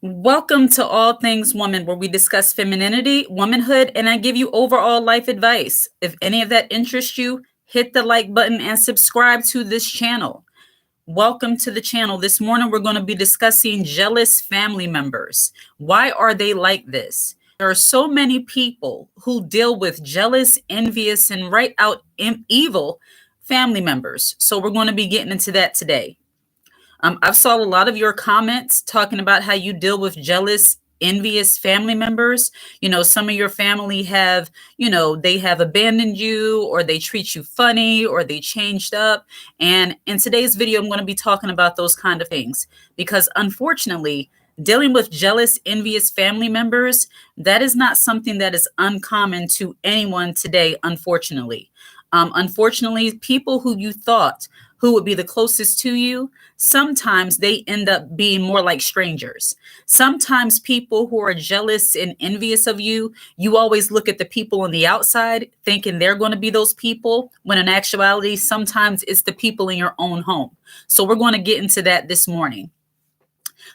Welcome to All Things Woman, where we discuss femininity, womanhood, and I give you overall life advice. If any of that interests you, hit the like button and subscribe to this channel. Welcome to the channel. This morning, we're going to be discussing jealous family members. Why are they like this? There are so many people who deal with jealous, envious, and right out evil family members. So we're going to be getting into that today. I've saw a lot of your comments talking about how you deal with jealous, envious family members. Some of your family have, they have abandoned you, or they treat you funny, or they changed up. And in today's video, I'm going to be talking about those kind of things because unfortunately, dealing with jealous, envious family members, that is not something that is uncommon to anyone today, unfortunately. Unfortunately, people who you thought who would be the closest to you, sometimes they end up being more like strangers. Sometimes people who are jealous and envious of you, you always look at the people on the outside thinking they're going to be those people, when in actuality, sometimes it's the people in your own home. So we're going to get into that this morning.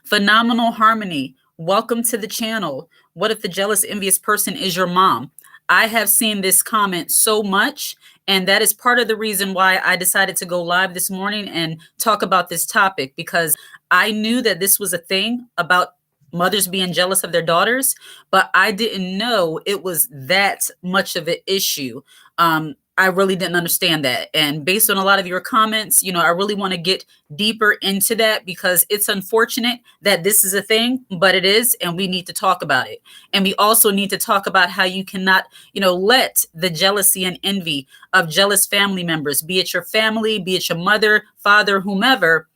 Phenomenal Harmony, welcome to the channel. What if the jealous, envious person is your mom? I have seen this comment so much, and that is part of the reason why I decided to go live this morning and talk about this topic, because I knew that this was a thing about mothers being jealous of their daughters, but I didn't know it was that much of an issue. I really didn't understand that. And based on a lot of your comments, I really want to get deeper into that because it's unfortunate that this is a thing, but it is, and we need to talk about it. And we also need to talk about how you cannot, let the jealousy and envy of jealous family members, be it your family, be it your mother, father, whomever.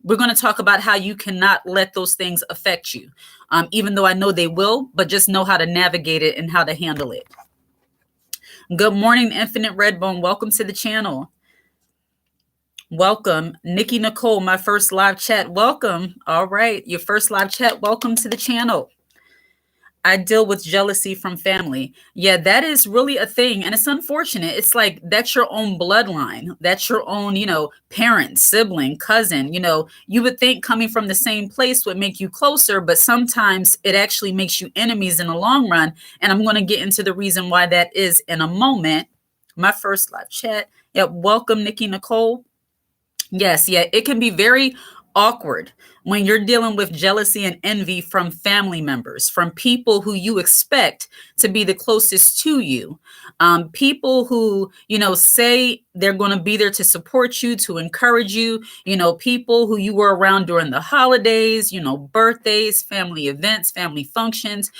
We're going to talk about how you cannot let those things affect you, even though I know they will, but just know how to navigate it and how to handle it. Good morning, Infinite Redbone. Welcome to the channel. Welcome. Nikki Nicole, my first live chat. Welcome. All right. Your first live chat. Welcome to the channel. I deal with jealousy from family. Yeah, that is really a thing. And it's unfortunate. It's like, that's your own bloodline. That's your own, parent, sibling, cousin. You would think coming from the same place would make you closer, but sometimes it actually makes you enemies in the long run. And I'm going to get into the reason why that is in a moment. My first live chat. Yeah, welcome, Nikki Nicole. Yes, yeah, it can be very awkward when you're dealing with jealousy and envy from family members, from people who you expect to be the closest to you, people who, say they're going to be there to support you, to encourage you, people who you were around during the holidays, birthdays, family events, family functions.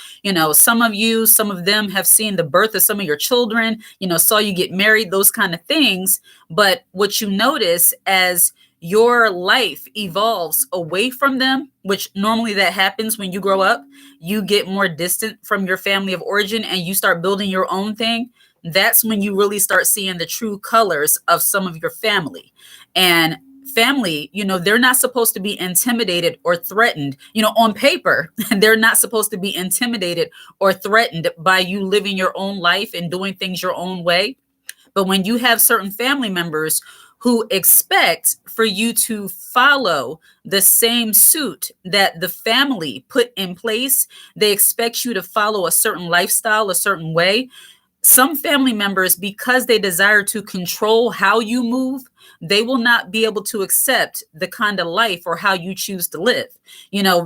Some of them have seen the birth of some of your children, saw you get married, those kind of things. But what you notice as your life evolves away from them, which normally that happens when you grow up, you get more distant from your family of origin and you start building your own thing. That's when you really start seeing the true colors of some of your family. And family, they're not supposed to be intimidated or threatened, on paper. They're not supposed to be intimidated or threatened by you living your own life and doing things your own way. But when you have certain family members who expect for you to follow the same suit that the family put in place, they expect you to follow a certain lifestyle, a certain way. Some family members, because they desire to control how you move, they will not be able to accept the kind of life or how you choose to live.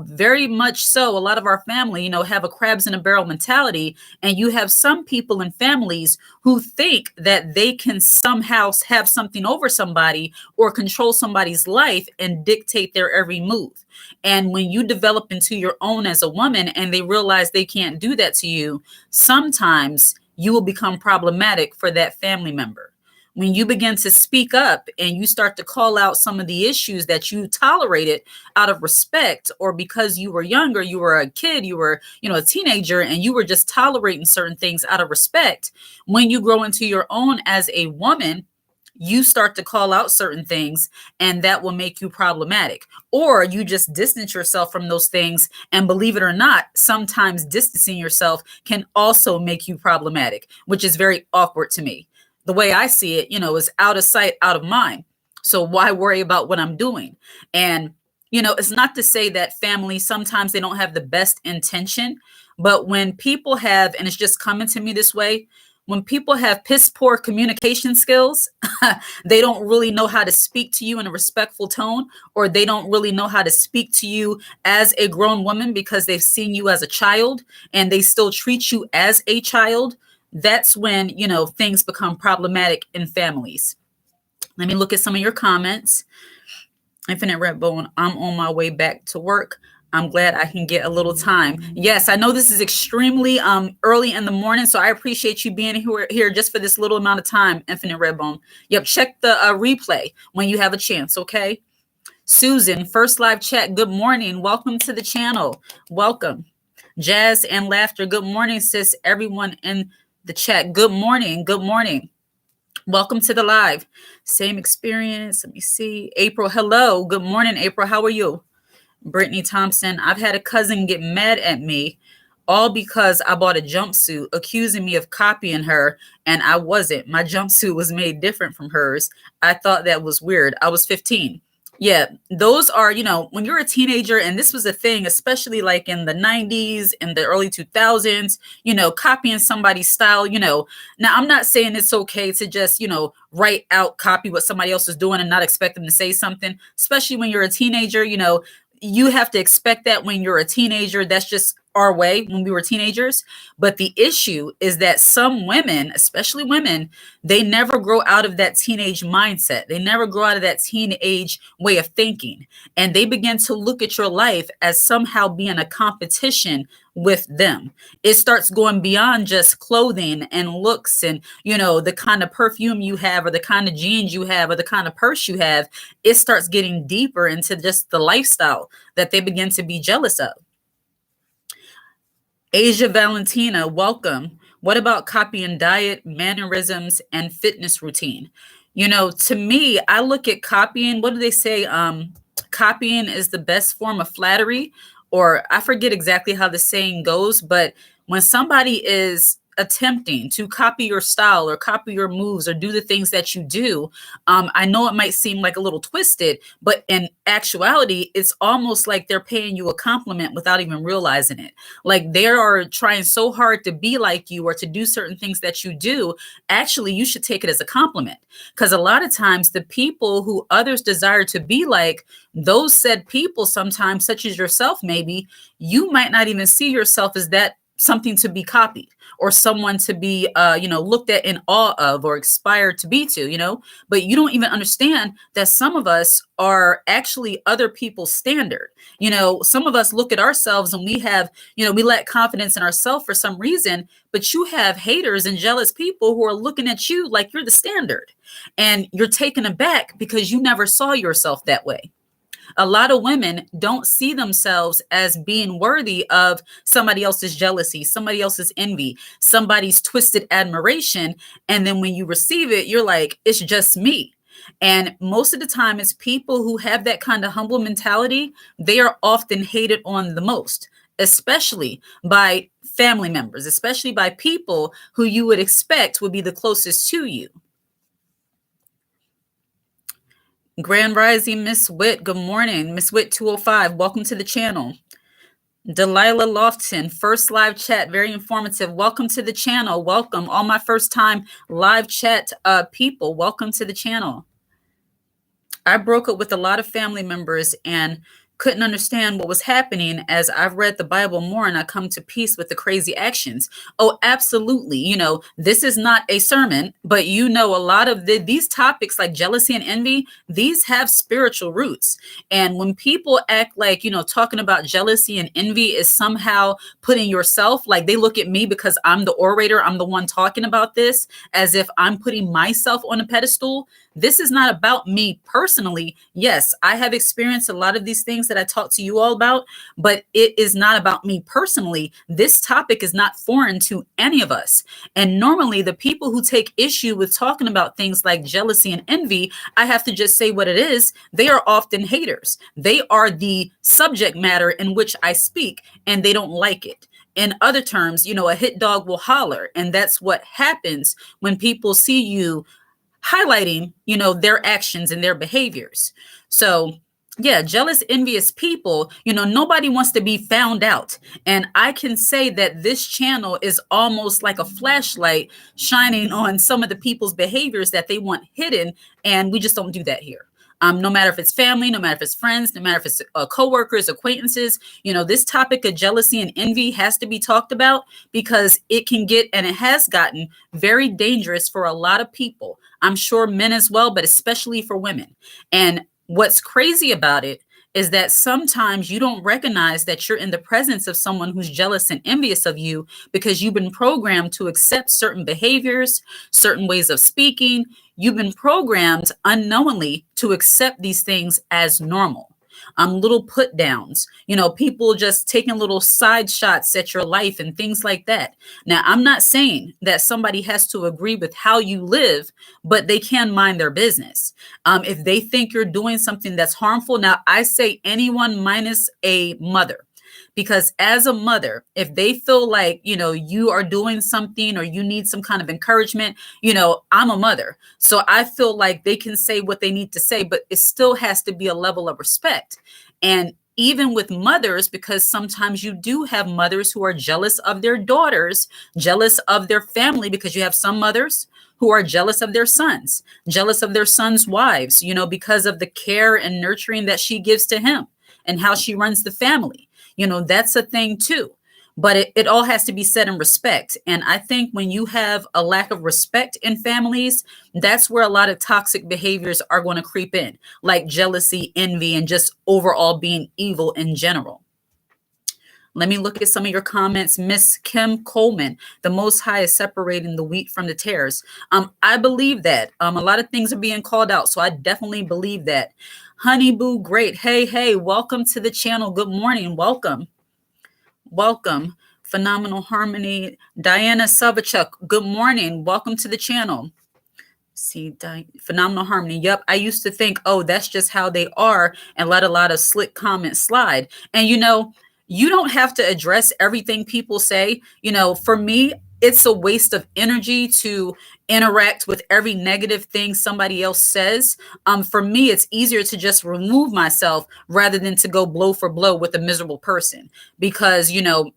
Very much so. A lot of our family, have a crabs in a barrel mentality. And you have some people in families who think that they can somehow have something over somebody or control somebody's life and dictate their every move. And when you develop into your own as a woman and they realize they can't do that to you, sometimes you will become problematic for that family member. When you begin to speak up and you start to call out some of the issues that you tolerated out of respect, or because you were younger, you were a kid, you were, a teenager, and you were just tolerating certain things out of respect. When you grow into your own as a woman, you start to call out certain things and that will make you problematic, or you just distance yourself from those things. And believe it or not, sometimes distancing yourself can also make you problematic, which is very awkward to me. The way I see it, is out of sight, out of mind. So why worry about what I'm doing? And It's not to say that family, sometimes they don't have the best intention, but when people have, and it's just coming to me this way, when people have piss poor communication skills, they don't really know how to speak to you in a respectful tone, or they don't really know how to speak to you as a grown woman because they've seen you as a child and they still treat you as a child. That's when, things become problematic in families. Let me look at some of your comments. Infinite Redbone, I'm on my way back to work. I'm glad I can get a little time. Yes, I know this is extremely early in the morning, so I appreciate you being here just for this little amount of time, Infinite Redbone. Yep, check the replay when you have a chance, okay? Susan, first live chat, good morning. Welcome to the channel. Welcome. Jazz and Laughter, good morning, sis. Everyone in the chat, good morning. Good morning. Welcome to the live. Same experience. Let me see. April, hello. Good morning, April. How are you? Brittany Thompson, I've had a cousin get mad at me all because I bought a jumpsuit, accusing me of copying her, and I wasn't. My jumpsuit was made different from hers. I thought that was weird. I was 15. Yeah, those are, when you're a teenager, and this was a thing, especially like in the 90s, in the early 2000s, copying somebody's style, Now, I'm not saying it's okay to just, write out, copy what somebody else is doing and not expect them to say something, especially when you're a teenager, you have to expect that when you're a teenager. That's just our way when we were teenagers. But the issue is that some women, especially women, they never grow out of that teenage mindset. They never grow out of that teenage way of thinking. And they begin to look at your life as somehow being a competition with them. It starts going beyond just clothing and looks and, the kind of perfume you have or the kind of jeans you have or the kind of purse you have. It starts getting deeper into just the lifestyle that they begin to be jealous of. Asia Valentina, welcome. What about copying diet, mannerisms, and fitness routine? To me, I look at copying. What do they say? Copying is the best form of flattery, or I forget exactly how the saying goes, but when somebody is attempting to copy your style or copy your moves or do the things that you do, I know it might seem like a little twisted, but in actuality, it's almost like they're paying you a compliment without even realizing it. Like they are trying so hard to be like you or to do certain things that you do. Actually, you should take it as a compliment, because a lot of times the people who others desire to be like, those said people sometimes, such as yourself, maybe you might not even see yourself as that something to be copied or someone to be, looked at in awe of or aspired to be to, but you don't even understand that some of us are actually other people's standard. Some of us look at ourselves and we have, we lack confidence in ourselves for some reason, but you have haters and jealous people who are looking at you like you're the standard, and you're taken aback because you never saw yourself that way. A lot of women don't see themselves as being worthy of somebody else's jealousy, somebody else's envy, somebody's twisted admiration. And then when you receive it, you're like, it's just me. And most of the time, it's people who have that kind of humble mentality. They are often hated on the most, especially by family members, especially by people who you would expect would be the closest to you. Grand Rising, Miss Witt. Good morning. Miss Witt 205. Welcome to the channel. Delilah Lofton, first live chat. Very informative. Welcome to the channel. Welcome. All my first time live chat people. Welcome to the channel. I broke up with a lot of family members and couldn't understand what was happening as I've read the Bible more and I come to peace with the crazy actions. Oh, absolutely. This is not a sermon, but a lot of these topics like jealousy and envy, these have spiritual roots. And when people act like, talking about jealousy and envy is somehow putting yourself, like they look at me because I'm the orator, I'm the one talking about this, as if I'm putting myself on a pedestal. This is not about me personally. Yes, I have experienced a lot of these things that I talked to you all about, but it is not about me personally. This topic is not foreign to any of us. And normally the people who take issue with talking about things like jealousy and envy, I have to just say what it is. They are often haters. They are the subject matter in which I speak, and they don't like it. In other terms, a hit dog will holler. And that's what happens when people see you highlighting, their actions and their behaviors. So Yeah, jealous, envious people, nobody wants to be found out. And I can say that this channel is almost like a flashlight shining on some of the people's behaviors that they want hidden. And we just don't do that here. No matter if it's family, no matter if it's friends, no matter if it's coworkers, acquaintances, this topic of jealousy and envy has to be talked about because it can get, and it has gotten very dangerous for a lot of people. I'm sure men as well, but especially for women. And what's crazy about it is that sometimes you don't recognize that you're in the presence of someone who's jealous and envious of you because you've been programmed to accept certain behaviors, certain ways of speaking. You've been programmed unknowingly to accept these things as normal. Little put downs, people just taking little side shots at your life and things like that. Now, I'm not saying that somebody has to agree with how you live, but they can mind their business. If they think you're doing something that's harmful, now I say anyone minus a mother. Because as a mother, if they feel like, you are doing something or you need some kind of encouragement, I'm a mother. So I feel like they can say what they need to say, but it still has to be a level of respect. And even with mothers, because sometimes you do have mothers who are jealous of their daughters, jealous of their family, because you have some mothers who are jealous of their sons, jealous of their sons' wives, because of the care and nurturing that she gives to him and how she runs the family. That's a thing too. But it all has to be said in respect. And I think when you have a lack of respect in families, that's where a lot of toxic behaviors are going to creep in, like jealousy, envy, and just overall being evil in general. Let me look at some of your comments. Miss Kim Coleman, the Most High is separating the wheat from the tares. I believe that. A lot of things are being called out, so I definitely believe that. Honey Boo, great. Hey, welcome to the channel. Good morning. Welcome. Phenomenal Harmony. Diana Savachuk, good morning. Welcome to the channel. See, Phenomenal Harmony. Yep, I used to think, oh, that's just how they are, and let a lot of slick comments slide. And you don't have to address everything people say. For me, it's a waste of energy to interact with every negative thing somebody else says. For me, it's easier to just remove myself rather than to go blow for blow with a miserable person. Because,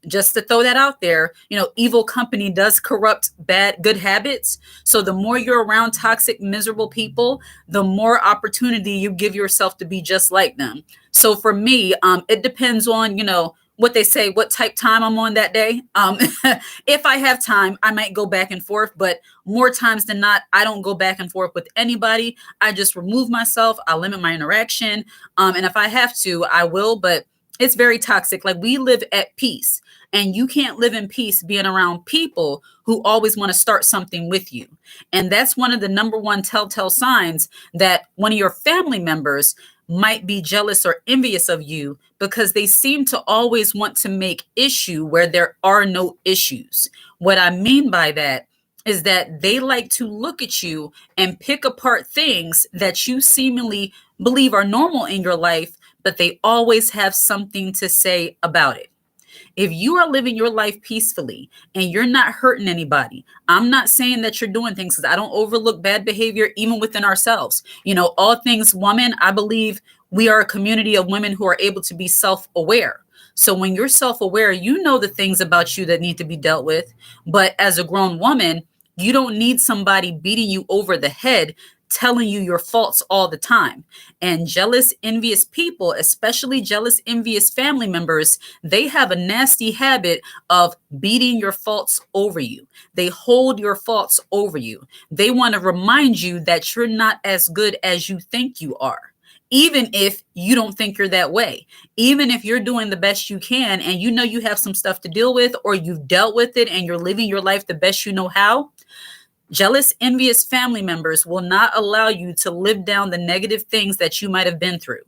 just to throw that out there, evil company does corrupt good habits. So the more you're around toxic, miserable people, the more opportunity you give yourself to be just like them. So for me, it depends on, what they say, what type time I'm on that day. If I have time, I might go back and forth, but more times than not, I don't go back and forth with anybody. I just remove myself. I limit my interaction. And if I have to, I will, but it's very toxic. Like, we live at peace, and you can't live in peace being around people who always want to start something with you. And that's one of the number one telltale signs that one of your family members might be jealous or envious of you, because they seem to always want to make issue where there are no issues. What I mean by that is that they like to look at you and pick apart things that you seemingly believe are normal in your life, but they always have something to say about it. If you are living your life peacefully and you're not hurting anybody, I'm not saying that you're doing things, because I don't overlook bad behavior even within ourselves. All things woman, I believe we are a community of women who are able to be self-aware. So when you're self-aware, you know the things about you that need to be dealt with. But as a grown woman, you don't need somebody beating you over the head, telling you your faults all the time. And jealous, envious people, especially jealous, envious family members, they have a nasty habit of beating your faults over you. They hold your faults over you. They want to remind you that you're not as good as you think you are. Even if you don't think you're that way, even if you're doing the best you can and you have some stuff to deal with, or you've dealt with it and you're living your life the best you know how, jealous, envious family members will not allow you to live down the negative things that you might have been through.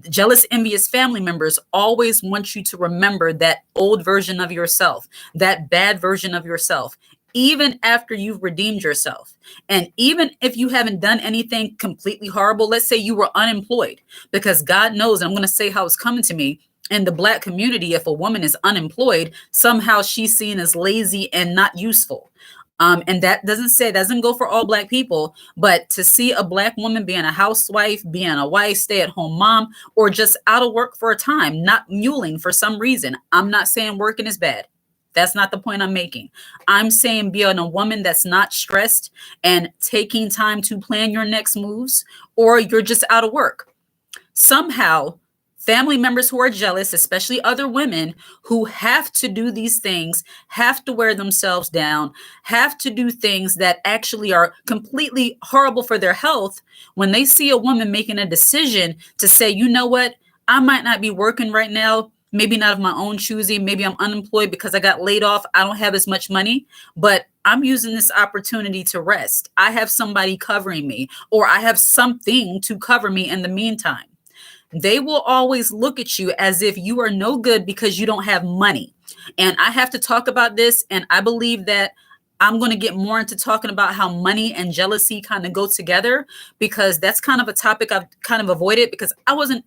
Jealous, envious family members always want you to remember that old version of yourself, that bad version of yourself, even after you've redeemed yourself. And even if you haven't done anything completely horrible, let's say you were unemployed, because God knows, and I'm going to say how it's coming to me, in the Black community, if a woman is unemployed, somehow she's seen as lazy and not useful. And that doesn't go for all Black people, but to see a Black woman being a housewife, being a wife, stay at home mom, or just out of work for a time, not muling for some reason. I'm not saying working is bad. That's not the point I'm making. I'm saying being a woman that's not stressed and taking time to plan your next moves, or you're just out of work. Somehow, family members who are jealous, especially other women who have to do these things, have to wear themselves down, have to do things that actually are completely horrible for their health. When they see a woman making a decision to say, you know what, I might not be working right now, maybe not of my own choosing, maybe I'm unemployed because I got laid off, I don't have as much money, but I'm using this opportunity to rest. I have somebody covering me, or I have something to cover me in the meantime. They will always look at you as if you are no good because you don't have money. And I have to talk about this. And I believe that I'm going to get more into talking about how money and jealousy kind of go together, because that's kind of a topic I've kind of avoided because I wasn't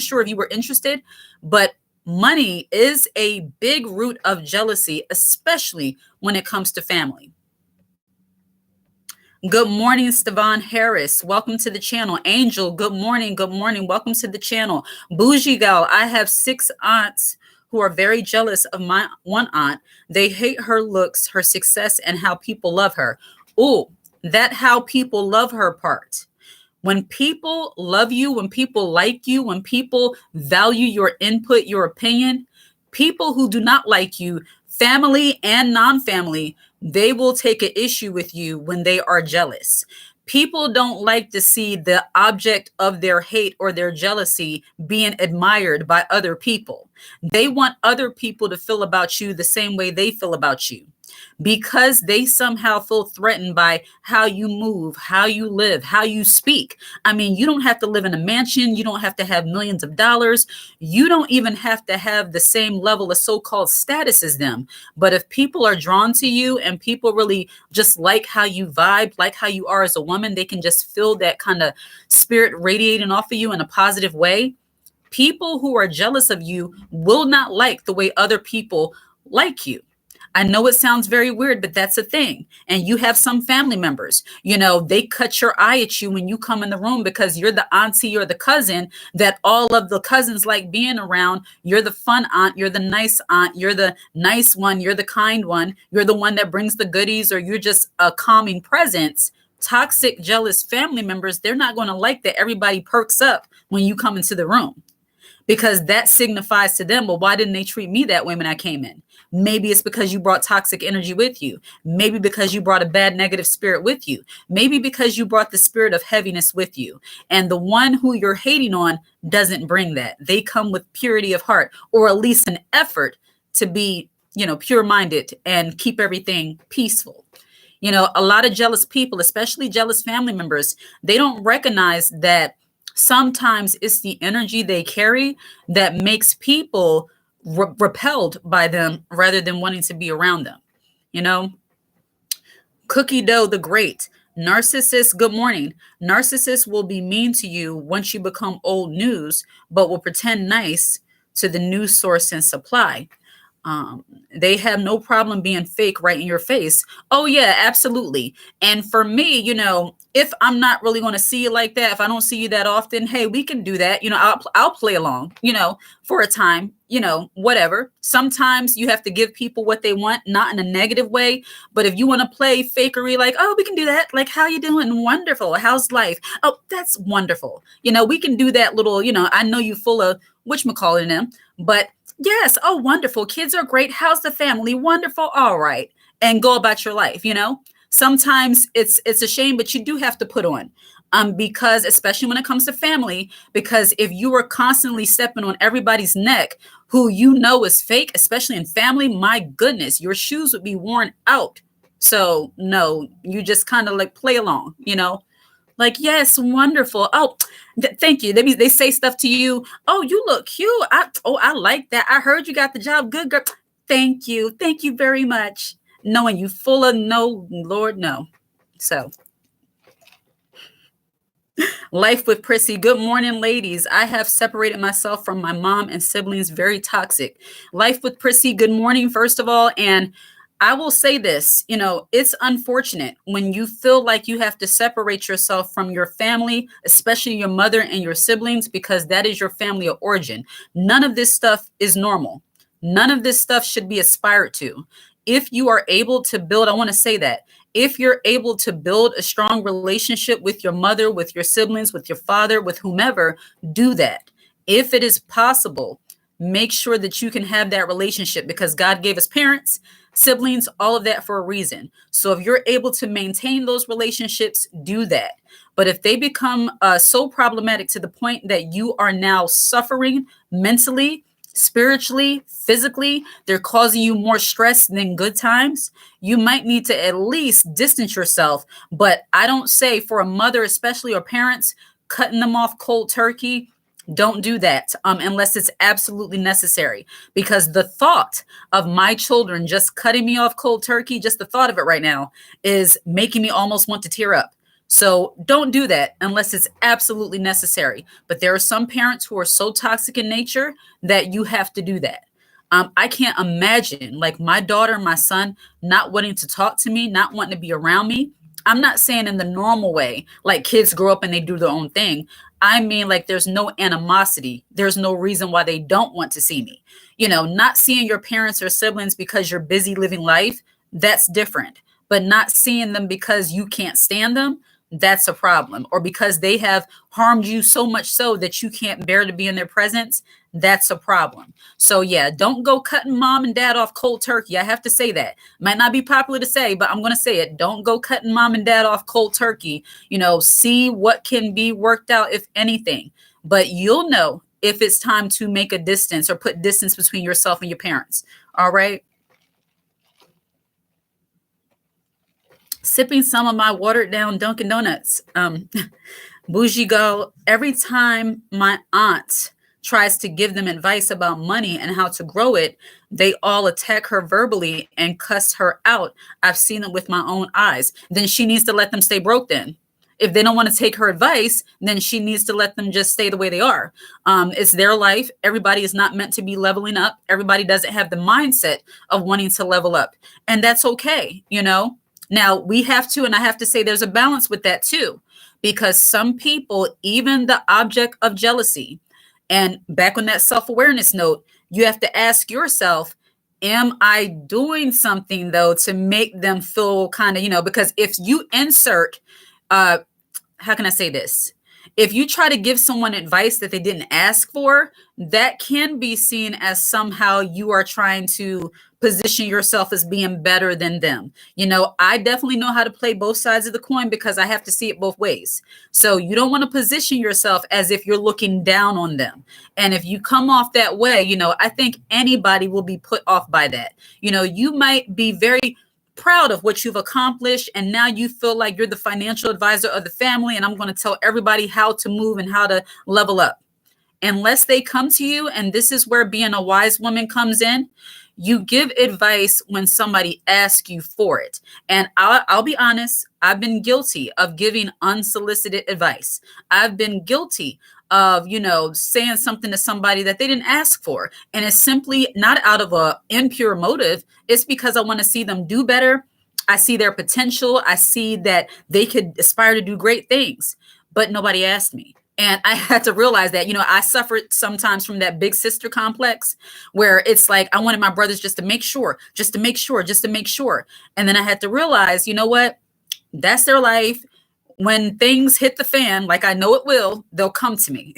sure if you were interested, but money is a big root of jealousy, especially when it comes to family. Good morning, Stevan Harris. Welcome to the channel. Angel, good morning. Good morning. Welcome to the channel. Bougie Gal, I have 6 aunts who are very jealous of my one aunt. They hate her looks, her success, and how people love her. Ooh, that how people love her part. When people love you, when people like you, when people value your input, your opinion, people who do not like you, family and non-family, they will take an issue with you when they are jealous. People don't like to see the object of their hate or their jealousy being admired by other people. They want other people to feel about you the same way they feel about you, because they somehow feel threatened by how you move, how you live, how you speak. I mean, you don't have to live in a mansion. You don't have to have millions of dollars. You don't even have to have the same level of so-called status as them. But if people are drawn to you and people really just like how you vibe, like how you are as a woman, they can just feel that kind of spirit radiating off of you in a positive way. People who are jealous of you will not like the way other people like you. I know it sounds very weird, but that's a thing. And you have some family members, they cut your eye at you when you come in the room because you're the auntie or the cousin that all of the cousins like being around. You're the fun aunt. You're the nice aunt. You're the nice one. You're the kind one. You're the one that brings the goodies, or you're just a calming presence. Toxic, jealous family members, they're not going to like that everybody perks up when you come into the room, because that signifies to them, well, why didn't they treat me that way when I came in? Maybe it's because you brought toxic energy with you. Maybe because you brought a bad negative spirit with you. Maybe because you brought the spirit of heaviness with you. And the one who you're hating on doesn't bring that. They come with purity of heart, or at least an effort to be, pure-minded and keep everything peaceful. A lot of jealous people, especially jealous family members, they don't recognize that sometimes it's the energy they carry that makes people repelled by them rather than wanting to be around them. Cookie Dough the Great. Narcissists, good morning. Narcissists will be mean to you once you become old news, but will pretend nice to the news source and supply. They have no problem being fake right in your face. Oh yeah, absolutely. And for me, if I'm not really going to see you like that, if I don't see you that often, hey, we can do that. I'll play along, for a time, whatever. Sometimes you have to give people what they want, not in a negative way. But if you want to play fakery, like, oh, we can do that. Like, how you doing? Wonderful. How's life? Oh, that's wonderful. We can do that little, I know you full of whatchamacallit in them, but yes. Oh, wonderful. Kids are great. How's the family? Wonderful. All right. And go about your life. Sometimes it's a shame, but you do have to put on, because especially when it comes to family, because if you are constantly stepping on everybody's neck who is fake, especially in family, my goodness, your shoes would be worn out. So no, you just kind of like play along, like, yes, wonderful. Oh, thank you. They say stuff to you. Oh, you look cute. I like that. I heard you got the job. Good girl. Thank you. Thank you very much. Knowing you full of no, Lord, no. So, Life with Prissy. Good morning, ladies. I have separated myself from my mom and siblings. Very toxic. Life with Prissy. Good morning, first of all. And I will say this, it's unfortunate when you feel like you have to separate yourself from your family, especially your mother and your siblings, because that is your family of origin. None of this stuff is normal. None of this stuff should be aspired to. If you are able to build, I want to say that if you're able to build a strong relationship with your mother, with your siblings, with your father, with whomever, do that. If it is possible, make sure that you can have that relationship, because God gave us parents, siblings, all of that for a reason. So if you're able to maintain those relationships, do that. But if they become so problematic to the point that you are now suffering mentally, spiritually, physically, they're causing you more stress than good times, you might need to at least distance yourself. But I don't say for a mother, especially, or parents, cutting them off cold turkey. Don't do that unless it's absolutely necessary, because the thought of my children just cutting me off cold turkey, just the thought of it right now is making me almost want to tear up. So don't do that unless it's absolutely necessary. But there are some parents who are so toxic in nature that you have to do that. I can't imagine like my daughter, my son, not wanting to talk to me, not wanting to be around me. I'm not saying in the normal way, like kids grow up and they do their own thing. I mean, like there's no animosity. There's no reason why they don't want to see me. Not seeing your parents or siblings because you're busy living life, that's different. But not seeing them because you can't stand them, that's a problem. Or because they have harmed you so much so that you can't bear to be in their presence, that's a problem. So yeah, don't go cutting mom and dad off cold turkey. I have to say that. Might not be popular to say, but I'm going to say it. Don't go cutting mom and dad off cold turkey. See what can be worked out, if anything. But you'll know if it's time to make a distance or put distance between yourself and your parents. All right. Sipping some of my watered down Dunkin' Donuts. Bougie girl, every time my aunt tries to give them advice about money and how to grow it, they all attack her verbally and cuss her out. I've seen it with my own eyes. Then she needs to let them stay broke then. If they don't want to take her advice, then she needs to let them just stay the way they are. It's their life. Everybody is not meant to be leveling up. Everybody doesn't have the mindset of wanting to level up. And that's okay. Now, we have to, and I have to say there's a balance with that too, because some people, even the object of jealousy, and back on that self-awareness note, you have to ask yourself, am I doing something though to make them feel kind of, because if you insert, how can I say this? If you try to give someone advice that they didn't ask for, that can be seen as somehow you are trying to position yourself as being better than them. I definitely know how to play both sides of the coin because I have to see it both ways. So you don't want to position yourself as if you're looking down on them. And if you come off that way, I think anybody will be put off by that. You might be very proud of what you've accomplished, and now you feel like you're the financial advisor of the family, and I'm going to tell everybody how to move and how to level up. Unless they come to you, and this is where being a wise woman comes in, you give advice when somebody asks you for it. And I'll be honest, I've been guilty of giving unsolicited advice. I've been guilty of, saying something to somebody that they didn't ask for. And it's simply not out of a impure motive. It's because I want to see them do better. I see their potential. I see that they could aspire to do great things, but nobody asked me. And I had to realize that, I suffered sometimes from that big sister complex where it's like, I wanted my brothers just to make sure, just to make sure, just to make sure. And then I had to realize, you know what? That's their life. When things hit the fan, like I know it will, they'll come to me.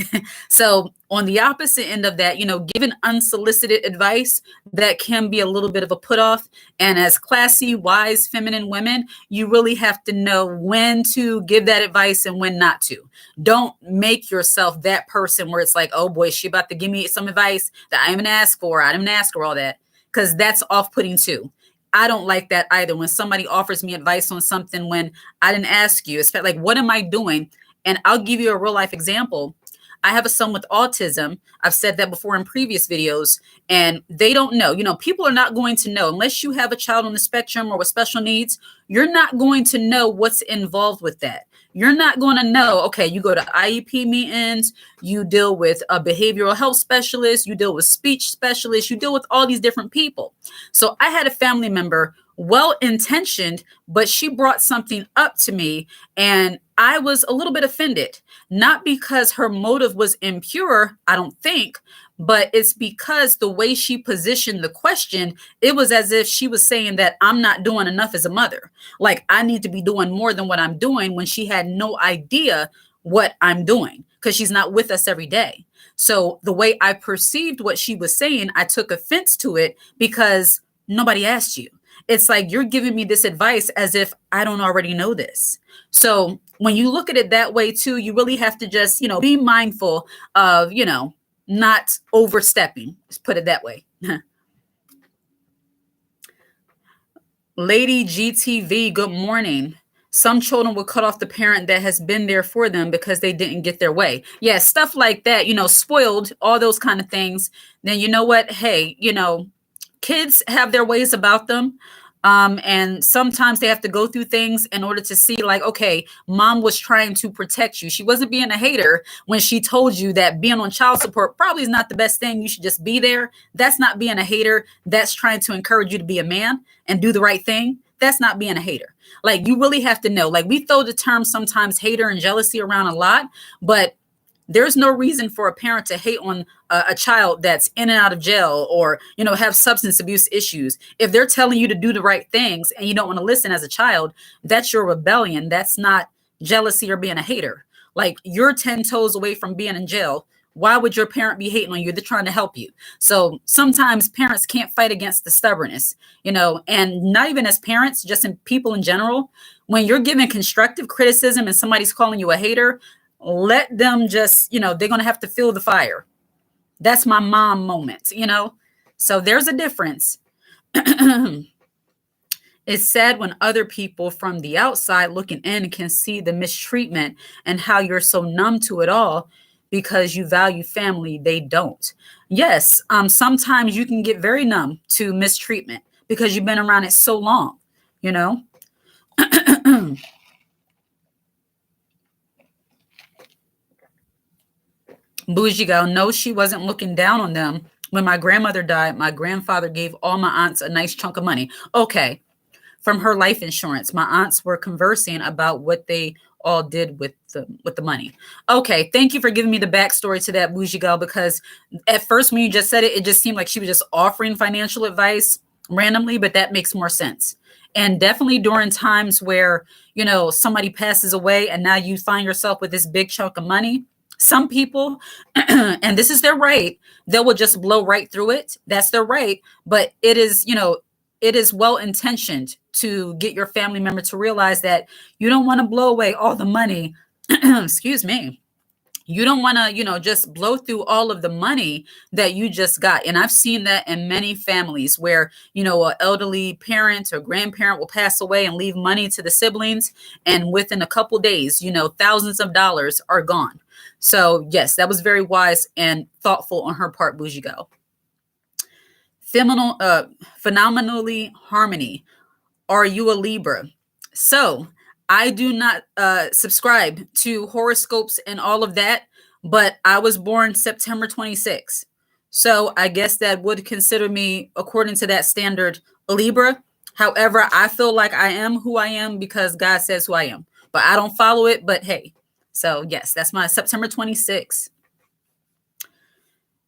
So on the opposite end of that, giving unsolicited advice, that can be a little bit of a put off. And as classy, wise, feminine women, you really have to know when to give that advice and when not to. Don't make yourself that person where it's like, oh boy, she about to give me some advice that I didn't ask for. I didn't ask her all that, because that's off-putting too. I don't like that either. When somebody offers me advice on something when I didn't ask you, it's like, what am I doing? And I'll give you a real life example. I have a son with autism. I've said that before in previous videos, and they don't know. People are not going to know unless you have a child on the spectrum or with special needs. You're not going to know what's involved with that. You're not going to know, okay, you go to IEP meetings, you deal with a behavioral health specialist, you deal with speech specialists, you deal with all these different people. So I had a family member well intentioned, but she brought something up to me and I was a little bit offended. Not because her motive was impure, I don't think, but it's because the way she positioned the question, it was as if she was saying that I'm not doing enough as a mother. Like I need to be doing more than what I'm doing when she had no idea what I'm doing because she's not with us every day. So the way I perceived what she was saying, I took offense to it because nobody asked you. It's like you're giving me this advice as if I don't already know this. So when you look at it that way too, you really have to just, be mindful of, not overstepping. Let's put it that way. Lady GTV, good morning. Some children will cut off the parent that has been there for them because they didn't get their way. Yeah, stuff like that, spoiled, all those kind of things. Then you know what? Hey, kids have their ways about them. And sometimes they have to go through things in order to see like, okay, mom was trying to protect you. She wasn't being a hater when she told you that being on child support probably is not the best thing. You should just be there. That's not being a hater. That's trying to encourage you to be a man and do the right thing. That's not being a hater. Like you really have to know, like we throw the term sometimes hater and jealousy around a lot, but there's no reason for a parent to hate on a child that's in and out of jail or, have substance abuse issues. If they're telling you to do the right things and you don't want to listen as a child, that's your rebellion. That's not jealousy or being a hater. Like you're 10 toes away from being in jail. Why would your parent be hating on you? They're trying to help you. So sometimes parents can't fight against the stubbornness, and not even as parents, just in people in general. When you're giving constructive criticism and somebody's calling you a hater, let them just, they're going to have to feel the fire. That's my mom moment, So there's a difference. It's sad when other people from the outside looking in can see the mistreatment and how you're so numb to it all because you value family. They don't. Yes. Sometimes you can get very numb to mistreatment because you've been around it so long, Bougie girl, no, she wasn't looking down on them. When my grandmother died, my grandfather gave all my aunts a nice chunk of money. Okay, from her life insurance. My aunts were conversing about what they all did with the money. Okay, thank you for giving me the backstory to that, Bougie girl, because at first when you just said it, it just seemed like she was just offering financial advice randomly, but that makes more sense. And definitely during times where, somebody passes away and now you find yourself with this big chunk of money, some people, and this is their right, they will just blow right through it. That's their right. But it is, it is well intentioned to get your family member to realize that you don't want to blow away all the money. Excuse me. You don't want to, just blow through all of the money that you just got. And I've seen that in many families where, an elderly parent or grandparent will pass away and leave money to the siblings. And within a couple days, thousands of dollars are gone. So yes, that was very wise and thoughtful on her part, Bougie Go. Phenomenally harmony. Are you a Libra? So I do not subscribe to horoscopes and all of that, but I was born September 26th. So I guess that would consider me, according to that standard, a Libra. However, I feel like I am who I am because God says who I am, but I don't follow it. But hey, so yes, that's my September 26th.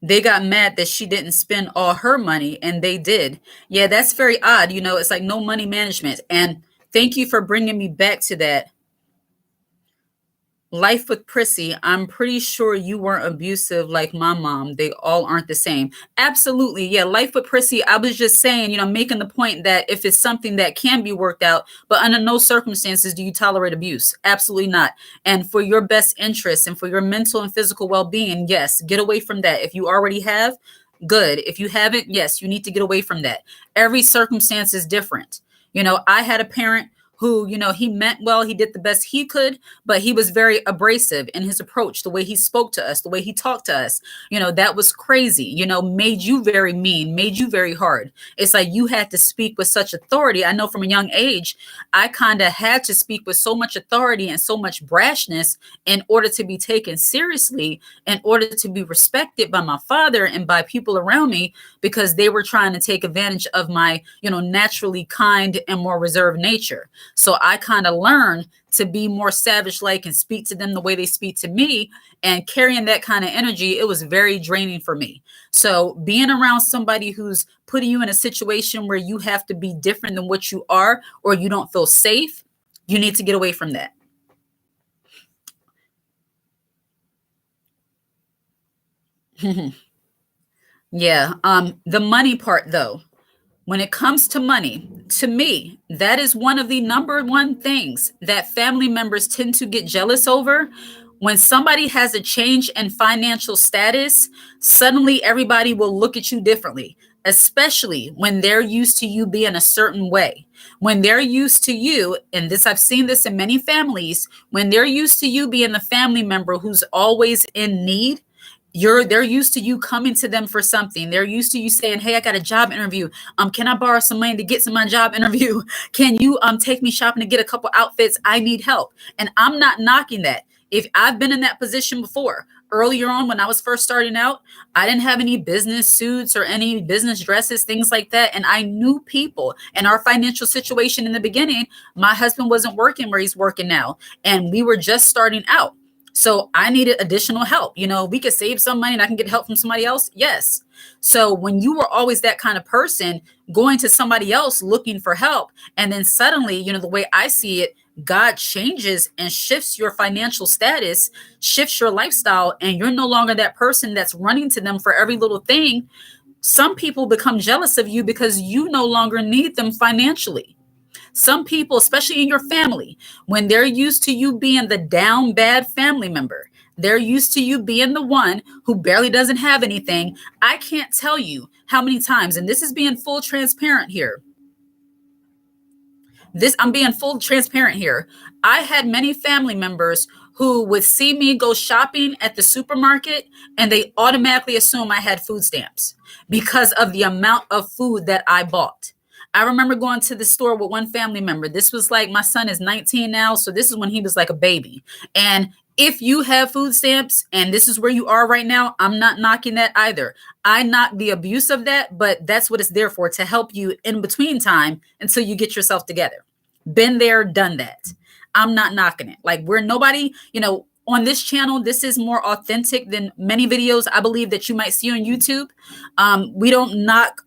They got mad that she didn't spend all her money and they did. Yeah, that's very odd. It's like no money management. And thank you for bringing me back to that. Life with Prissy, I'm pretty sure you weren't abusive like my mom. They all aren't the same. Absolutely. Yeah, life with Prissy, I was just saying, making the point that if it's something that can be worked out, but under no circumstances do you tolerate abuse. Absolutely not. And for your best interest and for your mental and physical well-being, yes, get away from that. If you already have, good. If you haven't, yes, you need to get away from that. Every circumstance is different. I had a parent who, he meant well, he did the best he could, but he was very abrasive in his approach, the way he spoke to us, the way he talked to us. That was crazy, made you very mean, made you very hard. It's like you had to speak with such authority. I know from a young age, I kind of had to speak with so much authority and so much brashness in order to be taken seriously, in order to be respected by my father and by people around me, because they were trying to take advantage of my, naturally kind and more reserved nature. So I kind of learned to be more savage like and speak to them the way they speak to me, and carrying that kind of energy, it was very draining for me. So being around somebody who's putting you in a situation where you have to be different than what you are, or you don't feel safe, you need to get away from that. Yeah. The money part though, when it comes to money, to me, that is one of the number one things that family members tend to get jealous over. When somebody has a change in financial status, suddenly everybody will look at you differently, especially when they're used to you being a certain way. When they're used to you, and this, I've seen this in many families, when they're used to you being the family member who's always in need, they're used to you coming to them for something. They're used to you saying, "Hey, I got a job interview. Can I borrow some money to get to my job interview? Can you take me shopping to get a couple outfits? I need help." And I'm not knocking that. If I've been in that position before, earlier on when I was first starting out, I didn't have any business suits or any business dresses, things like that. And I knew people, and our financial situation in the beginning, my husband wasn't working where he's working now, and we were just starting out. So I needed additional help. We could save some money and I can get help from somebody else. Yes. So when you were always that kind of person going to somebody else looking for help, and then suddenly, the way I see it, God changes and shifts your financial status, shifts your lifestyle, and you're no longer that person that's running to them for every little thing. Some people become jealous of you because you no longer need them financially. Some people, especially in your family, when they're used to you being the down bad family member, they're used to you being the one who barely doesn't have anything. I can't tell you how many times, and this is being full transparent here. I'm being full transparent here. I had many family members who would see me go shopping at the supermarket, and they automatically assume I had food stamps because of the amount of food that I bought. I remember going to the store with one family member. This was like, my son is 19 now, so this is when he was like a baby. And if you have food stamps and this is where you are right now, I'm not knocking that either. I knock the abuse of that, but that's what it's there for, to help you in between time until you get yourself together. Been there, done that. I'm not knocking it. Like, we're nobody, on this channel, this is more authentic than many videos I believe that you might see on YouTube. We don't knock,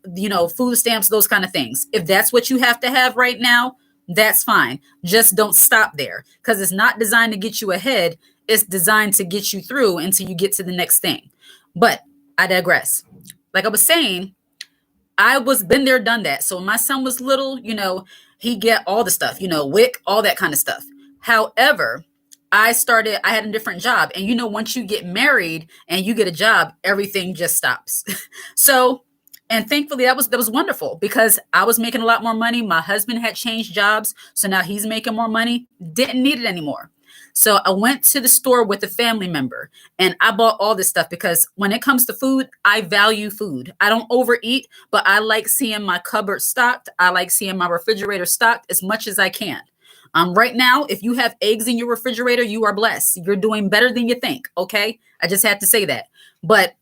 food stamps, those kind of things. If that's what you have to have right now, that's fine. Just don't stop there, because it's not designed to get you ahead. It's designed to get you through until you get to the next thing. But I digress. Like I was saying, I was been there, done that. So when my son was little, he get all the stuff, WIC, all that kind of stuff. However, I had a different job. And once you get married and you get a job, everything just stops. So, and thankfully that was wonderful, because I was making a lot more money. My husband had changed jobs, so now he's making more money. Didn't need it anymore. So I went to the store with a family member and I bought all this stuff, because when it comes to food, I value food. I don't overeat, but I like seeing my cupboard stocked. I like seeing my refrigerator stocked as much as I can. Right now, if you have eggs in your refrigerator, you are blessed. You're doing better than you think. Okay. I just had to say that. But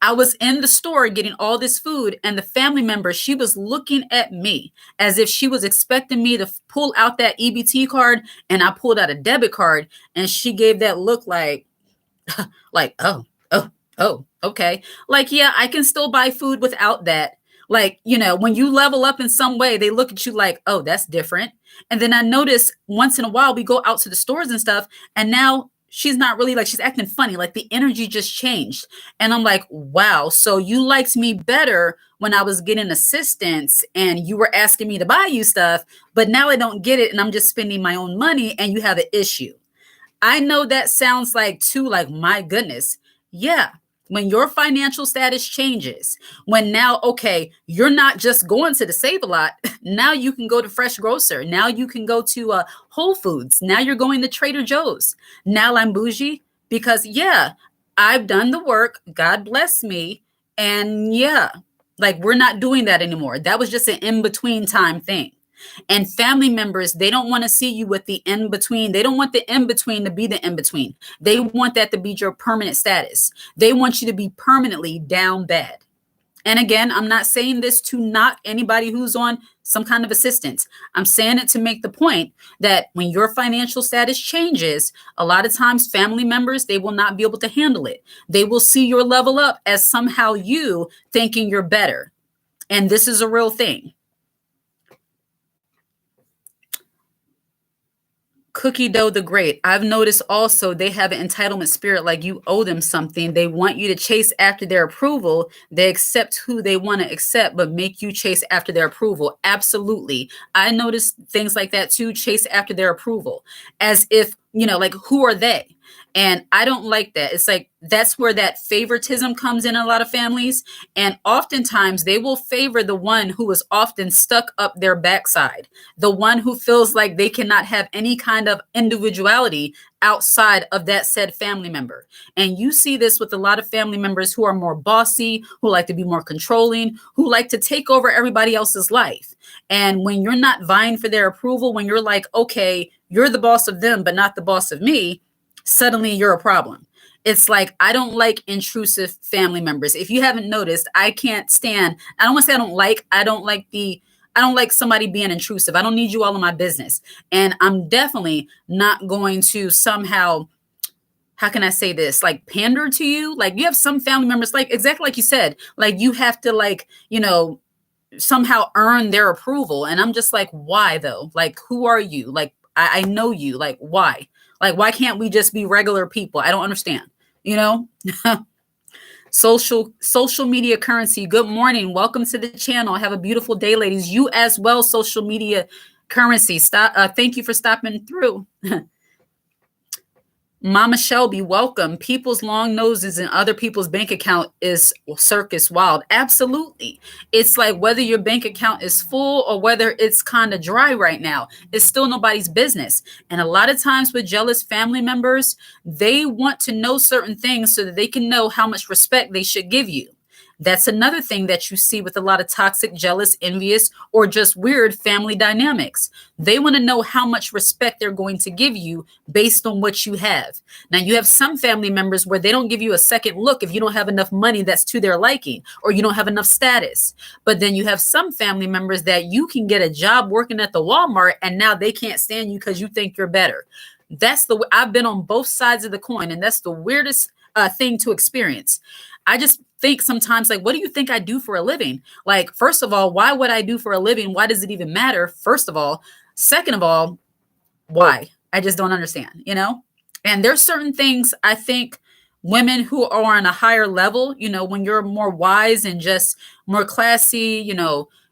I was in the store getting all this food, and the family member, she was looking at me as if she was expecting me to pull out that EBT card, and I pulled out a debit card, and she gave that look like, oh, okay. Like, yeah, I can still buy food without that. Like, when you level up in some way, they look at you like, oh, that's different. And then I notice once in a while we go out to the stores and stuff, and now she's not really, like, she's acting funny. Like, the energy just changed. And I'm like, wow, so you liked me better when I was getting assistance and you were asking me to buy you stuff, but now I don't get it and I'm just spending my own money and you have an issue. I know that sounds like, too, like, my goodness. Yeah. When your financial status changes, when now, okay, you're not just going to the Save a Lot. Now you can go to Fresh Grocer. Now you can go to Whole Foods. Now you're going to Trader Joe's. Now I'm bougie because, yeah, I've done the work. God bless me. And yeah, like we're not doing that anymore. That was just an in between time thing. And family members, they don't want to see you with the in between. They don't want the in between to be the in between. They want that to be your permanent status. They want you to be permanently down bad. And again, I'm not saying this to knock anybody who's on some kind of assistance. I'm saying it to make the point that when your financial status changes, a lot of times family members, they will not be able to handle it. They will see your level up as somehow you thinking you're better. And this is a real thing. Cookie Dough the Great. I've noticed also they have an entitlement spirit, like you owe them something. They want you to chase after their approval. They accept who they want to accept, but make you chase after their approval. Absolutely. I noticed things like that too, chase after their approval, as if, like, who are they? And I don't like that. It's like that's where that favoritism comes in a lot of families. And oftentimes they will favor the one who is often stuck up their backside, the one who feels like they cannot have any kind of individuality outside of that said family member. And you see this with a lot of family members who are more bossy, who like to be more controlling, who like to take over everybody else's life. And when you're not vying for their approval, when you're like, okay, you're the boss of them, but not the boss of me, suddenly you're a problem. It's like, I don't like intrusive family members. If you haven't noticed, I can't stand, I don't want to say I don't like somebody being intrusive. I don't need you all in my business. And I'm definitely not going to somehow, how can I say this? Like pander to you. Like you have some family members, like exactly like you said, like you have to somehow earn their approval. And I'm just like, why though? Like, who are you? Like, I know you, like, why? Like, why can't we just be regular people? I don't understand, Social media currency. Good morning. Welcome to the channel. Have a beautiful day, ladies. You as well, social media currency. Thank you for stopping through. Mama Shelby, welcome. People's long noses in other people's bank account is circus wild. Absolutely. It's like whether your bank account is full or whether it's kind of dry right now, it's still nobody's business. And a lot of times with jealous family members, they want to know certain things so that they can know how much respect they should give you. That's another thing that you see with a lot of toxic, jealous, envious, or just weird family dynamics. They want to know how much respect they're going to give you based on what you have. Now, you have some family members where they don't give you a second look if you don't have enough money that's to their liking or you don't have enough status. But then you have some family members that you can get a job working at the Walmart and now they can't stand you because you think you're better. I've been on both sides of the coin, and that's the weirdest thing to experience. I just think sometimes, like, what do you think I do for a living? Like, first of all, why would I do for a living? Why does it even matter? First of all. Second of all, why? I just don't understand, And there's certain things I think women who are on a higher level, when you're more wise and just more classy,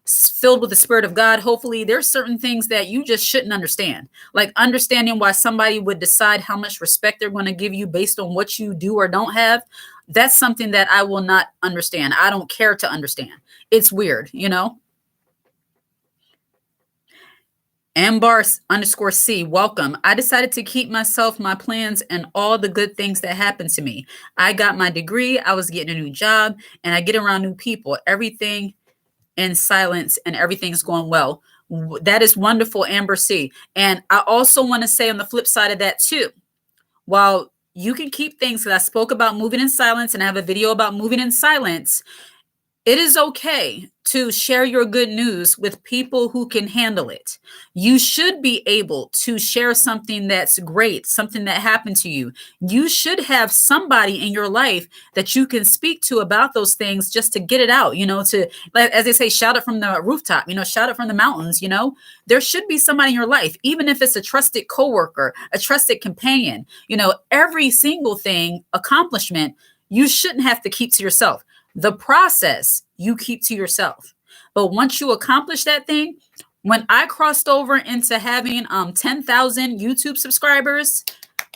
filled with the spirit of God, hopefully there's certain things that you just shouldn't understand. Like understanding why somebody would decide how much respect they're going to give you based on what you do or don't have. That's something that I will not understand. I don't care to understand. It's weird, Ambar_C, welcome. I decided to keep myself, my plans, and all the good things that happened to me. I got my degree, I was getting a new job, and I get around new people. Everything in silence and everything's going well. That is wonderful, Amber C. And I also want to say on the flip side of that too, while you can keep things, because I spoke about moving in silence and I have a video about moving in silence, it is okay to share your good news with people who can handle it. You should be able to share something that's great, something that happened to you. You should have somebody in your life that you can speak to about those things just to get it out, to, like, as they say, shout it from the rooftop, shout it from the mountains, There should be somebody in your life, even if it's a trusted coworker, a trusted companion, every single accomplishment, you shouldn't have to keep to yourself. The process you keep to yourself. But once you accomplish that thing, when I crossed over into having 10,000 YouTube subscribers,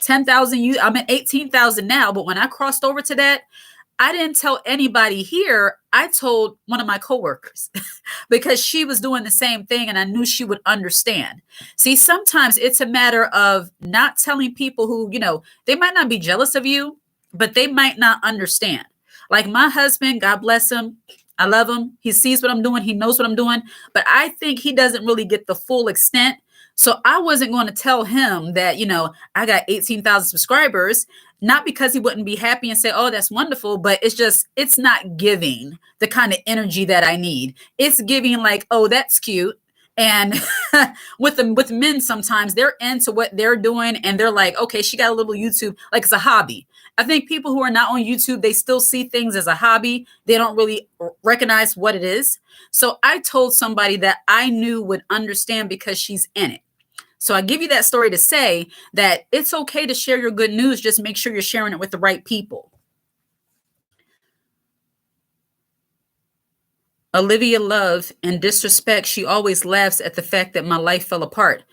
10,000, I'm at 18,000 now. But when I crossed over to that, I didn't tell anybody here. I told one of my coworkers because she was doing the same thing and I knew she would understand. See, sometimes it's a matter of not telling people who, they might not be jealous of you, but they might not understand. Like my husband, God bless him. I love him. He sees what I'm doing. He knows what I'm doing, but I think he doesn't really get the full extent. So I wasn't going to tell him that, I got 18,000 subscribers, not because he wouldn't be happy and say, oh, that's wonderful, but it's not giving the kind of energy that I need. It's giving like, oh, that's cute. And with men, sometimes they're into what they're doing and they're like, okay, she got a little YouTube, like it's a hobby. I think people who are not on YouTube, they still see things as a hobby. They don't really recognize what it is. So I told somebody that I knew would understand because she's in it. So I give you that story to say that it's okay to share your good news. Just make sure you're sharing it with the right people. Olivia Love, in disrespect, she always laughs at the fact that my life fell apart.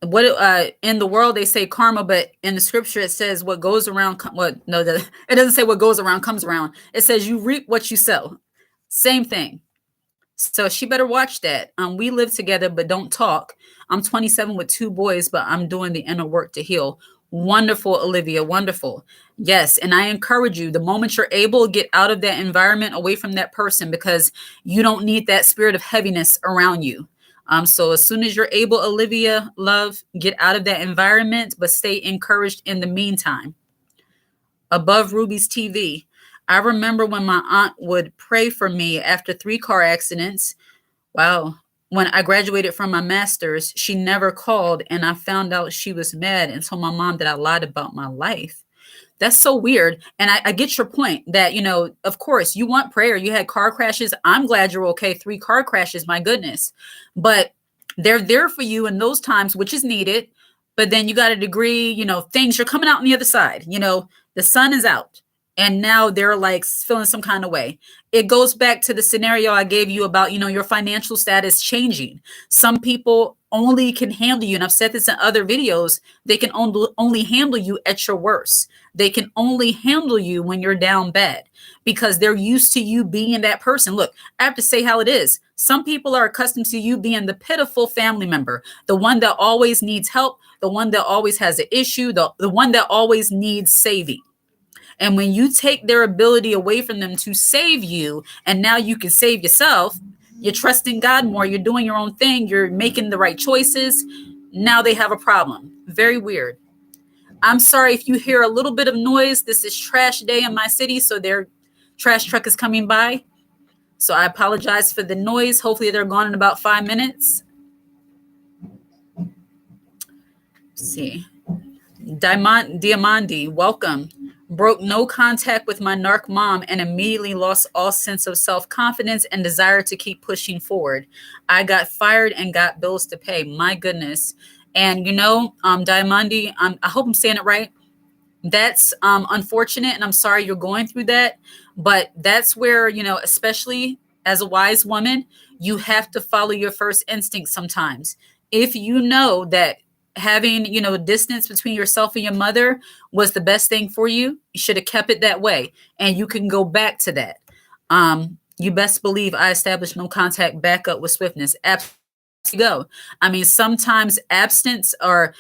What in the world they say karma, but in the scripture it says what goes around. It doesn't say what goes around comes around. It says you reap what you sow. Same thing. So she better watch that. We live together, but don't talk. I'm 27 with 2 boys, but I'm doing the inner work to heal. Wonderful, Olivia. Wonderful. Yes. And I encourage you, the moment you're able, get out of that environment, away from that person, because you don't need that spirit of heaviness around you. So as soon as you're able, Olivia, love, get out of that environment, but stay encouraged in the meantime. Above Ruby's TV. I remember when my aunt would pray for me after 3 car accidents. Wow. When I graduated from my master's, she never called, and I found out she was mad and told my mom that I lied about my life. That's so weird. And I get your point that, of course, you want prayer. You had car crashes. I'm glad you're okay. 3 car crashes. My goodness. But they're there for you in those times, which is needed. But then you got a degree, things, you're coming out on the other side. The sun is out. And now they're like feeling some kind of way. It goes back to the scenario I gave you about, your financial status changing. Some people only can handle you. And I've said this in other videos. They can only handle you at your worst. They can only handle you when you're down bad because they're used to you being that person. Look, I have to say how it is. Some people are accustomed to you being the pitiful family member, the one that always needs help, the one that always has an issue, the one that always needs saving. And when you take their ability away from them to save you, and now you can save yourself, you're trusting God more, you're doing your own thing, you're making the right choices. Now they have a problem. Very weird. I'm sorry if you hear a little bit of noise. This is trash day in my city, so their trash truck is coming by. So I apologize for the noise. Hopefully they're gone in about 5 minutes. Let's see. Diamandi, welcome. Broke no contact with my narc mom and immediately lost all sense of self-confidence and desire to keep pushing forward. I got fired and got bills to pay. My goodness. And Diamandi, I hope I'm saying it right. That's unfortunate, and I'm sorry you're going through that. But that's where, especially as a wise woman, you have to follow your first instinct sometimes. If you know that having, distance between yourself and your mother was the best thing for you, you should have kept it that way. And you can go back to that. You best believe I established no contact, back up with swiftness. Absolutely. Go. I mean, sometimes absence or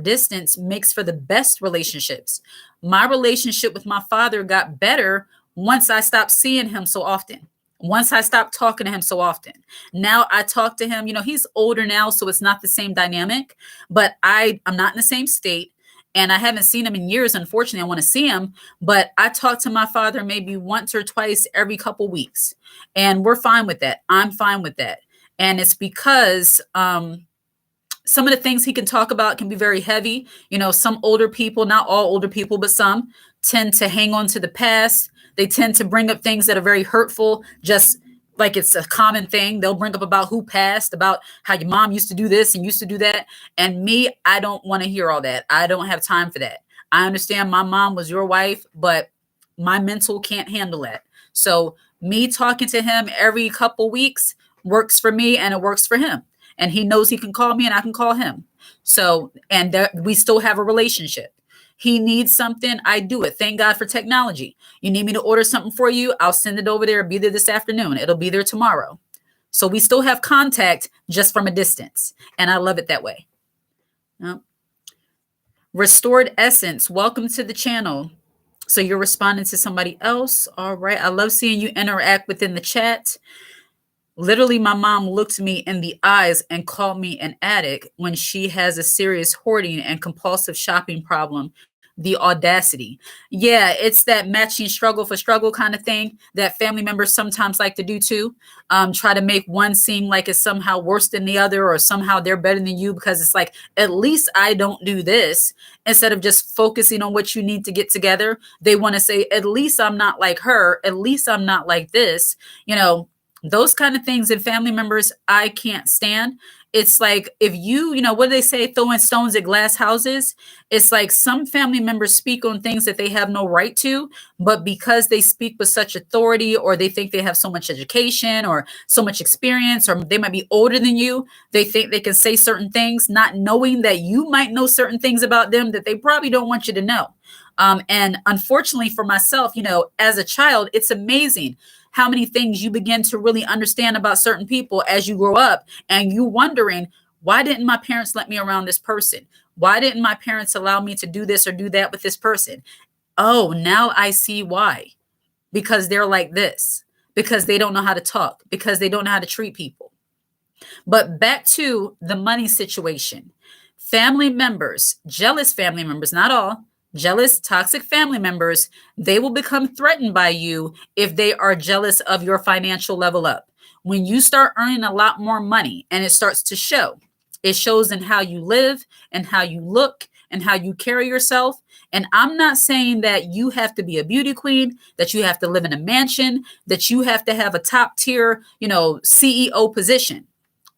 distance makes for the best relationships. My relationship with my father got better once I stopped seeing him so often. Once I stopped talking to him so often. Now I talk to him, he's older now, so it's not the same dynamic, but I'm not in the same state and I haven't seen him in years. Unfortunately, I want to see him, but I talk to my father maybe once or twice every couple weeks and we're fine with that. I'm fine with that. And it's because some of the things he can talk about can be very heavy. Some older people, not all older people, but some tend to hang on to the past. They tend to bring up things that are very hurtful, just like it's a common thing. They'll bring up about who passed, about how your mom used to do this and used to do that. And me, I don't want to hear all that. I don't have time for that. I understand my mom was your wife, but my mental can't handle that. So me talking to him every couple weeks works for me and it works for him. And he knows he can call me and I can call him. So, and we still have a relationship. He needs something, I do it. Thank God for technology. You need me to order something for you, I'll send it over there. It'll be there this afternoon. It'll be there tomorrow. So we still have contact just from a distance. And I love it that way. Yep. Restored Essence, welcome to the channel. So you're responding to somebody else. All right. I love seeing you interact within the chat. Literally, my mom looked me in the eyes and called me an addict when she has a serious hoarding and compulsive shopping problem. The audacity. Yeah, it's that matching struggle for struggle kind of thing that family members sometimes like to do too. Try to make one seem like it's somehow worse than the other, or somehow they're better than you, because it's like, at least I don't do this. Instead of just focusing on what you need to get together, they want to say, at least I'm not like her. At least I'm not like this. You know, those kind of things in family members, I can't stand. It's like, if what do they say, throwing stones at glass houses? It's like some family members speak on things that they have no right to, but because they speak with such authority, or they think they have so much education or so much experience, or they might be older than you, they think they can say certain things, not knowing that you might know certain things about them that they probably don't want you to know. And unfortunately for myself, as a child, it's amazing how many things you begin to really understand about certain people as you grow up, and you wondering, why didn't my parents let me around this person? Why didn't my parents allow me to do this or do that with this person? Oh, now I see why. Because they're like this, because they don't know how to talk, because they don't know how to treat people. But back to the money situation. Family members, jealous family members, not all, jealous, toxic family members, they will become threatened by you if they are jealous of your financial level up. When you start earning a lot more money and it starts to show, it shows in how you live and how you look and how you carry yourself. And I'm not saying that you have to be a beauty queen, that you have to live in a mansion, that you have to have a top tier, CEO position.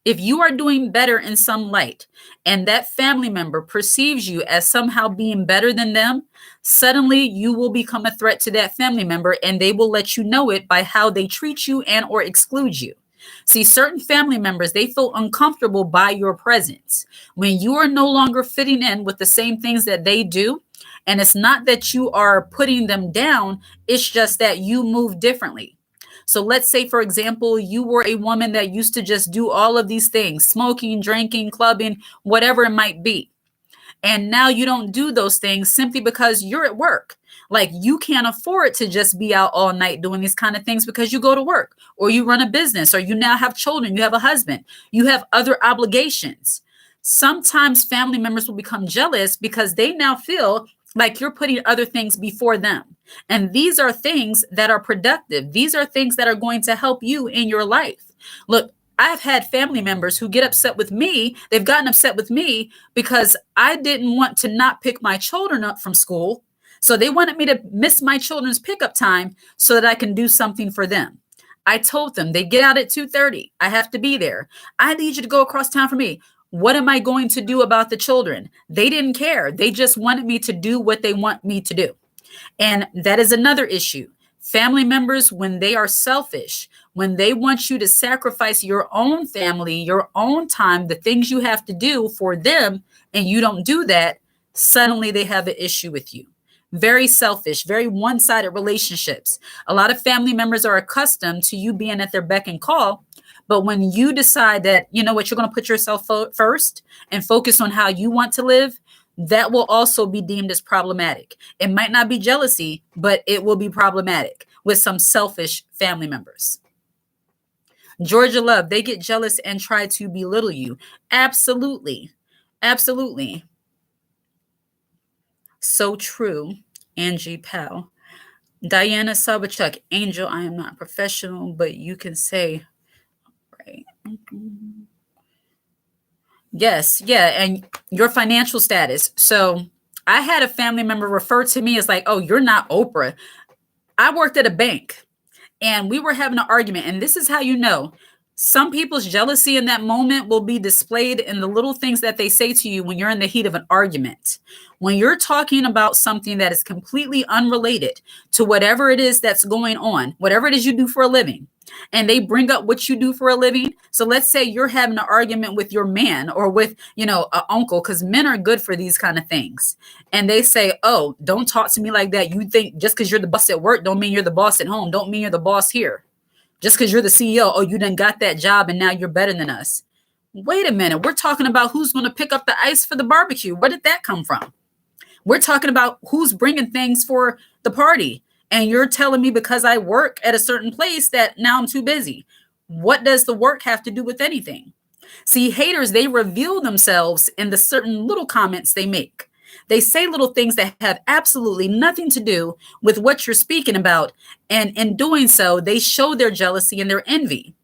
If you are doing better in some light and that family member perceives you as somehow being better than them, suddenly you will become a threat to that family member, and they will let you know it by how they treat you and or exclude you. See, certain family members, they feel uncomfortable by your presence. When you are no longer fitting in with the same things that they do, and it's not that you are putting them down, it's just that you move differently. So let's say, for example, you were a woman that used to just do all of these things, smoking, drinking, clubbing, whatever it might be. And now you don't do those things simply because you're at work. Like, you can't afford to just be out all night doing these kind of things because you go to work, or you run a business, or you now have children, you have a husband, you have other obligations. Sometimes family members will become jealous because they now feel like you're putting other things before them. And these are things that are productive. These are things that are going to help you in your life. Look, I've had family members who get upset with me. They've gotten upset with me because I didn't want to not pick my children up from school. So they wanted me to miss my children's pickup time so that I can do something for them. I told them they get out at 2:30. I have to be there. I need you to go across town for me. What am I going to do about the children? They didn't care. They just wanted me to do what they want me to do. And that is another issue. Family members, when they are selfish, when they want you to sacrifice your own family, your own time, the things you have to do for them, and you don't do that, suddenly they have an issue with you. Very selfish, very one-sided relationships. A lot of family members are accustomed to you being at their beck and call. But when you decide that, you know what, you're going to put yourself first and focus on how you want to live, that will also be deemed as problematic. It might not be jealousy, but it will be problematic with some selfish family members. Georgia Love, they get jealous and try to belittle you. Absolutely. Absolutely. So true. Angie Powell. Diana Sabachuk, Angel, I am not professional, but you can say, right. Yes, yeah, and your financial status. So I had a family member refer to me as like, oh, you're not Oprah. I worked at a bank and we were having an argument. And this is how you know Some people's jealousy in that moment will be displayed in the little things that they say to you when you're in the heat of an argument. When you're talking about something that is completely unrelated to whatever it is that's going on, whatever it is you do for a living, and they bring up what you do for a living. So let's say you're having an argument with your man or with, an uncle, because men are good for these kind of things. And they say, oh, don't talk to me like that. You think just because you're the boss at work don't mean you're the boss at home. Don't mean you're the boss here. Just because you're the CEO, oh, you done got that job and now you're better than us. Wait a minute. We're talking about who's going to pick up the ice for the barbecue. Where did that come from? We're talking about who's bringing things for the party. And you're telling me because I work at a certain place that now I'm too busy. What does the work have to do with anything? See, haters, they reveal themselves in the certain little comments they make. They say little things that have absolutely nothing to do with what you're speaking about. And in doing so, they show their jealousy and their envy.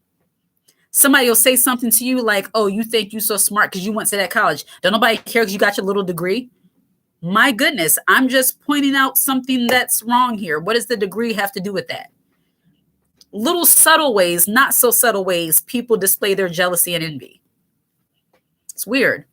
Somebody will say something to you like, oh, you think you're so smart because you went to that college. Don't nobody care because you got your little degree. My goodness, I'm just pointing out something that's wrong here. What does the degree have to do with that? Little subtle ways, not so subtle ways, people display their jealousy and envy. It's weird.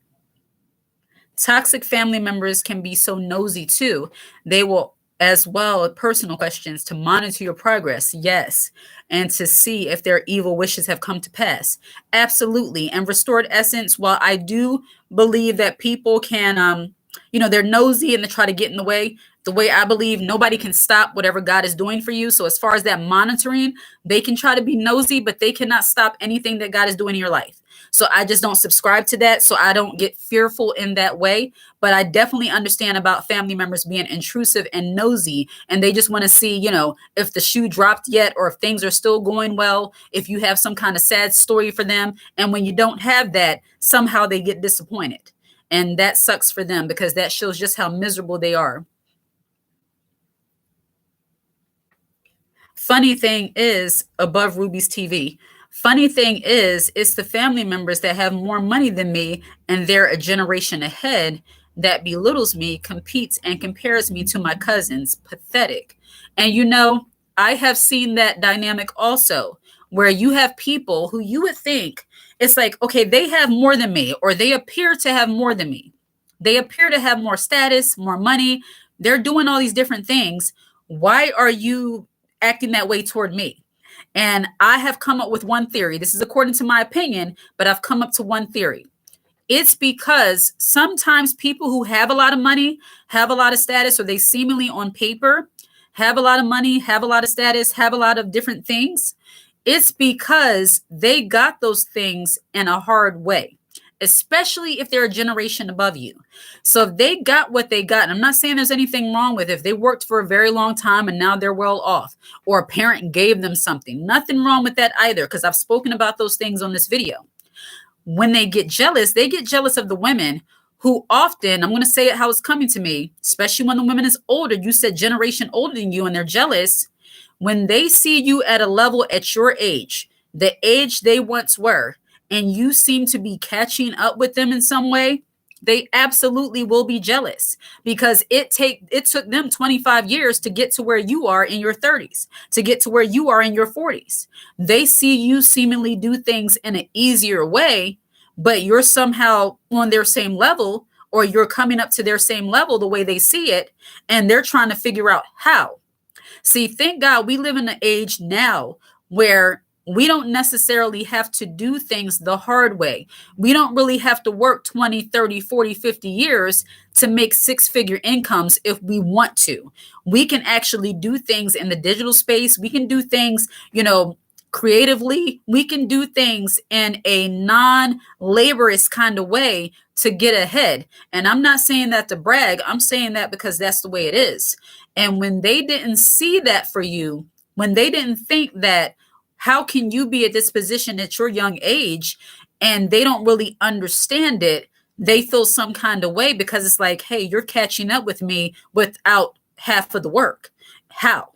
Toxic family members can be so nosy too. They will as well personal questions to monitor your progress. Yes. And to see if their evil wishes have come to pass. Absolutely. And restored essence, while I do believe that people can, they're nosy and they try to get in the way. The way I believe nobody can stop whatever God is doing for you. So as far as that monitoring, they can try to be nosy, but they cannot stop anything that God is doing in your life. So I just don't subscribe to that. So I don't get fearful in that way. But I definitely understand about family members being intrusive and nosy. And they just want to see, if the shoe dropped yet or if things are still going well, if you have some kind of sad story for them. And when you don't have that, somehow they get disappointed. And that sucks for them because that shows just how miserable they are. Funny thing is, above Ruby's TV, funny thing is, it's the family members that have more money than me and they're a generation ahead that belittles me, competes, and compares me to my cousins. Pathetic. And I have seen that dynamic also, where you have people who you would think it's like, okay, they have more than me, or they appear to have more than me. They appear to have more status, more money. They're doing all these different things. Why are you acting that way toward me? And I have come up with one theory. This is according to my opinion, but I've come up to one theory. It's because sometimes people who have a lot of money, have a lot of status, or they seemingly on paper have a lot of money, have a lot of status, have a lot of different things. It's because they got those things in a hard way, especially if they're a generation above you. So if they got what they got, and I'm not saying there's anything wrong with it, if they worked for a very long time and now they're well off, or a parent gave them something, nothing wrong with that either, because I've spoken about those things on this video. When they get jealous of the women who often, I'm going to say it how it's coming to me, especially when the woman is older. You said generation older than you and they're jealous. When they see you at a level at your age, the age they once were, and you seem to be catching up with them in some way, they absolutely will be jealous because it took them 25 years to get to where you are in your 30s, to get to where you are in your 40s. They see you seemingly do things in an easier way, but you're somehow on their same level, or you're coming up to their same level the way they see it, and they're trying to figure out how. See, thank God we live in an age now where we don't necessarily have to do things the hard way. We don't really have to work 20, 30, 40, 50 years to make six-figure incomes if we want to. We can actually do things in the digital space. We can do things, creatively. We can do things in a non-laborious kind of way to get ahead. And I'm not saying that to brag. I'm saying that because that's the way it is. And when they didn't see that for you, when they didn't think that, how can you be at this position at your young age, and they don't really understand it, they feel some kind of way because it's like, hey, you're catching up with me without half of the work. How?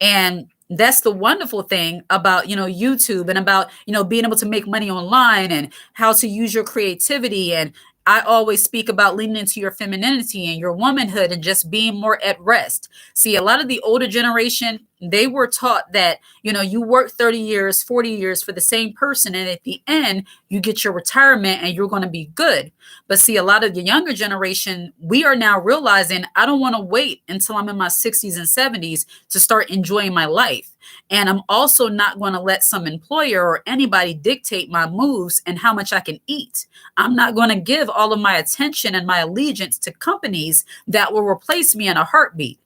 And that's the wonderful thing about, YouTube and about, being able to make money online and how to use your creativity. And I always speak about leaning into your femininity and your womanhood and just being more at rest. See, a lot of the older generation, they were taught that, you work 30 years, 40 years for the same person. And at the end, you get your retirement and you're going to be good. But see, a lot of the younger generation, we are now realizing I don't want to wait until I'm in my 60s and 70s to start enjoying my life. And I'm also not going to let some employer or anybody dictate my moves and how much I can eat. I'm not going to give all of my attention and my allegiance to companies that will replace me in a heartbeat.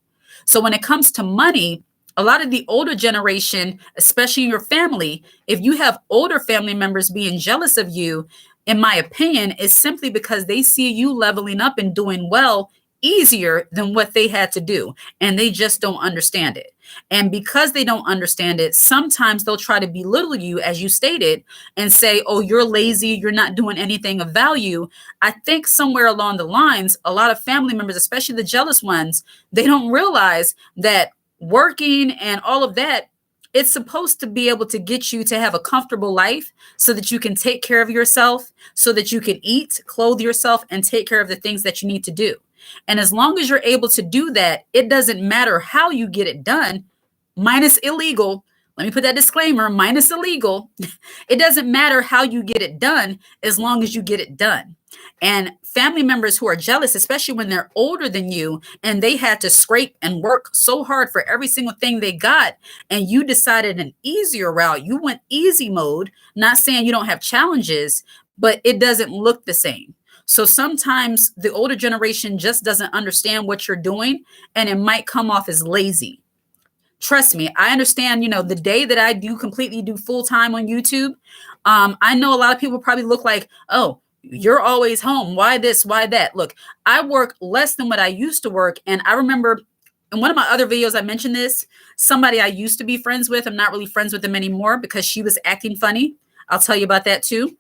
So when it comes to money, a lot of the older generation, especially in your family, if you have older family members being jealous of you, in my opinion, is simply because they see you leveling up and doing well easier than what they had to do. And they just don't understand it. And because they don't understand it, sometimes they'll try to belittle you, as you stated, and say, oh, you're lazy, you're not doing anything of value. I think somewhere along the lines, a lot of family members, especially the jealous ones, they don't realize that working and all of that, it's supposed to be able to get you to have a comfortable life so that you can take care of yourself, so that you can eat, clothe yourself, and take care of the things that you need to do. And as long as you're able to do that, it doesn't matter how you get it done, minus illegal. Let me put that disclaimer, minus illegal. It doesn't matter how you get it done as long as you get it done. And family members who are jealous, especially when they're older than you and they had to scrape and work so hard for every single thing they got, and you decided an easier route, you went easy mode, not saying you don't have challenges, but it doesn't look the same. So sometimes the older generation just doesn't understand what you're doing, and it might come off as lazy. Trust me, I understand, the day that I do completely do full time on YouTube, I know a lot of people probably look like, oh, you're always home. Why this? Why that? Look, I work less than what I used to work. And I remember in one of my other videos, I mentioned this, somebody I used to be friends with. I'm not really friends with them anymore because she was acting funny. I'll tell you about that too.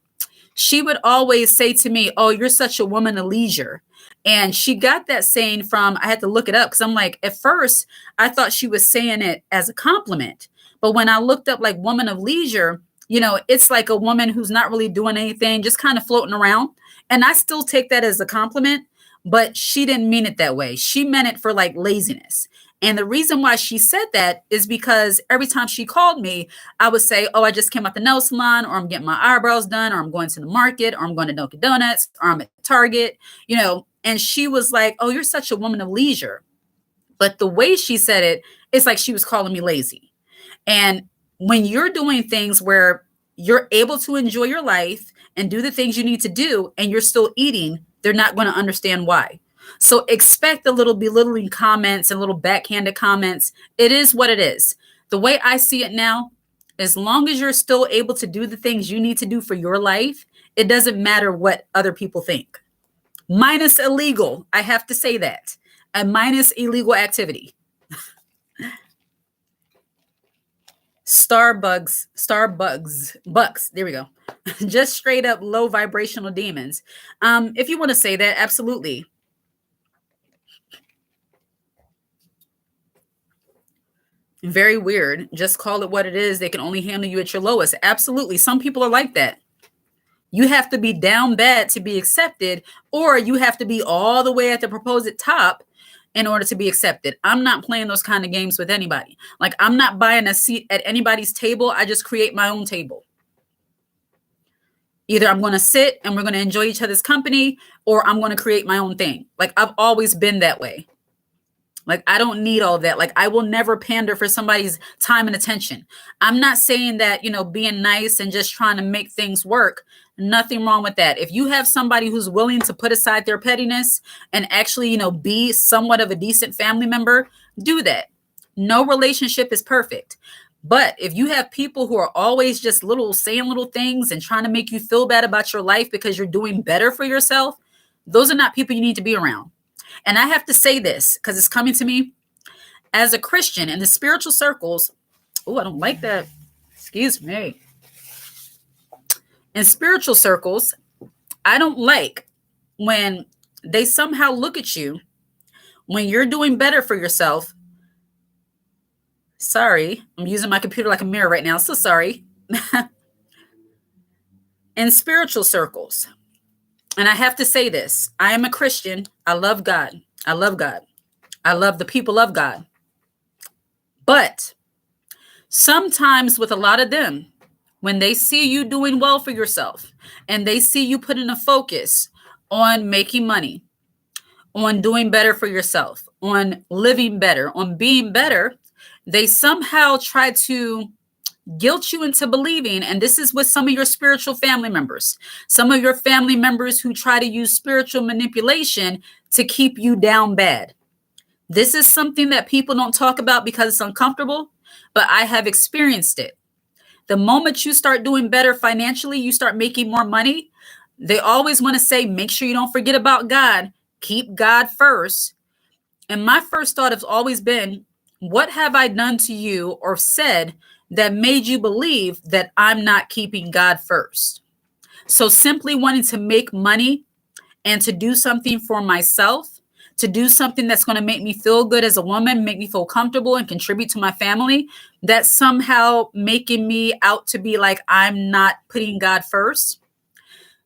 She would always say to me, oh, you're such a woman of leisure. And she got that saying from, I had to look it up because I'm like, at first, I thought she was saying it as a compliment. But when I looked up like woman of leisure, it's like a woman who's not really doing anything, just kind of floating around. And I still take that as a compliment, but she didn't mean it that way. She meant it for like laziness. And the reason why she said that is because every time she called me, I would say, oh, I just came out the nail salon, or I'm getting my eyebrows done, or I'm going to the market, or I'm going to Dunkin' Donuts, or I'm at Target, and she was like, oh, you're such a woman of leisure. But the way she said it, it's like she was calling me lazy. And when you're doing things where you're able to enjoy your life and do the things you need to do, and you're still eating, they're not going to understand why. So expect a little belittling comments and little backhanded comments. It is what it is. The way I see it now, as long as you're still able to do the things you need to do for your life, it doesn't matter what other people think. Minus illegal. I have to say that. And minus illegal activity. Bucks. There we go. Just straight up low vibrational demons. If you want to say that, absolutely. Very weird. Just call it what it is. They can only handle you at your lowest. Absolutely. Some people are like that. You have to be down bad to be accepted, or you have to be all the way at the proposed top in order to be accepted. I'm not playing those kind of games with anybody. Like, I'm not buying a seat at anybody's table. I just create my own table. Either I'm going to sit and we're going to enjoy each other's company, or I'm going to create my own thing. Like, I've always been that way. Like, I don't need all of that. Like, I will never pander for somebody's time and attention. I'm not saying that, being nice and just trying to make things work. Nothing wrong with that. If you have somebody who's willing to put aside their pettiness and actually, be somewhat of a decent family member, do that. No relationship is perfect. But if you have people who are always just saying little things and trying to make you feel bad about your life because you're doing better for yourself, those are not people you need to be around. And I have to say this because it's coming to me as a Christian in the spiritual circles. Oh, I don't like that. Excuse me. In spiritual circles, I don't like when they somehow look at you when you're doing better for yourself. Sorry, I'm using my computer like a mirror right now. So sorry. In spiritual circles, and I have to say this, I am a Christian. I love God. I love God. I love the people of God. But Sometimes with a lot of them, when they see you doing well for yourself and they see you putting a focus on making money, on doing better for yourself, on living better, on being better, they somehow try to guilt you into believing, and this is with some of your spiritual family members, some of your family members who try to use spiritual manipulation to keep you down bad. This is something that people don't talk about because it's uncomfortable, but I have experienced it. The moment you start doing better financially, you start making more money, they always want to say, make sure you don't forget about God. Keep God first. And my first thought has always been, what have I done to you or said that made you believe that I'm not keeping God first? So simply wanting to make money and to do something for myself, to do something that's going to make me feel good as a woman, make me feel comfortable and contribute to my family, that's somehow making me out to be like I'm not putting God first.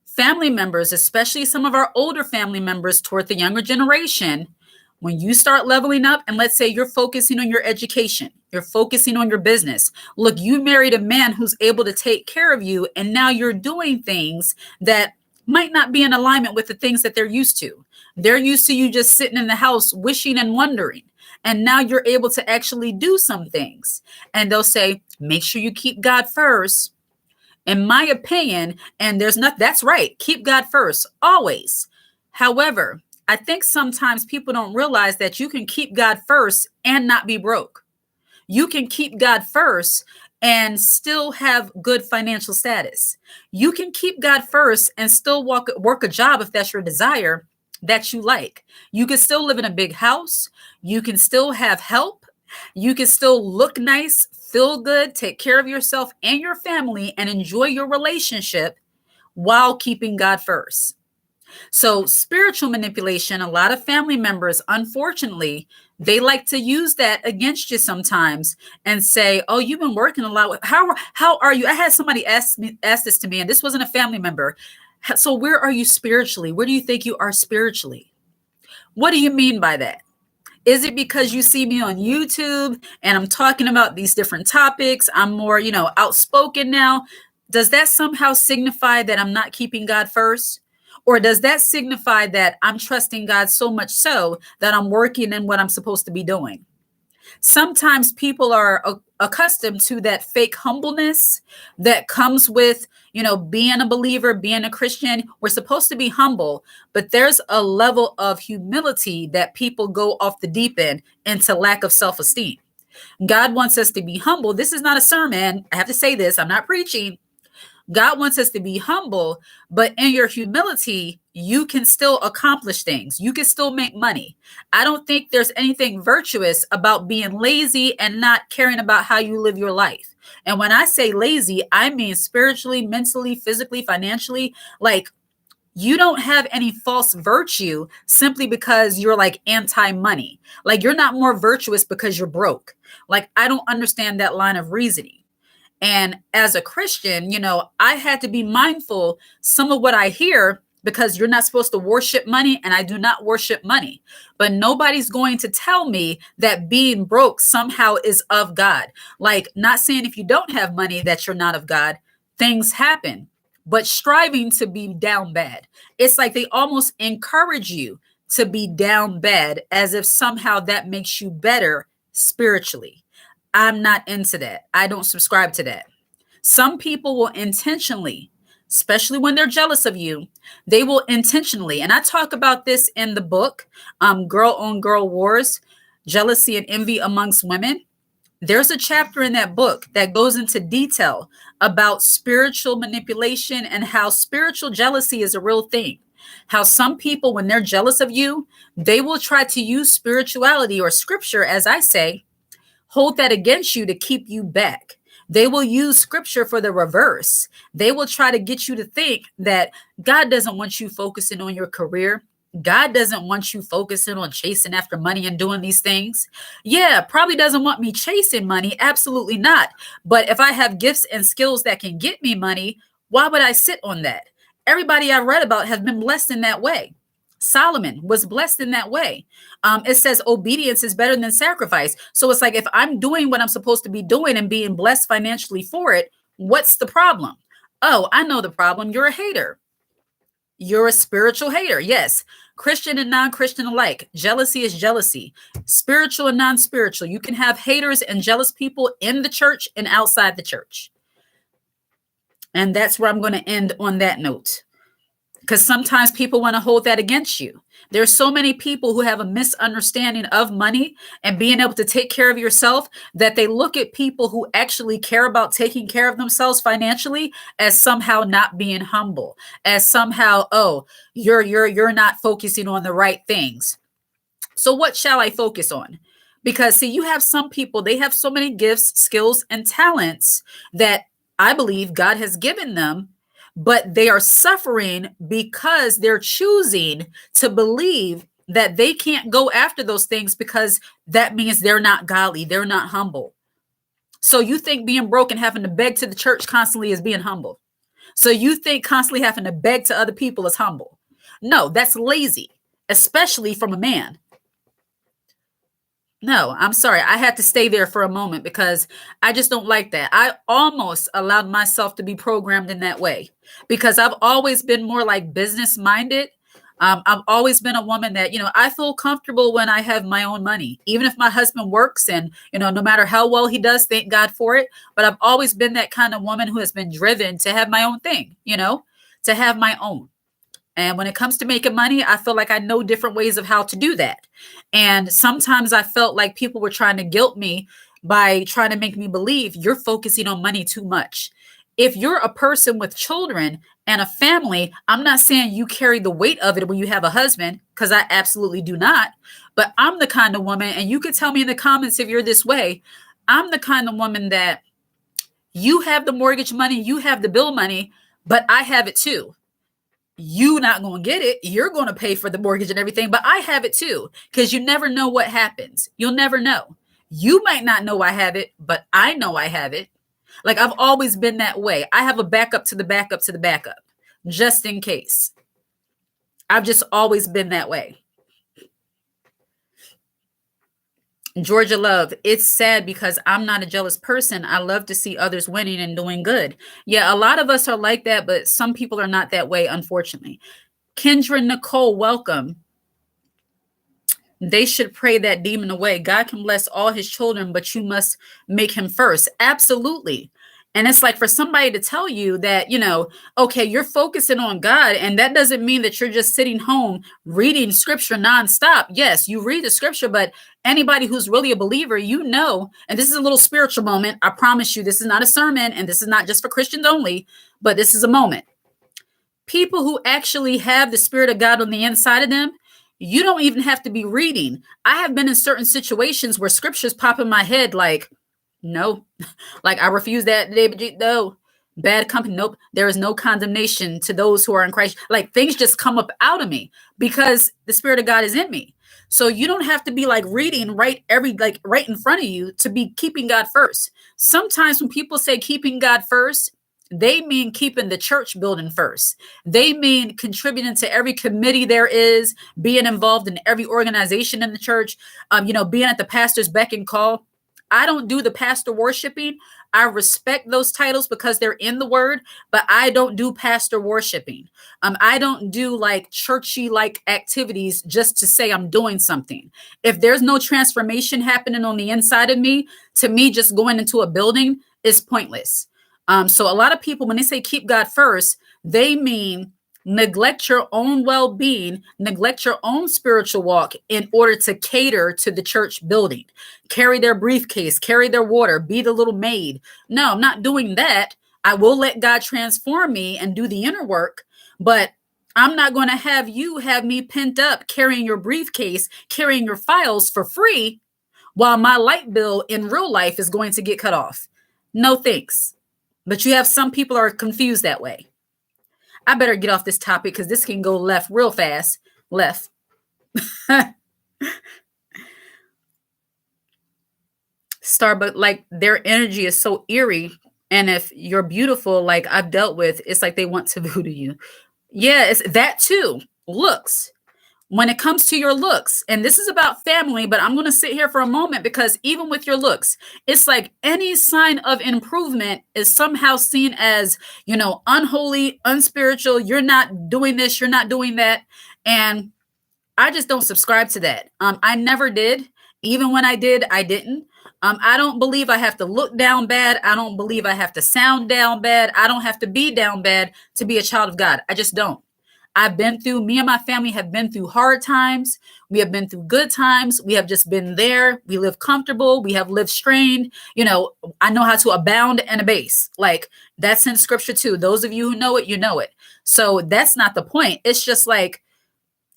Family members, especially some of our older family members toward the younger generation, when you start leveling up and let's say you're focusing on your education, you're focusing on your business. Look, you married a man who's able to take care of you, and now you're doing things that might not be in alignment with the things that they're used to. They're used to you just sitting in the house wishing and wondering. And now you're able to actually do some things. And they'll say, make sure you keep God first. In my opinion, and there's not, that's right, keep God first, always. However, I think sometimes people don't realize that you can keep God first and not be broke. You can keep God first and still have good financial status. You can keep God first and still work a job if that's your desire that you like. You can still live in a big house. You can still have help. You can still look nice, feel good, take care of yourself and your family, and enjoy your relationship while keeping God first. So spiritual manipulation, a lot of family members, unfortunately, they like to use that against you sometimes and say, oh, you've been working a lot. How are you? I had somebody ask this to me, and this wasn't a family member. So where are you spiritually? Where do you think you are spiritually? What do you mean by that? Is it because you see me on YouTube and I'm talking about these different topics? I'm more, outspoken now. Does that somehow signify that I'm not keeping God first? Or does that signify that I'm trusting God so much so that I'm working in what I'm supposed to be doing? Sometimes people are accustomed to that fake humbleness that comes with, being a believer, being a Christian. We're supposed to be humble, but there's a level of humility that people go off the deep end into lack of self-esteem. God wants us to be humble. This is not a sermon. I have to say this. I'm not preaching. God wants us to be humble, but in your humility, you can still accomplish things. You can still make money. I don't think there's anything virtuous about being lazy and not caring about how you live your life. And when I say lazy, I mean spiritually, mentally, physically, financially. Like, you don't have any false virtue simply because you're like anti-money. Like, you're not more virtuous because you're broke. Like, I don't understand that line of reasoning. And as a Christian, I had to be mindful some of what I hear, because you're not supposed to worship money, and I do not worship money. But nobody's going to tell me that being broke somehow is of God. Like, not saying if you don't have money that you're not of God. Things happen, but striving to be down bad. It's like they almost encourage you to be down bad as if somehow that makes you better spiritually. I'm not into that. I don't subscribe to that. Some people will intentionally, especially when they're jealous of you, they will intentionally, and I talk about this in the book, Girl on Girl Wars, Jealousy and Envy Amongst Women. There's a chapter in that book that goes into detail about spiritual manipulation and how spiritual jealousy is a real thing. How some people, when they're jealous of you, they will try to use spirituality or scripture, as I say, hold that against you to keep you back. They will use scripture for the reverse. They will try to get you to think that God doesn't want you focusing on your career. God doesn't want you focusing on chasing after money and doing these things. Yeah, probably doesn't want me chasing money. Absolutely not. But if I have gifts and skills that can get me money, why would I sit on that? Everybody I read about has been blessed in that way. Solomon was blessed in that way. It says obedience is better than sacrifice. So it's like if I'm doing what I'm supposed to be doing and being blessed financially for it, what's the problem? Oh, I know the problem. You're a hater. You're a spiritual hater. Yes. Christian and non-Christian alike. Jealousy is jealousy. Spiritual and non-spiritual. You can have haters and jealous people in the church and outside the church. And that's where I'm going to end on that note. Because sometimes people want to hold that against you. There's so many people who have a misunderstanding of money and being able to take care of yourself that they look at people who actually care about taking care of themselves financially as somehow not being humble, as somehow, oh, you're not focusing on the right things. So what shall I focus on? Because see, you have some people, they have so many gifts, skills, and talents that I believe God has given them, but they are suffering because they're choosing to believe that they can't go after those things because that means they're not godly, they're not humble. So you think being broke and having to beg to the church constantly is being humble. So you think constantly having to beg to other people is humble. No, that's lazy, especially from a man. No, I'm sorry. I had to stay there for a moment because I just don't like that. I almost allowed myself to be programmed in that way because I've always been more like business minded. I've always been a woman that, I feel comfortable when I have my own money, even if my husband works and, no matter how well he does, thank God for it. But I've always been that kind of woman who has been driven to have my own thing, to have my own. And when it comes to making money, I feel like I know different ways of how to do that. And sometimes I felt like people were trying to guilt me by trying to make me believe you're focusing on money too much. If you're a person with children and a family, I'm not saying you carry the weight of it when you have a husband, because I absolutely do not. But I'm the kind of woman, and you could tell me in the comments if you're this way, I'm the kind of woman that you have the mortgage money, you have the bill money, but I have it too. You not going to get it. You're going to pay for the mortgage and everything, but I have it too, because you never know what happens. You'll never know. You might not know I have it, but I know I have it. Like I've always been that way. I have a backup to the backup to the backup, just in case. I've just always been that way. Georgia Love, it's sad because I'm not a jealous person. I love to see others winning and doing good. Yeah, a lot of us are like that, but some people are not that way, unfortunately. Kendra Nicole, welcome. They should pray that demon away. God can bless all his children, but you must make him first. Absolutely. And it's like for somebody to tell you that, okay, you're focusing on God, and that doesn't mean that you're just sitting home reading scripture nonstop. Yes, you read the scripture, but anybody who's really a believer, and this is a little spiritual moment. I promise you, this is not a sermon, and this is not just for Christians only, but this is a moment. People who actually have the Spirit of God on the inside of them, you don't even have to be reading. I have been in certain situations where scriptures pop in my head like, no, like I refuse that. No, bad company. Nope. There is no condemnation to those who are in Christ. Like things just come up out of me because the Spirit of God is in me. So you don't have to be like reading right in front of you to be keeping God first. Sometimes when people say keeping God first, they mean keeping the church building first. They mean contributing to every committee there is, being involved in every organization in the church, being at the pastor's beck and call. I don't do the pastor worshiping. I respect those titles because they're in the word, but I don't do pastor worshiping. I don't do like churchy like activities just to say I'm doing something. If there's no transformation happening on the inside of me, to me, just going into a building is pointless. So a lot of people, when they say keep God first, they mean neglect your own well-being, neglect your own spiritual walk in order to cater to the church building. Carry their briefcase, carry their water, be the little maid. No, I'm not doing that. I will let God transform me and do the inner work, but I'm not going to have you have me pent up carrying your briefcase, carrying your files for free while my light bill in real life is going to get cut off. No thanks. But you have some people are confused that way. I better get off this topic because this can go left real fast. Left. Starbucks, like their energy is so eerie. And if you're beautiful, like I've dealt with, it's like they want to voodoo you. Yeah, it's that too. Looks. when it comes to your looks, and this is about family, but I'm going to sit here for a moment because even with your looks, it's like any sign of improvement is somehow seen as, unholy, unspiritual. You're not doing this, you're not doing that. And I just don't subscribe to that. I never did. Even when I did, I didn't. I don't believe I have to look down bad. I don't believe I have to sound down bad. I don't have to be down bad to be a child of God. I just don't. Me and my family have been through hard times. We have been through good times. We have just been there. We live comfortable. We have lived strained. I know how to abound and abase. Like that's in scripture too. Those of you who know it, you know it. So that's not the point. It's just like,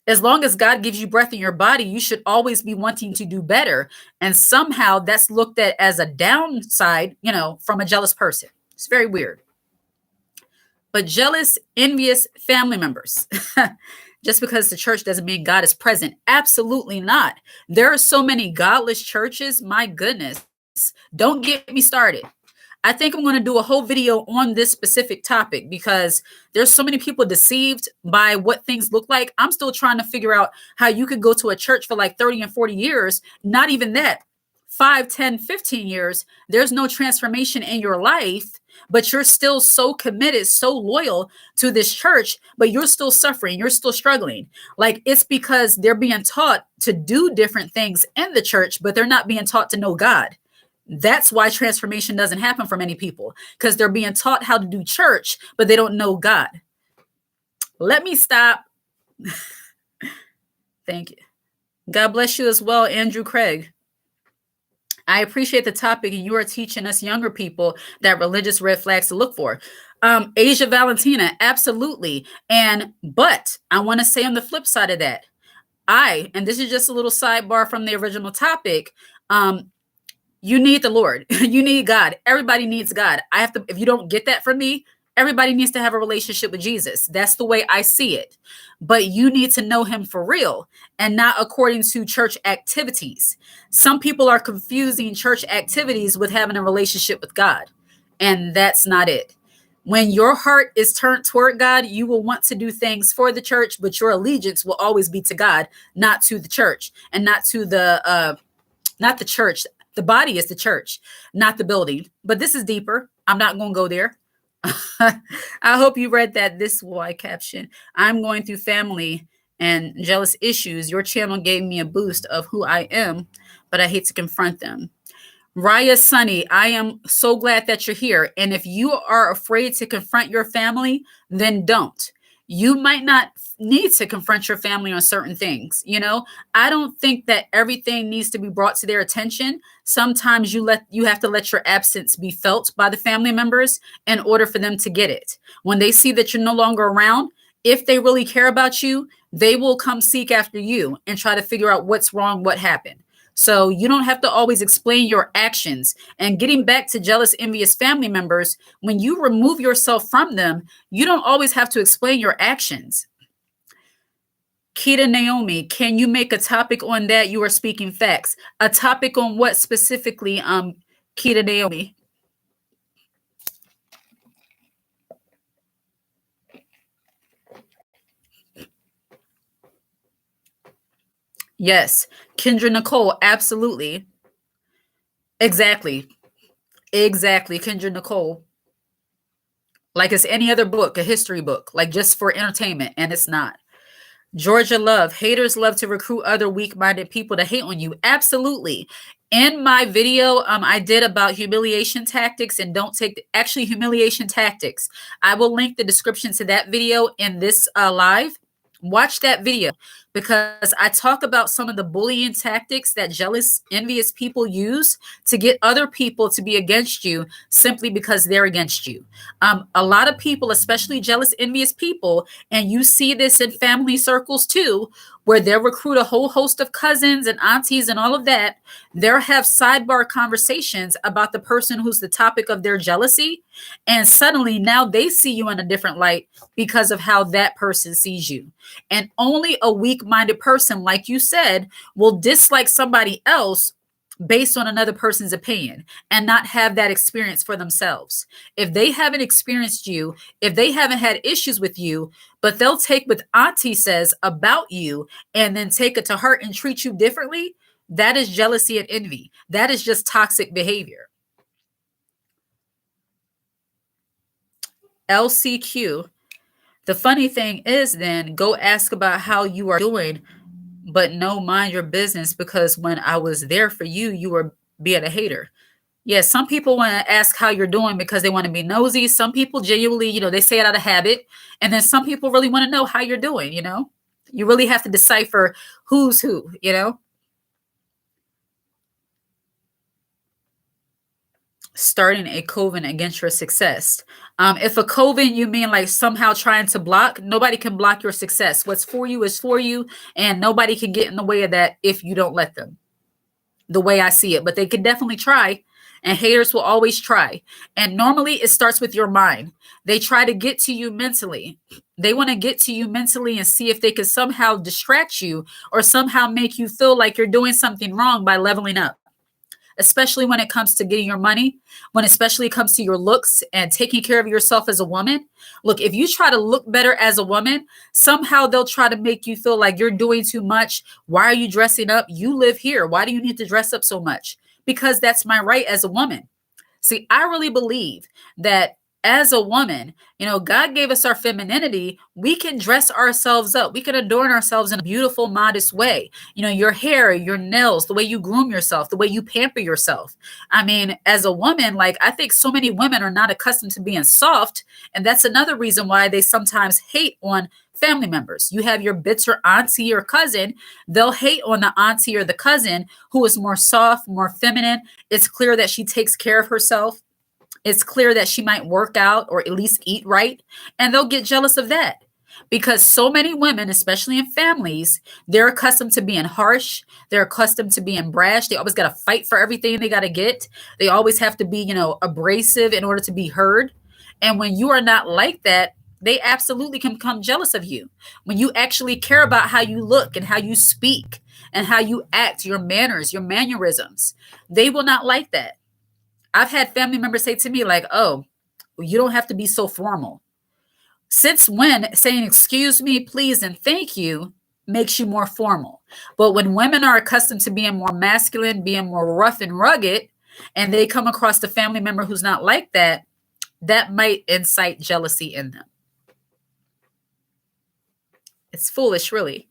as long as God gives you breath in your body, you should always be wanting to do better. And somehow that's looked at as a downside, from a jealous person. It's very weird. But jealous, envious family members. Just because the church doesn't mean God is present. Absolutely not. There are so many godless churches. My goodness. Don't get me started. I think I'm going to do a whole video on this specific topic because there's so many people deceived by what things look like. I'm still trying to figure out how you could go to a church for like 30 and 40 years. Not even that. 5, 10, 15 years. There's no transformation in your life, but you're still so committed, so loyal to this church, but you're still suffering. You're still struggling. Like it's because they're being taught to do different things in the church, but they're not being taught to know God. That's why transformation doesn't happen for many people, because they're being taught how to do church, but they don't know God. Let me stop. Thank you. God bless you as well, Andrew Craig. I appreciate the topic, and you are teaching us younger people that religious red flags to look for. Asia Valentina, absolutely. But I want to say on the flip side of that, and this is just a little sidebar from the original topic, you need the Lord. You need God. Everybody needs God. If you don't get that from me, everybody needs to have a relationship with Jesus. That's the way I see it. But you need to know him for real and not according to church activities. Some people are confusing church activities with having a relationship with God, and that's not it. When your heart is turned toward God, you will want to do things for the church, but your allegiance will always be to God, not to the church, and not the church. The body is the church, not the building. But this is deeper. I'm not going to go there. I hope you read that this why caption. I'm going through family and jealous issues. Your channel gave me a boost of who I am, but I hate to confront them. Raya Sunny, I am so glad that you're here. And if you are afraid to confront your family, then don't. You might not need to confront your family on certain things. I don't think that everything needs to be brought to their attention. Sometimes you have to let your absence be felt by the family members in order for them to get it. When they see that you're no longer around, if they really care about you, they will come seek after you and try to figure out what's wrong, what happened. So you don't have to always explain your actions. And getting back to jealous, envious family members, when you remove yourself from them, you don't always have to explain your actions. Kita Naomi, can you make a topic on that? You are speaking facts. A topic on what specifically, Kita Naomi? Yes. Kendra Nicole, absolutely. Exactly. Kendra Nicole. Like it's any other book, a history book, like just for entertainment, and it's not. Georgia Love, haters love to recruit other weak-minded people to hate on you. Absolutely. In my video, I did about humiliation tactics and humiliation tactics. I will link the description to that video in this live. Watch that video because I talk about some of the bullying tactics that jealous, envious people use to get other people to be against you simply because they're against you. A lot of people, especially jealous, envious people, and you see this in family circles too, where they'll recruit a whole host of cousins and aunties and all of that. They'll have sidebar conversations about the person who's the topic of their jealousy. And suddenly now they see you in a different light because of how that person sees you. And only a weak-minded person, like you said, will dislike somebody else based on another person's opinion and not have that experience for themselves. If they haven't experienced you, if they haven't had issues with you, but they'll take what Auntie says about you and then take it to heart and treat you differently, that is jealousy and envy. That is just toxic behavior. LCQ. The funny thing is, then go ask about how you are doing, but no, mind your business, because when I was there for you, you were being a hater. Yeah, some people want to ask how you're doing because they want to be nosy. Some people genuinely, they say it out of habit. And then some people really want to know how you're doing. You really have to decipher who's who. Starting a coven against your success. If a coven, you mean like somehow trying to block, nobody can block your success. What's for you is for you, and nobody can get in the way of that if you don't let them, the way I see it. But they can definitely try, and haters will always try. And normally it starts with your mind. They try to get to you mentally. They want to get to you mentally and see if they can somehow distract you or somehow make you feel like you're doing something wrong by leveling up, especially when it comes to getting your money, when especially it comes to your looks and taking care of yourself as a woman. Look, if you try to look better as a woman, somehow they'll try to make you feel like you're doing too much. Why are you dressing up? You live here. Why do you need to dress up so much? Because that's my right as a woman. See, I really believe that as a woman, God gave us our femininity. We can dress ourselves up. We can adorn ourselves in a beautiful, modest way. Your hair, your nails, the way you groom yourself, the way you pamper yourself. I mean, as a woman, like, I think so many women are not accustomed to being soft. And that's another reason why they sometimes hate on family members. You have your bitter auntie or cousin. They'll hate on the auntie or the cousin who is more soft, more feminine. It's clear that she takes care of herself. It's clear that she might work out or at least eat right. And they'll get jealous of that because so many women, especially in families, they're accustomed to being harsh. They're accustomed to being brash. They always got to fight for everything they got to get. They always have to be, abrasive in order to be heard. And when you are not like that, they absolutely can become jealous of you. When you actually care about how you look and how you speak and how you act, your manners, your mannerisms, they will not like that. I've had family members say to me like, oh, you don't have to be so formal. Since when saying excuse me, please, and thank you makes you more formal? But when women are accustomed to being more masculine, being more rough and rugged, and they come across a family member who's not like that, that might incite jealousy in them. It's foolish, really.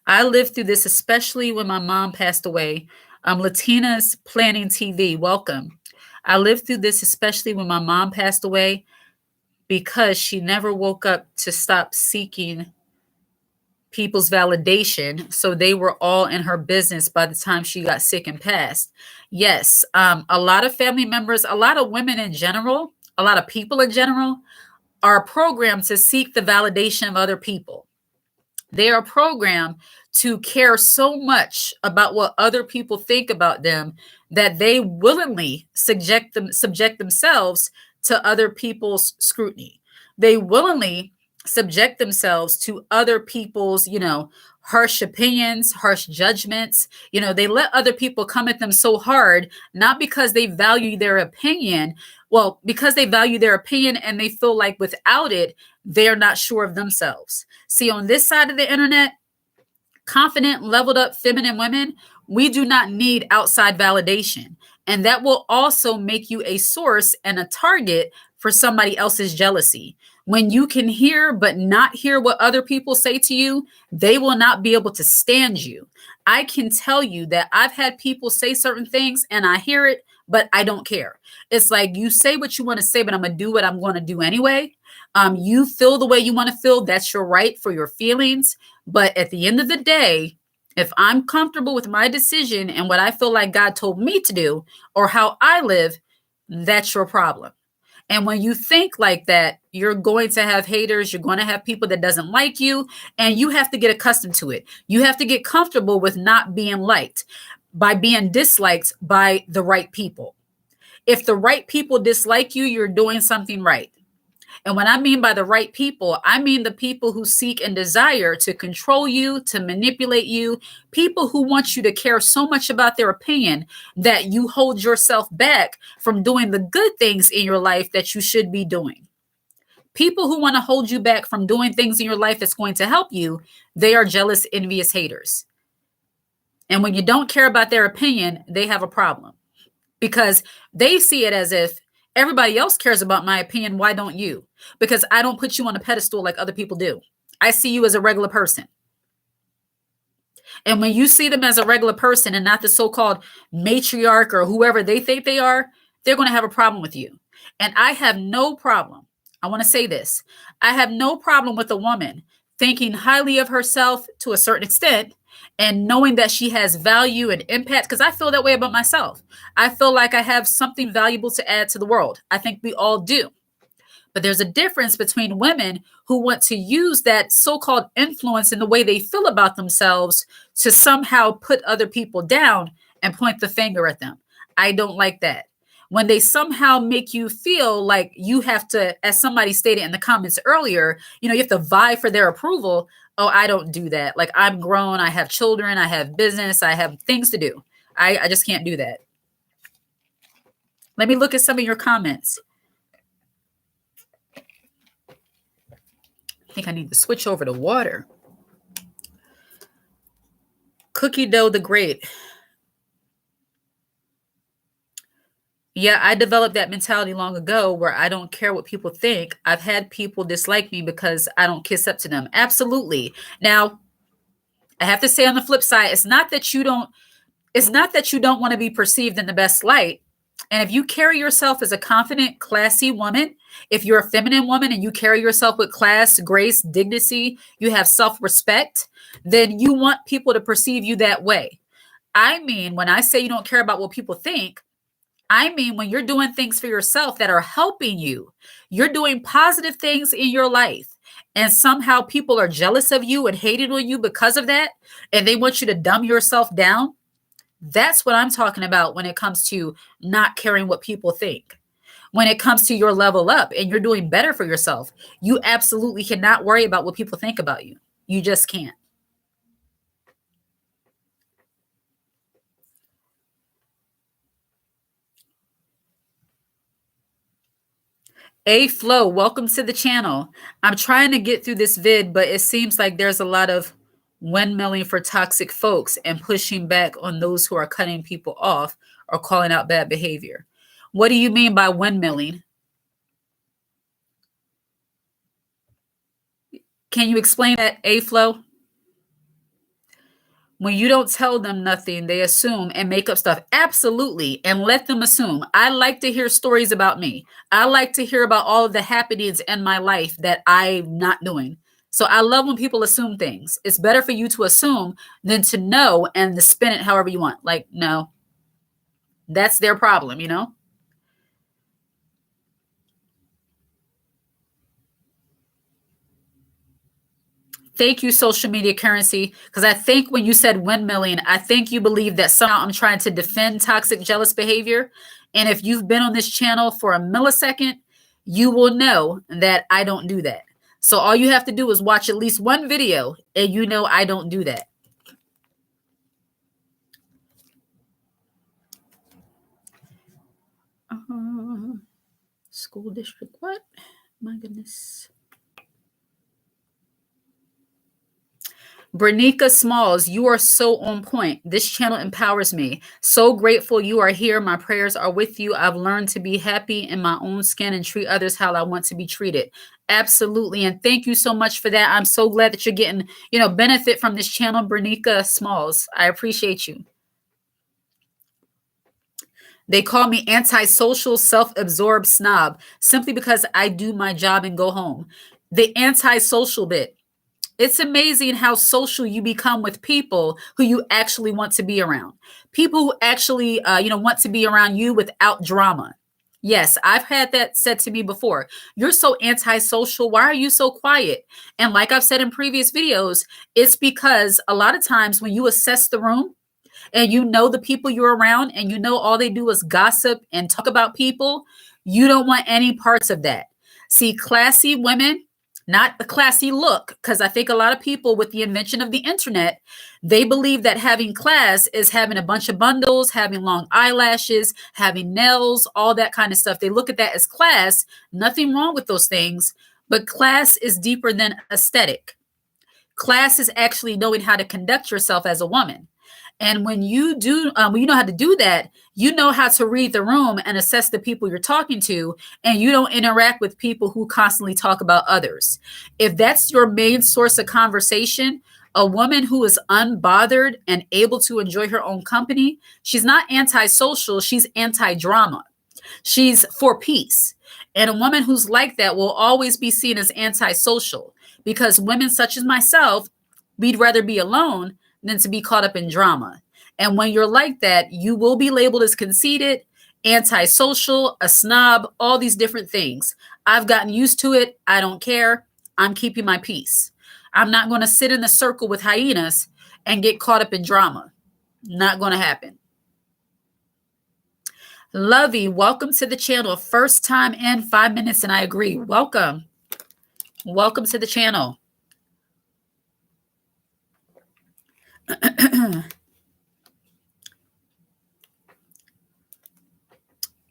I lived through this, especially when my mom passed away. Latina's Planning TV, welcome. I lived through this, especially when my mom passed away, because she never woke up to stop seeking people's validation. So they were all in her business by the time she got sick and passed. Yes, a lot of family members, a lot of women in general, a lot of people in general are programmed to seek the validation of other people. They are programmed to care so much about what other people think about them that they willingly subject themselves to other people's scrutiny. They willingly subject themselves to other people's, harsh opinions, harsh judgments. They let other people come at them so hard, not because they value their opinion. Well, because they value their opinion and they feel like without it, they're not sure of themselves. See, on this side of the internet, confident, leveled up feminine women, we do not need outside validation. And that will also make you a source and a target for somebody else's jealousy. When you can hear but not hear what other people say to you, they will not be able to stand you. I can tell you that I've had people say certain things and I hear it, but I don't care. It's like, you say what you want to say, but I'm going to do what I'm going to do anyway. You feel the way you want to feel. That's your right for your feelings. But at the end of the day, if I'm comfortable with my decision and what I feel like God told me to do or how I live, that's your problem. And when you think like that, you're going to have haters. You're going to have people that doesn't like you, and you have to get accustomed to it. You have to get comfortable with not being liked, by being disliked by the right people. If the right people dislike you, you're doing something right. And what I mean by the right people, I mean the people who seek and desire to control you, to manipulate you, people who want you to care so much about their opinion that you hold yourself back from doing the good things in your life that you should be doing. People who want to hold you back from doing things in your life that's going to help you, they are jealous, envious haters. And when you don't care about their opinion, they have a problem because they see it as if everybody else cares about my opinion. Why don't you? Because I don't put you on a pedestal like other people do. I see you as a regular person. And when you see them as a regular person and not the so-called matriarch or whoever they think they are, they're going to have a problem with you. And I have no problem. I want to say this. I have no problem with a woman thinking highly of herself to a certain extent and knowing that she has value and impact, because I feel that way about myself. I feel like I have something valuable to add to the world. I think we all do. But there's a difference between women who want to use that so-called influence in the way they feel about themselves to somehow put other people down and point the finger at them. I don't like that. When they somehow make you feel like you have to, as somebody stated in the comments earlier, you have to vie for their approval. Oh, I don't do that. Like, I'm grown, I have children, I have business, I have things to do. I just can't do that. Let me look at some of your comments. I think I need to switch over to water. Cookie Dough the Great. Yeah, I developed that mentality long ago where I don't care what people think. I've had people dislike me because I don't kiss up to them. Absolutely. Now, I have to say on the flip side, it's not that you don't want to be perceived in the best light. And if you carry yourself as a confident, classy woman, if you're a feminine woman and you carry yourself with class, grace, dignity, you have self-respect, then you want people to perceive you that way. I mean, when I say you don't care about what people think, I mean, when you're doing things for yourself that are helping you, you're doing positive things in your life, and somehow people are jealous of you and hating on you because of that, and they want you to dumb yourself down. That's what I'm talking about when it comes to not caring what people think. When it comes to your level up and you're doing better for yourself, you absolutely cannot worry about what people think about you. You just can't. A Flow, welcome to the channel. I'm trying to get through this vid, but it seems like there's a lot of windmilling for toxic folks and pushing back on those who are cutting people off or calling out bad behavior. What do you mean by windmilling? Can you explain that, A Flow? When you don't tell them nothing, they assume and make up stuff. Absolutely. And let them assume. I like to hear stories about me. I like to hear about all of the happenings in my life that I'm not doing. So I love when people assume things. It's better for you to assume than to know and to spin it however you want. Like, no, that's their problem, Thank you, social media currency. Because I think when you said windmilling, I think you believe that somehow I'm trying to defend toxic, jealous behavior. And if you've been on this channel for a millisecond, you will know that I don't do that. So all you have to do is watch at least one video and you know I don't do that. School district, what? My goodness. Bernica Smalls, you are so on point. This channel empowers me. So grateful you are here. My prayers are with you. I've learned to be happy in my own skin and treat others how I want to be treated. Absolutely. And thank you so much for that. I'm so glad that you're getting, benefit from this channel, Bernica Smalls. I appreciate you. They call me antisocial, self-absorbed snob simply because I do my job and go home. The antisocial bit. It's amazing how social you become with people who you actually want to be around. People who actually, want to be around you without drama. Yes, I've had that said to me before. You're so antisocial. Why are you so quiet? And like I've said in previous videos, it's because a lot of times when you assess the room and you know the people you're around and you know all they do is gossip and talk about people, you don't want any parts of that. See, classy women, not a classy look, because I think a lot of people with the invention of the internet, they believe that having class is having a bunch of bundles, having long eyelashes, having nails, all that kind of stuff. They look at that as class. Nothing wrong with those things, but class is deeper than aesthetic. Class is actually knowing how to conduct yourself as a woman. And when you do, when you know how to do that, you know how to read the room and assess the people you're talking to, and you don't interact with people who constantly talk about others. If that's your main source of conversation, a woman who is unbothered and able to enjoy her own company, she's not antisocial, she's anti-drama. She's for peace. And a woman who's like that will always be seen as antisocial because women such as myself, we'd rather be alone than to be caught up in drama. And when you're like that, you will be labeled as conceited, antisocial, a snob, all these different things. I've gotten used to it. I don't care. I'm keeping my peace. I'm not going to sit in a circle with hyenas and get caught up in drama. Not going to happen. Lovey, welcome to the channel. First time in 5 minutes, and I agree. Welcome. Welcome to the channel.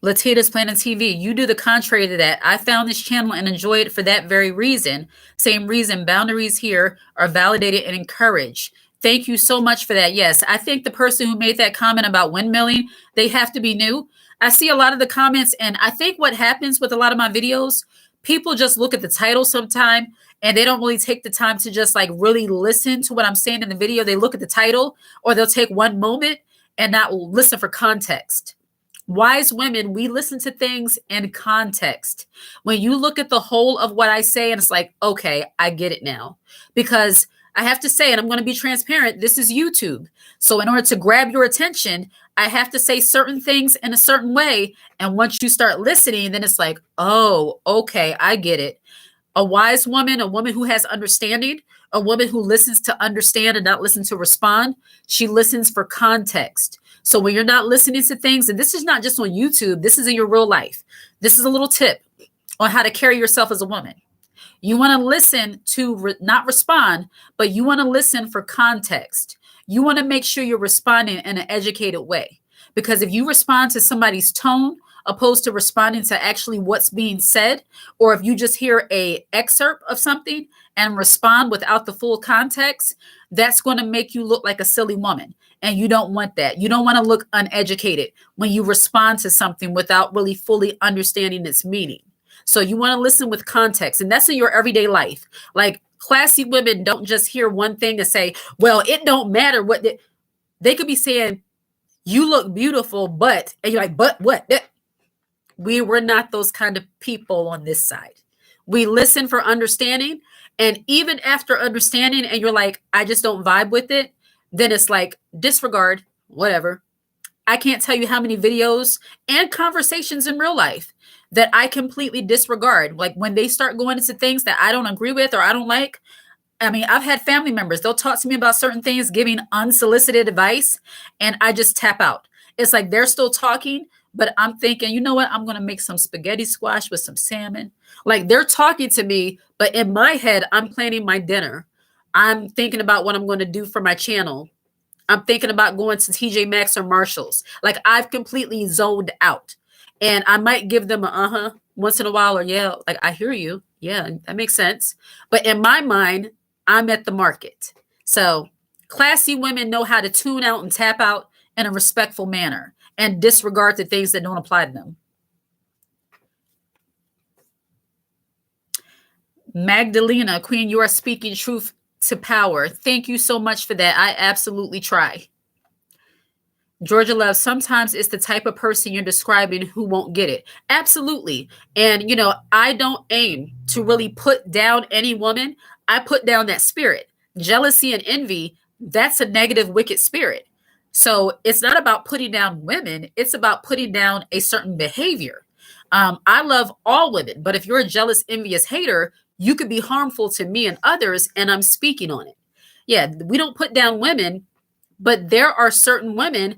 Latita's Planet TV, you do the contrary to that. I found this channel and enjoy it for that very reason. Same reason boundaries here are validated and encouraged. Thank you so much for that. Yes, I think the person who made that comment about windmilling, they have to be new. I see a lot of the comments, and I think what happens with a lot of my videos, people just look at the title sometime and they don't really take the time to just like really listen to what I'm saying in the video. They look at the title, or they'll take one moment and not listen for context. Wise women, we listen to things in context. When you look at the whole of what I say and it's like, okay, I get it now. Because I have to say, and I'm going to be transparent, this is YouTube. So in order to grab your attention, I have to say certain things in a certain way. And once you start listening, then it's like, oh, okay, I get it. A wise woman, a woman who has understanding, a woman who listens to understand and not listen to respond, she listens for context. So when you're not listening to things, and this is not just on YouTube, this is in your real life. This is a little tip on how to carry yourself as a woman. You want to listen to not respond, but you want to listen for context. You want to make sure you're responding in an educated way. Because if you respond to somebody's tone, opposed to responding to actually what's being said, or if you just hear a excerpt of something and respond without the full context, that's going to make you look like a silly woman. And you don't want that. You don't want to look uneducated when you respond to something without really fully understanding its meaning. So you want to listen with context, and that's in your everyday life. Like classy women don't just hear one thing and say, well, it don't matter what they could be saying. You look beautiful, but, and you're like, but what? We're not those kind of people on this side. We listen for understanding. And even after understanding and you're like, I just don't vibe with it, then it's like disregard, whatever. I can't tell you how many videos and conversations in real life that I completely disregard. Like when they start going into things that I don't agree with or I don't like. I mean, I've had family members, they'll talk to me about certain things, giving unsolicited advice, and I just tap out. It's like they're still talking, but I'm thinking, you know what? I'm going to make some spaghetti squash with some salmon. Like they're talking to me, but in my head, I'm planning my dinner. I'm thinking about what I'm going to do for my channel. I'm thinking about going to TJ Maxx or Marshall's. Like I've completely zoned out. And I might give them a once in a while, or yeah, like I hear you. Yeah, that makes sense. But in my mind, I'm at the market. So classy women know how to tune out and tap out in a respectful manner and disregard the things that don't apply to them. Magdalena, Queen, you are speaking truth to power. Thank you so much for that. I absolutely try. Georgia Love, sometimes it's the type of person you're describing who won't get it. Absolutely. And, you know, I don't aim to really put down any woman. I put down that spirit. Jealousy and envy, that's a negative, wicked spirit. So it's not about putting down women. It's about putting down a certain behavior. I love all women, but if you're a jealous, envious hater, you could be harmful to me and others, and I'm speaking on it. Yeah, we don't put down women, but there are certain women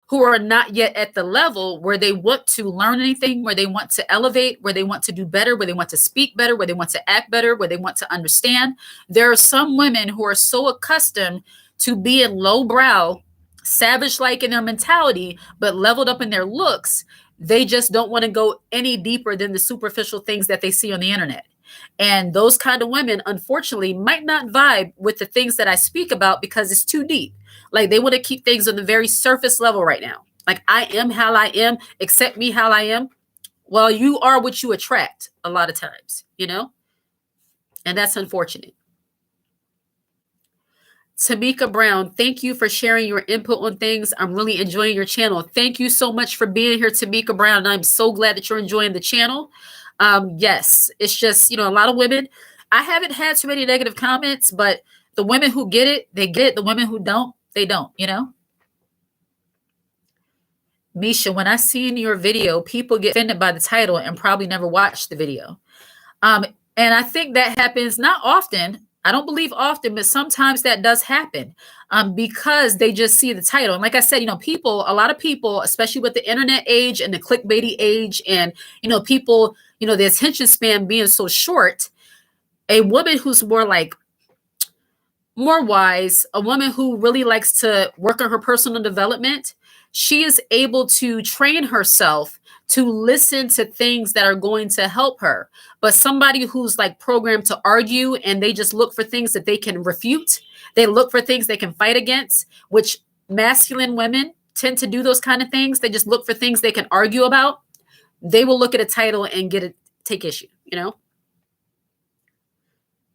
who are not yet at the level where they want to learn anything, where they want to elevate, where they want to do better, where they want to speak better, where they want to act better, where they want to understand. There are some women who are so accustomed to being lowbrow, savage like in their mentality, but leveled up in their looks. They just don't want to go any deeper than the superficial things that they see on the internet. And those kind of women, unfortunately, might not vibe with the things that I speak about because it's too deep. Like they want to keep things on the very surface level right now. Like I am how I am, accept me how I am. Well, you are what you attract a lot of times, you know? And that's unfortunate. Tamika Brown, thank you for sharing your input on things. I'm really enjoying your channel. Thank you so much for being here, Tamika Brown. And I'm so glad that you're enjoying the channel. Yes, it's just, a lot of women. I haven't had too many negative comments, but the women who get it, they get it. The women who don't, they don't, Misha, when I see in your video, people get offended by the title and probably never watched the video. And I think that happens not often. I don't believe often, but sometimes that does happen because they just see the title. And like I said, a lot of people, especially with the internet age and the clickbaity age and, people, the attention span being so short, a woman who's more wise, a woman who really likes to work on her personal development, she is able to train herself to listen to things that are going to help her. But somebody who's programmed to argue and they just look for things that they can refute, they look for things they can fight against, which masculine women tend to do those kind of things. They just look for things they can argue about. They will look at a title and take issue,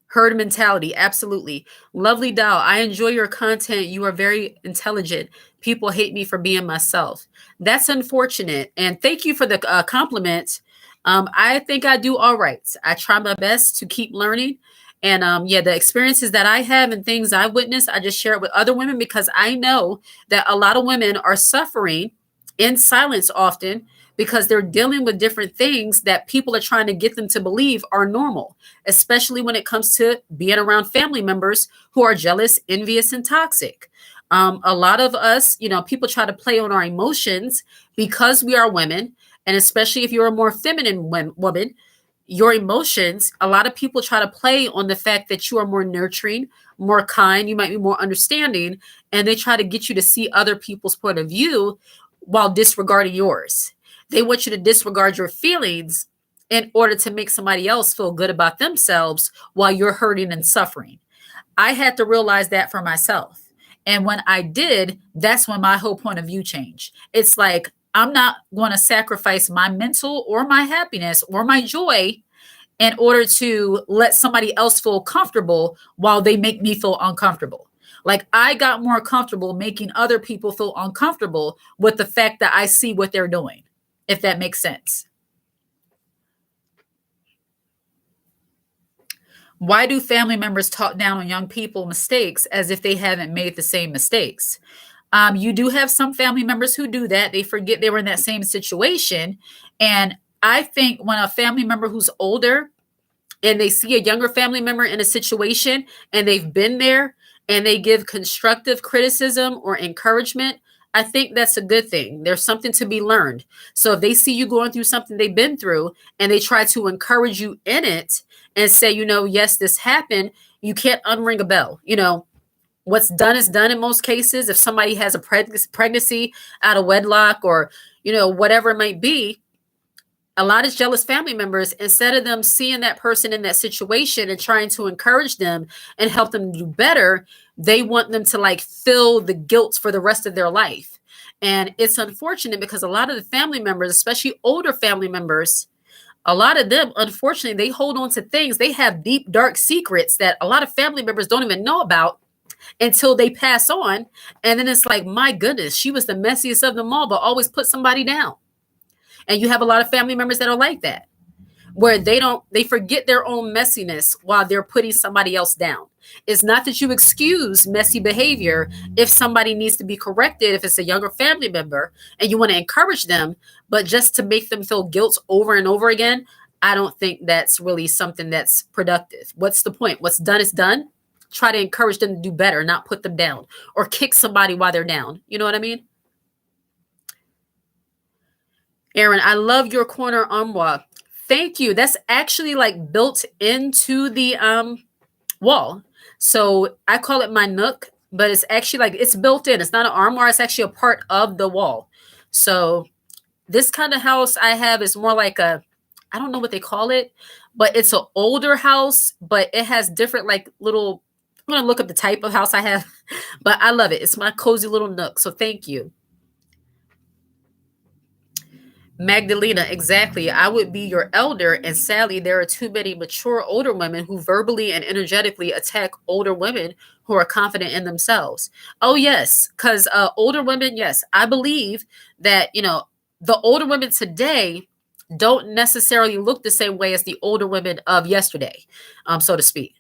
Herd mentality, absolutely. Lovely Doll, I enjoy your content. You are very intelligent. People hate me for being myself. That's unfortunate. And thank you for the compliment. I think I do all right. I try my best to keep learning. And the experiences that I have and things I witness, I just share it with other women because I know that a lot of women are suffering in silence often because they're dealing with different things that people are trying to get them to believe are normal, especially when it comes to being around family members who are jealous, envious, and toxic. A lot of us, people try to play on our emotions because we are women, and especially if you're a more feminine woman, your emotions, a lot of people try to play on the fact that you are more nurturing, more kind, you might be more understanding, and they try to get you to see other people's point of view while disregarding yours. They want you to disregard your feelings in order to make somebody else feel good about themselves while you're hurting and suffering. I had to realize that for myself. And when I did, that's when my whole point of view changed. It's like, I'm not going to sacrifice my mental or my happiness or my joy in order to let somebody else feel comfortable while they make me feel uncomfortable. Like I got more comfortable making other people feel uncomfortable with the fact that I see what they're doing, if that makes sense. Why do family members talk down on young people mistakes as if they haven't made the same mistakes? You do have some family members who do that. They forget they were in that same situation. And I think when a family member who's older and they see a younger family member in a situation and they've been there and they give constructive criticism or encouragement, I think that's a good thing. There's something to be learned. So if they see you going through something they've been through and they try to encourage you in it and say, yes, this happened, you can't unring a bell. What's done is done in most cases. If somebody has a pregnancy out of wedlock or, whatever it might be, a lot of jealous family members, instead of them seeing that person in that situation and trying to encourage them and help them do better, they want them to feel the guilt for the rest of their life. And it's unfortunate because a lot of the family members, especially older family members, a lot of them, unfortunately, they hold on to things. They have deep, dark secrets that a lot of family members don't even know about until they pass on. And then it's like, my goodness, she was the messiest of them all, but always put somebody down. And you have a lot of family members that are like that, where they forget their own messiness while they're putting somebody else down. It's not that you excuse messy behavior if somebody needs to be corrected, if it's a younger family member and you want to encourage them, but just to make them feel guilt over and over again, I don't think that's really something that's productive. What's the point? What's done is done. Try to encourage them to do better, not put them down or kick somebody while they're down. You know what I mean? Aaron, I love your corner armoire. Thank you. That's actually like built into the wall. So I call it my nook, but it's actually like it's built in. It's not an armoire, it's actually a part of the wall. So this kind of house I have is more like a, I don't know what they call it, but it's an older house, but it has different like little, I'm gonna look up the type of house I have, but I love it. It's my cozy little nook. So thank you. Magdalena, exactly. I would be your elder, and sadly, there are too many mature older women who verbally and energetically attack older women who are confident in themselves. Oh, yes, because older women, yes, I believe that, the older women today don't necessarily look the same way as the older women of yesterday, so to speak.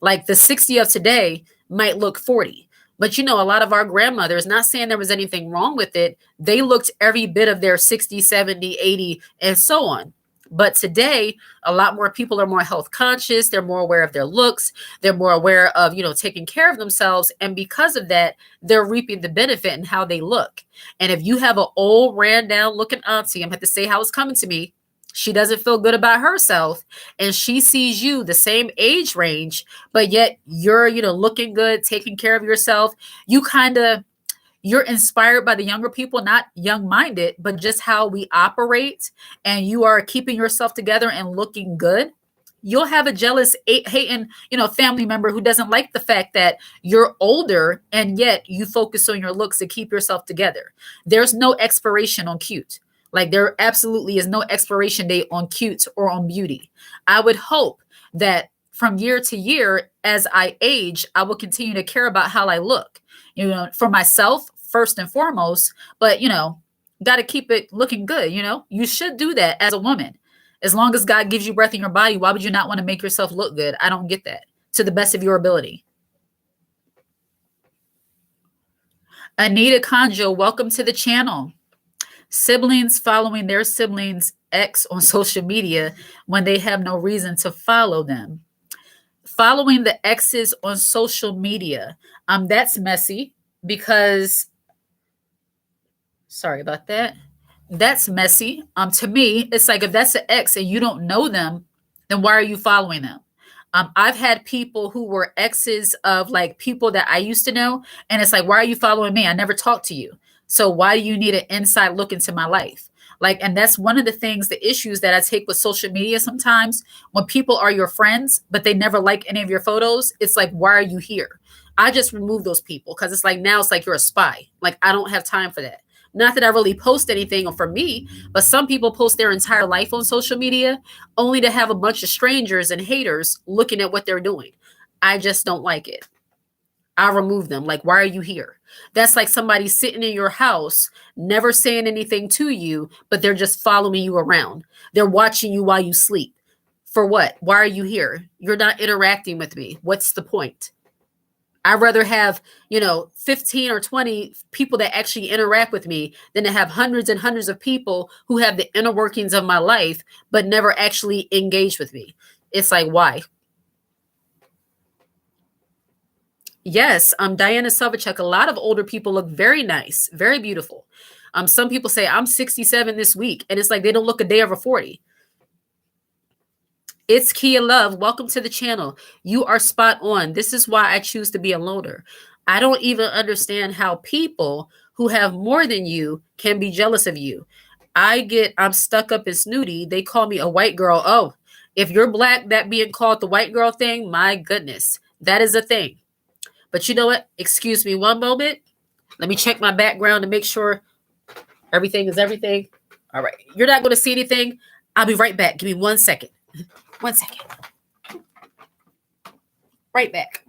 Like the 60 of today might look 40. But a lot of our grandmothers, not saying there was anything wrong with it, they looked every bit of their 60, 70, 80, and so on. But today, a lot more people are more health conscious. They're more aware of their looks. They're more aware of, taking care of themselves. And because of that, they're reaping the benefit in how they look. And if you have an old, ran down looking auntie, I'm going to have to say how it's coming to me. She doesn't feel good about herself, and she sees you the same age range, but yet you're, looking good, taking care of yourself. You kind of, you're inspired by the younger people, not young minded, but just how we operate, and you are keeping yourself together and looking good. You'll have a jealous, hating, family member who doesn't like the fact that you're older and yet you focus on your looks to keep yourself together. There's no expiration on cute. Like there absolutely is no expiration date on cute or on beauty. I would hope that from year to year, as I age, I will continue to care about how I look, for myself first and foremost, but got to keep it looking good. You should do that as a woman. As long as God gives you breath in your body, why would you not want to make yourself look good? I don't get that, to the best of your ability. Anita Conjo, welcome to the channel. Siblings following their siblings' ex on social media when they have no reason to follow them. Following the exes on social media, that's messy because, sorry about that. That's messy. To me, it's like if that's an ex and you don't know them, then why are you following them? I've had people who were exes of like people that I used to know, and it's like, why are you following me? I never talked to you. So why do you need an inside look into my life? Like, and that's one of the things, the issues that I take with social media sometimes when people are your friends, but they never like any of your photos. It's like, why are you here? I just remove those people because it's like now it's like you're a spy. Like, I don't have time for that. Not that I really post anything for me, but some people post their entire life on social media only to have a bunch of strangers and haters looking at what they're doing. I just don't like it. I'll remove them. Like, why are you here? That's like somebody sitting in your house, never saying anything to you, but they're just following you around. They're watching you while you sleep. For what? Why are you here? You're not interacting with me. What's the point? I'd rather have, 15 or 20 people that actually interact with me than to have hundreds and hundreds of people who have the inner workings of my life, but never actually engage with me. It's like, why? Yes, Diana Savicek, a lot of older people look very nice, very beautiful. Some people say I'm 67 this week, and it's like they don't look a day over 40. It's Kia Love. Welcome to the channel. You are spot on. This is why I choose to be a loner. I don't even understand how people who have more than you can be jealous of you. I'm stuck up and snooty. They call me a white girl. Oh, if you're black, that being called the white girl thing, my goodness, that is a thing. But you know what? Excuse me one moment. Let me check my background to make sure everything is everything. All right. You're not going to see anything. I'll be right back. Give me 1 second. 1 second. Right back.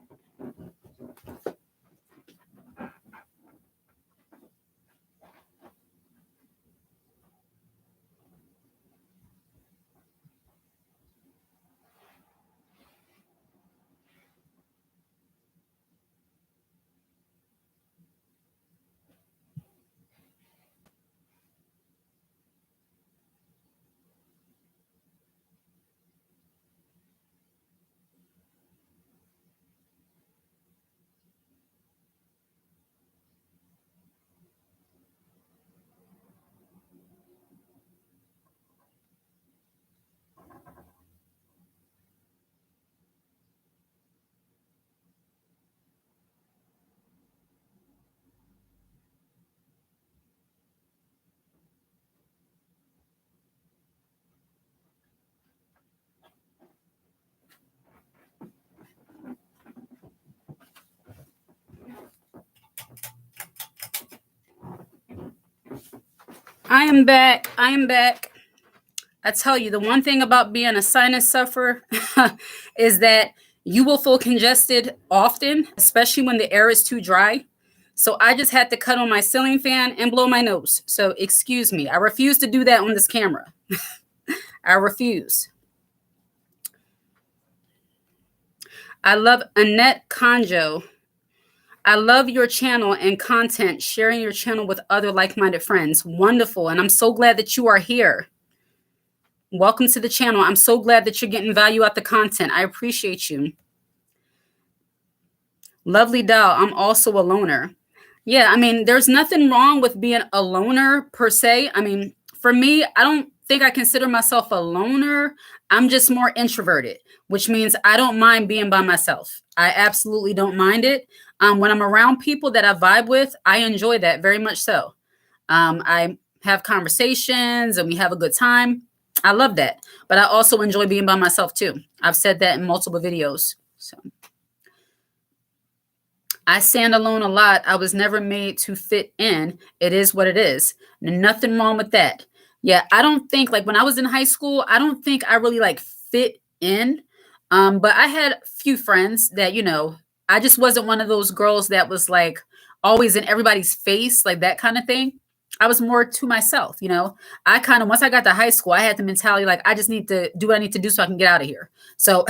I am back. I am back. I tell you, the one thing about being a sinus sufferer is that you will feel congested often, especially when the air is too dry. So I just had to cut on my ceiling fan and blow my nose. So excuse me. I refuse to do that on this camera. I refuse. I love Annette Conjo. I love your channel and content, sharing your channel with other like-minded friends. Wonderful. And I'm so glad that you are here. Welcome to the channel. I'm so glad that you're getting value out the content. I appreciate you. Lovely Doll. I'm also a loner. Yeah, I mean, there's nothing wrong with being a loner per se. I mean, for me, I don't think I consider myself a loner. I'm just more introverted, which means I don't mind being by myself. I absolutely don't mind it. When I'm around people that I vibe with, I enjoy that very much so. I have conversations and we have a good time. I love that. But I also enjoy being by myself too. I've said that in multiple videos. So I stand alone a lot. I was never made to fit in. It is what it is. Nothing wrong with that. Yeah, I don't think, like when I was in high school, I don't think I really like fit in. But I had a few friends that, you know, I just wasn't one of those girls that was like always in everybody's face, like that kind of thing. I was more to myself, you know. I kind of, once I got to high school, I had the mentality like, I just need to do what I need to do so I can get out of here. So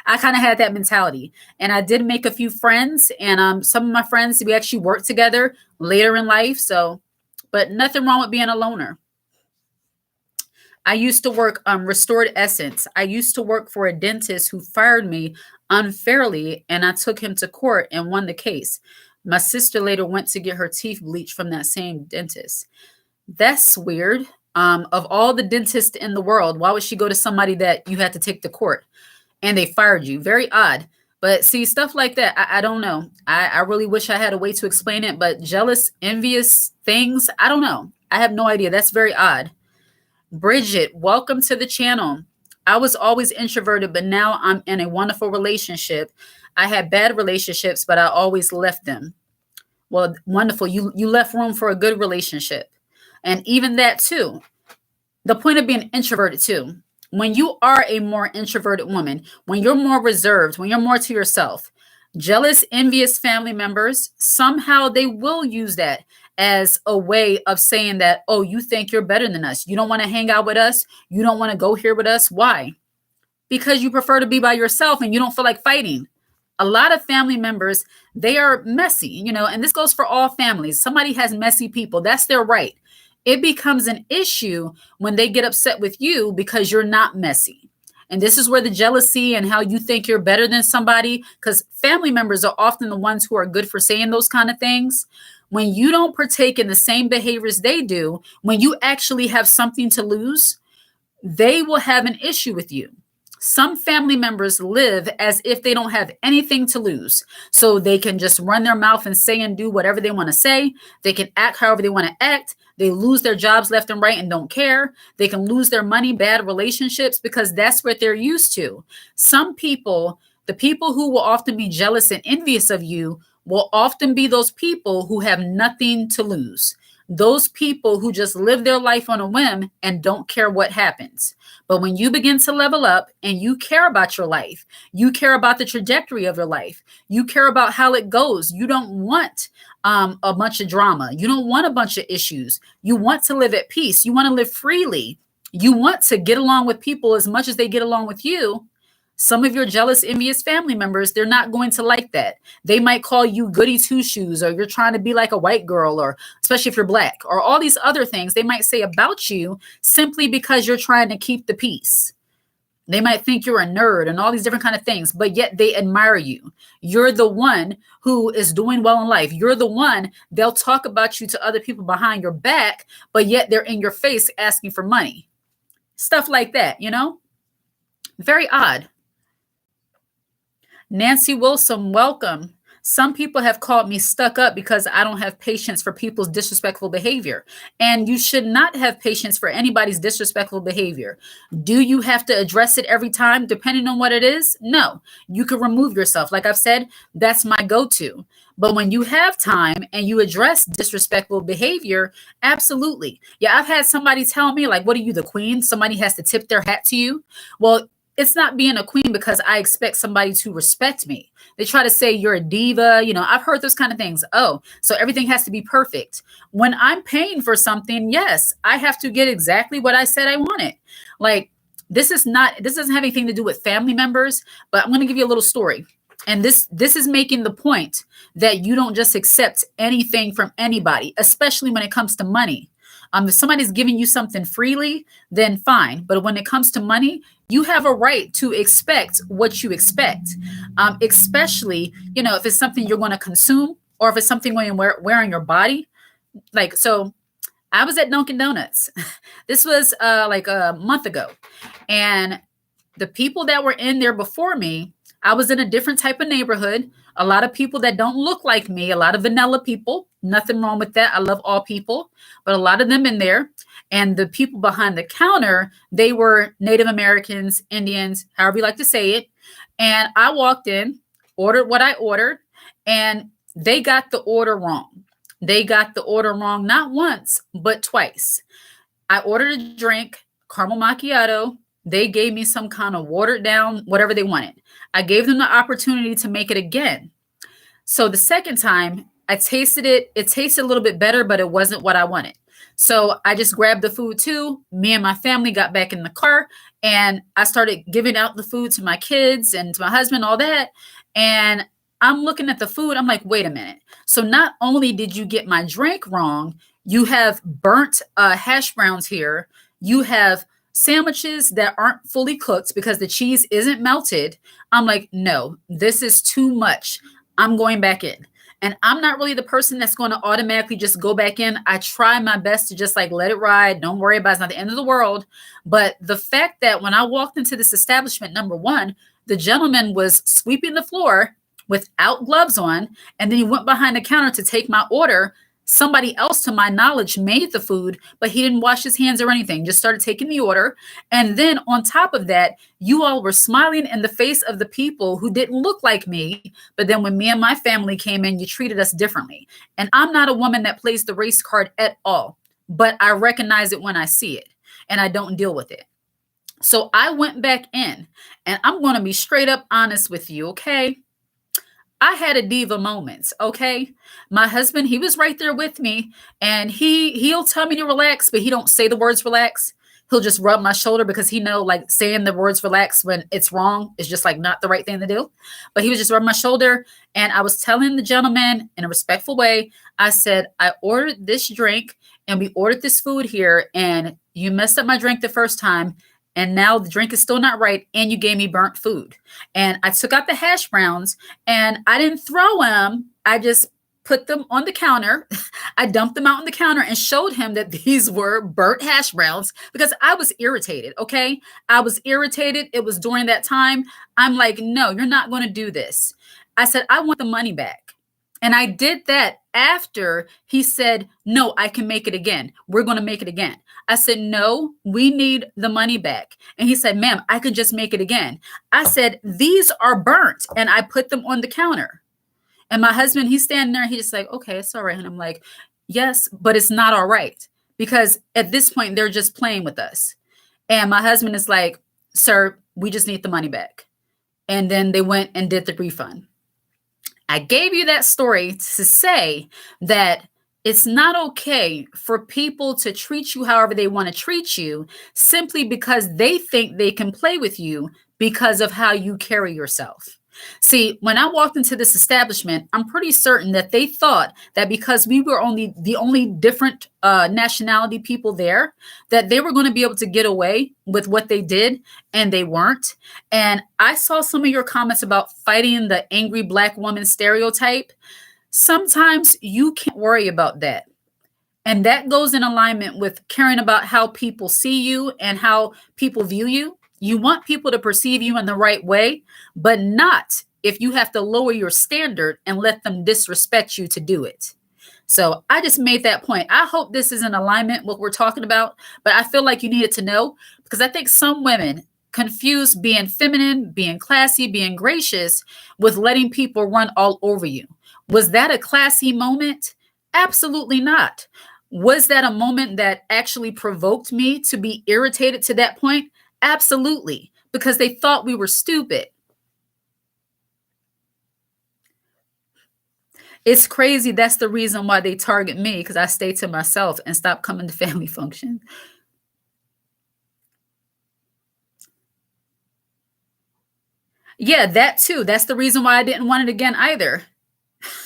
I kind of had that mentality. And I did make a few friends. And some of my friends, we actually worked together later in life. So, but nothing wrong with being a loner. I used to work Restored Essence. I used to work for a dentist who fired me unfairly, and I took him to court and won the case. My sister later went to get her teeth bleached from that same dentist. That's weird. Of all the dentists in the world, why would she go to somebody that you had to take to court and they fired you? Very odd. But see, stuff like that, I don't know. I really wish I had a way to explain it, but jealous, envious things, I don't know. I have no idea. That's very odd. Bridget, welcome to the channel. I was always introverted, but now I'm in a wonderful relationship. I had bad relationships, but I always left them. Well, wonderful. You left room for a good relationship. And even that too. The point of being introverted too. When you are a more introverted woman, when you're more reserved, when you're more to yourself, jealous, envious family members, somehow they will use that as a way of saying that, oh, you think you're better than us. You don't want to hang out with us. You don't want to go here with us. Why? Because you prefer to be by yourself and you don't feel like fighting. A lot of family members, they are messy, you know, and this goes for all families. Somebody has messy people. That's their right. It becomes an issue when they get upset with you because you're not messy. And this is where the jealousy and how you think you're better than somebody, because family members are often the ones who are good for saying those kind of things. When you don't partake in the same behaviors they do, when you actually have something to lose, they will have an issue with you. Some family members live as if they don't have anything to lose. So they can just run their mouth and say and do whatever they want to say. They can act however they want to act. They lose their jobs left and right and don't care. They can lose their money, bad relationships, because that's what they're used to. Some people, the people who will often be jealous and envious of you, will often be those people who have nothing to lose. Those people who just live their life on a whim and don't care what happens. But when you begin to level up and you care about your life, you care about the trajectory of your life, you care about how it goes. You don't want a bunch of drama. You don't want a bunch of issues. You want to live at peace. You want to live freely. You want to get along with people as much as they get along with you. Some of your jealous, envious family members, they're not going to like that. They might call you goody two-shoes, or you're trying to be like a white girl, or especially if you're black, or all these other things they might say about you simply because you're trying to keep the peace. They might think you're a nerd and all these different kind of things, but yet they admire you. You're the one who is doing well in life. You're the one, they'll talk about you to other people behind your back, but yet they're in your face asking for money. Stuff like that, you know? Very odd. Nancy Wilson, welcome. Some people have called me stuck up because I don't have patience for people's disrespectful behavior. And you should not have patience for anybody's disrespectful behavior. Do you have to address it every time, depending on what it is? No. You can remove yourself. Like I've said, that's my go-to. But when you have time and you address disrespectful behavior, absolutely. Yeah, I've had somebody tell me, like, what are you, the queen? Somebody has to tip their hat to you. Well, it's not being a queen because I expect somebody to respect me. They try to say you're a diva. I've heard those kind of things. Oh, so everything has to be perfect. When I'm paying for something, yes, I have to get exactly what I said I wanted. Like, this doesn't have anything to do with family members, but I'm going to give you a little story. And this is making the point that you don't just accept anything from anybody, especially when it comes to money. If somebody's giving you something freely, then fine. But when it comes to money, you have a right to expect what you expect, especially, if it's something you're going to consume or if it's something when you wear on your body. Like, so I was at Dunkin' Donuts. This was like a month ago. And the people that were in there before me, I was in a different type of neighborhood. A lot of people that don't look like me, a lot of vanilla people. Nothing wrong with that. I love all people, but a lot of them in there. And the people behind the counter, they were Native Americans, Indians, however you like to say it. And I walked in, ordered what I ordered, and they got the order wrong. They got the order wrong not once, but twice. I ordered a drink, caramel macchiato. They gave me some kind of watered down, whatever they wanted. I gave them the opportunity to make it again. So the second time I tasted it, it tasted a little bit better, but it wasn't what I wanted. So I just grabbed the food too. Me and my family got back in the car and I started giving out the food to my kids and to my husband, all that. And I'm looking at the food. I'm like, wait a minute. So not only did you get my drink wrong, you have burnt hash browns here. You have sandwiches that aren't fully cooked because the cheese isn't melted. I'm like, no, this is too much. I'm going back in. And I'm not really the person that's going to automatically just go back in. I try my best to just like let it ride. Don't worry about it. It's not the end of the world. But the fact that when I walked into this establishment, number one, the gentleman was sweeping the floor without gloves on. And then he went behind the counter to take my order. Somebody else, to my knowledge, made the food, but he didn't wash his hands or anything, just started taking the order. And then on top of that, you all were smiling in the face of the people who didn't look like me. But then when me and my family came in, you treated us differently. And I'm not a woman that plays the race card at all, but I recognize it when I see it and I don't deal with it. So I went back in and I'm going to be straight up honest with you, okay? I had a diva moments, okay? My husband, he was right there with me, and he'll tell me to relax, but he don't say the words relax. He'll just rub my shoulder because he know like saying the words relax when it's wrong is just like not the right thing to do. But he was just rubbing my shoulder, and I was telling the gentleman in a respectful way, I said, I ordered this drink, and we ordered this food here, and you messed up my drink the first time, and now the drink is still not right, and you gave me burnt food. And I took out the hash browns, and I didn't throw them. I just put them on the counter. I dumped them out on the counter and showed him that these were burnt hash browns because I was irritated, okay? I was irritated. It was during that time. I'm like, no, you're not going to do this. I said, I want the money back. And I did that after he said, no, I can make it again. We're going to make it again. I said, no, we need the money back. And he said, ma'am, I can just make it again. I said, these are burnt. And I put them on the counter. And my husband, he's standing there. He's just like, okay, it's all right. And I'm like, yes, but it's not all right. Because at this point, they're just playing with us. And my husband is like, sir, we just need the money back. And then they went and did the refund. I gave you that story to say that it's not okay for people to treat you however they want to treat you simply because they think they can play with you because of how you carry yourself. See, when I walked into this establishment, I'm pretty certain that they thought that because we were only the only different nationality people there, that they were going to be able to get away with what they did, and they weren't. And I saw some of your comments about fighting the angry Black woman stereotype. Sometimes you can't worry about that. And that goes in alignment with caring about how people see you and how people view you. You want people to perceive you in the right way, but not if you have to lower your standard and let them disrespect you to do it. So I just made that point. I hope this is in alignment with what we're talking about, but I feel like you needed to know because I think some women confuse being feminine, being classy, being gracious with letting people run all over you. Was that a classy moment? Absolutely not. Was that a moment that actually provoked me to be irritated to that point? Absolutely, because they thought we were stupid. It's crazy. That's the reason why they target me, because I stay to myself and stop coming to family functions. Yeah, that too. That's the reason why I didn't want it again either.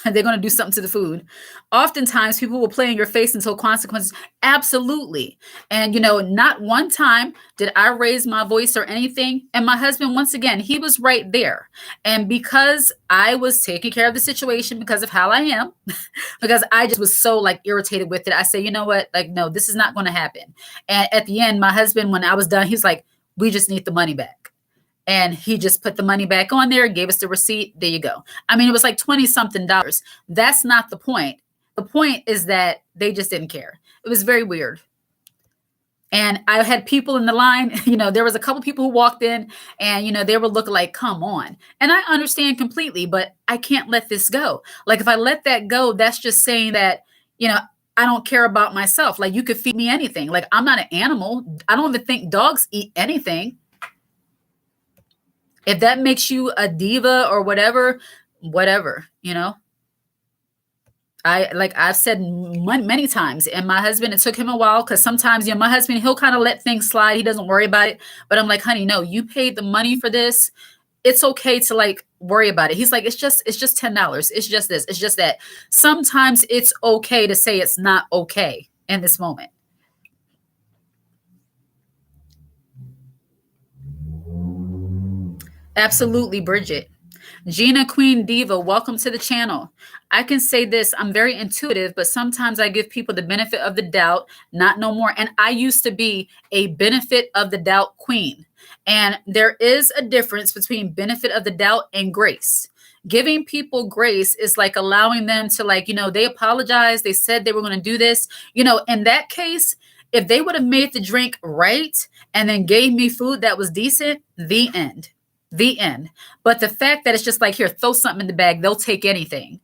They're going to do something to the food. Oftentimes, people will play in your face until consequences. Absolutely. And, not one time did I raise my voice or anything. And my husband, once again, he was right there. And because I was taking care of the situation because of how I am, because I just was so like irritated with it, I said, you know what? Like, no, this is not going to happen. And at the end, my husband, when I was done, he's like, we just need the money back. And he just put the money back on there, gave us the receipt. There you go. I mean, it was like 20 something dollars. That's not the point. The point is that they just didn't care. It was very weird. And I had people in the line, there was a couple people who walked in and, they were looking like, come on. And I understand completely, but I can't let this go. Like if I let that go, that's just saying that, I don't care about myself. Like you could feed me anything. Like I'm not an animal. I don't even think dogs eat anything. If that makes you a diva or whatever, whatever. I've said many times, and my husband, it took him a while because sometimes, my husband, he'll kind of let things slide. He doesn't worry about it. But I'm like, honey, no, you paid the money for this. It's okay to like worry about it. He's like, it's just $10. It's just this. It's just that. Sometimes it's okay to say it's not okay in this moment. Absolutely, Bridget. Gina Queen Diva, welcome to the channel. I can say this, I'm very intuitive, but sometimes I give people the benefit of the doubt, not no more. And I used to be a benefit of the doubt queen. And there is a difference between benefit of the doubt and grace. Giving people grace is like allowing them to like, they apologize. They said they were going to do this. In that case, if they would have made the drink right and then gave me food that was decent, the end. The end. But the fact that it's just like, here, throw something in the bag, they'll take anything.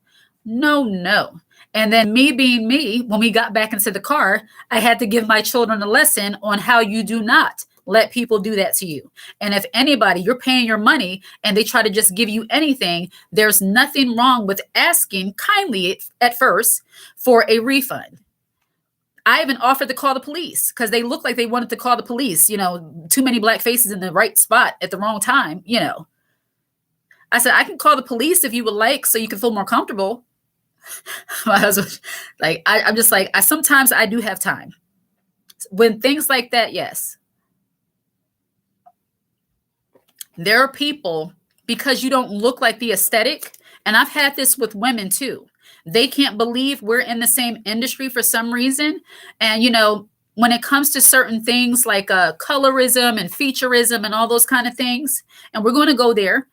No, no. And then me being me, when we got back into the car, I had to give my children a lesson on how you do not let people do that to you. And if anybody, you're paying your money and they try to just give you anything, there's nothing wrong with asking kindly at first for a refund. I even offered to call the police because they looked like they wanted to call the police, too many black faces in the right spot at the wrong time. I said, I can call the police if you would like so you can feel more comfortable. My husband, like, I'm just like, sometimes I do have time. When things like that, yes. There are people, because you don't look like the aesthetic, and I've had this with women too. They can't believe we're in the same industry for some reason. And, when it comes to certain things like colorism and featureism and all those kind of things, and we're going to go there,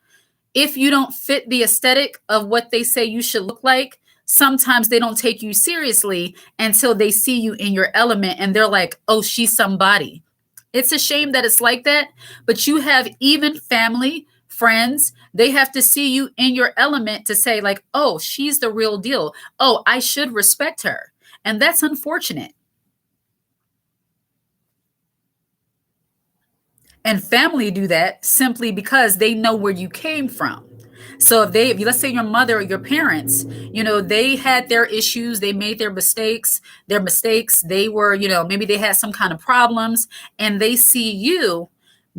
if you don't fit the aesthetic of what they say you should look like, sometimes they don't take you seriously until they see you in your element and they're like, oh, she's somebody. It's a shame that it's like that, but you have even family, friends, they have to see you in your element to say like, oh, she's the real deal. Oh, I should respect her. And that's unfortunate. And family do that simply because they know where you came from. So if let's say your mother or your parents, they had their issues, they made their mistakes, they were, maybe they had some kind of problems and they see you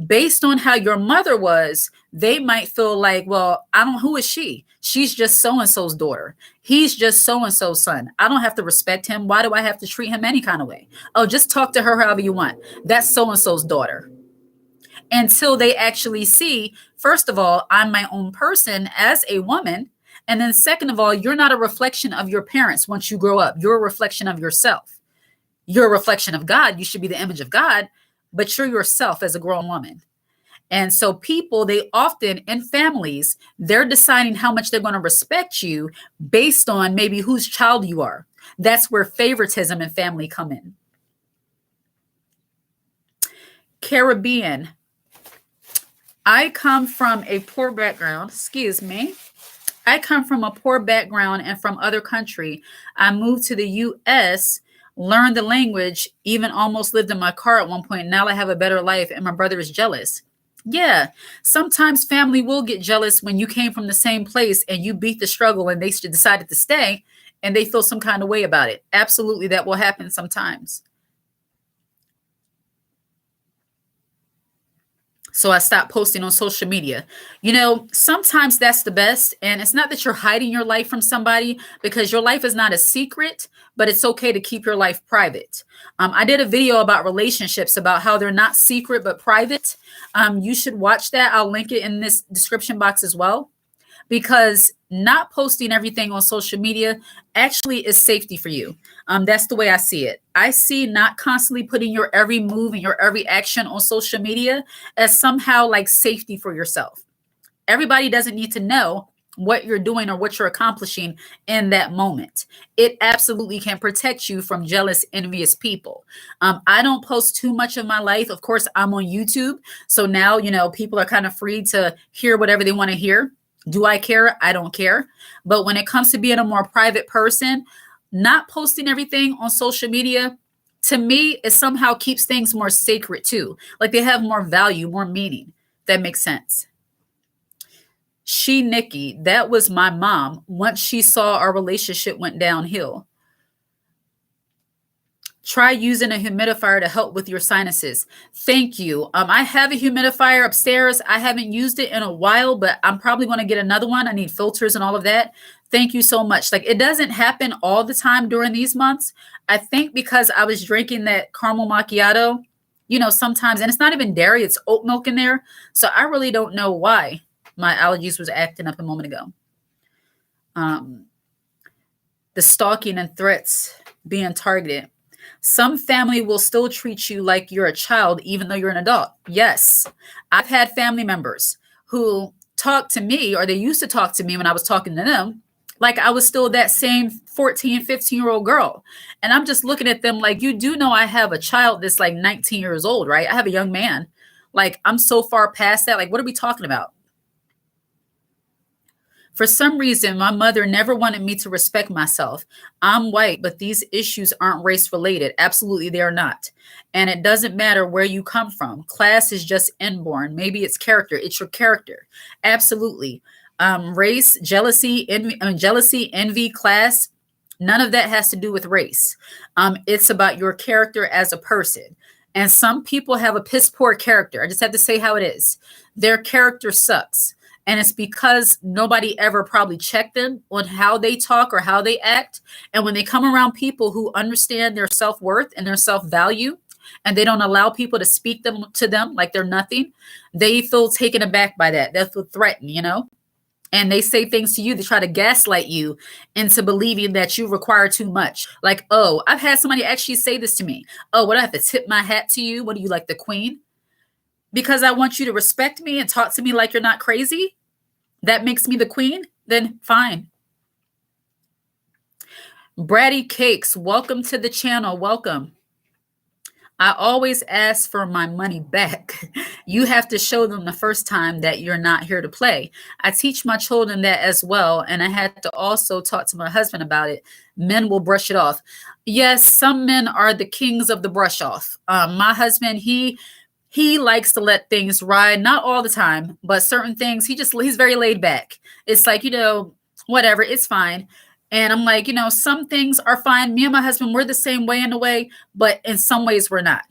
based on how your mother was, they might feel like, well, who is she? She's just so-and-so's daughter. He's just so-and-so's son. I don't have to respect him. Why do I have to treat him any kind of way? Oh, just talk to her however you want. That's so-and-so's daughter. Until they actually see, first of all, I'm my own person as a woman. And then second of all, you're not a reflection of your parents once you grow up. You're a reflection of yourself. You're a reflection of God. You should be the image of God, but you're yourself as a grown woman. And so people, they often in families, they're deciding how much they're going to respect you based on maybe whose child you are. That's where favoritism and family come in. Caribbean. I come from a poor background. Excuse me. I come from a poor background and from other country. I moved to the US, learned the language, even almost lived in my car at one point. Now I have a better life and my brother is jealous. Yeah, sometimes family will get jealous when you came from the same place and you beat the struggle and they decided to stay and they feel some kind of way about it. Absolutely, that will happen sometimes. So I stopped posting on social media. Sometimes that's the best. And it's not that you're hiding your life from somebody because your life is not a secret, but it's okay to keep your life private. I did a video about relationships, about how they're not secret, but private. You should watch that. I'll link it in this description box as well, because not posting everything on social media actually is safety for you. That's the way I see it. I see not constantly putting your every move and your every action on social media as somehow like safety for yourself. Everybody doesn't need to know what you're doing or what you're accomplishing in that moment. It absolutely can protect you from jealous, envious people. I don't post too much of my life. Of course, I'm on YouTube. So now, people are kind of free to hear whatever they want to hear. Do I care? I don't care. But when it comes to being a more private person, not posting everything on social media, to me, it somehow keeps things more sacred too. Like they have more value, more meaning. That makes sense. Nikki, that was my mom. Once she saw our relationship went downhill. Try using a humidifier to help with your sinuses. Thank you. I have a humidifier upstairs. I haven't used it in a while, but I'm probably going to get another one. I need filters and all of that. Thank you so much. Like, it doesn't happen all the time during these months. I think because I was drinking that caramel macchiato, sometimes, and it's not even dairy, it's oat milk in there. So I really don't know why my allergies was acting up a moment ago. The stalking and threats being targeted. Some family will still treat you like you're a child, even though you're an adult. Yes. I've had family members who talk to me, or they used to talk to me when I was talking to them, like I was still that same 14, 15-year-old girl. And I'm just looking at them like, you do know I have a child that's like 19 years old, right? I have a young man. Like, I'm so far past that. Like, what are we talking about? For some reason, my mother never wanted me to respect myself. I'm white, but these issues aren't race related. Absolutely, they are not. And it doesn't matter where you come from. Class is just inborn. Maybe it's character. It's your character. Absolutely. Race, jealousy, envy, class. None of that has to do with race. It's about your character as a person. And some people have a piss poor character. I just have to say how it is. Their character sucks. And it's because nobody ever probably checked them on how they talk or how they act. And when they come around people who understand their self-worth and their self-value, and they don't allow people to speak to them like they're nothing, they feel taken aback by that. They feel threatened, and they say things to you to try to gaslight you into believing that you require too much. Like, oh, I've had somebody actually say this to me. Oh, what, I have to tip my hat to you? What are you, like the queen? Because I want you to respect me and talk to me like you're not crazy? That makes me the queen? Then fine. Bratty Cakes, welcome to the channel. Welcome. I always ask for my money back. You have to show them the first time that you're not here to play. I teach my children that as well, and I had to also talk to my husband about it. Men will brush it off. Yes, some men are the kings of the brush off. My husband, he likes to let things ride, not all the time, but certain things, he's very laid back. It's like, whatever, it's fine. And I'm like, some things are fine. Me and my husband, we're the same way in a way, but in some ways we're not.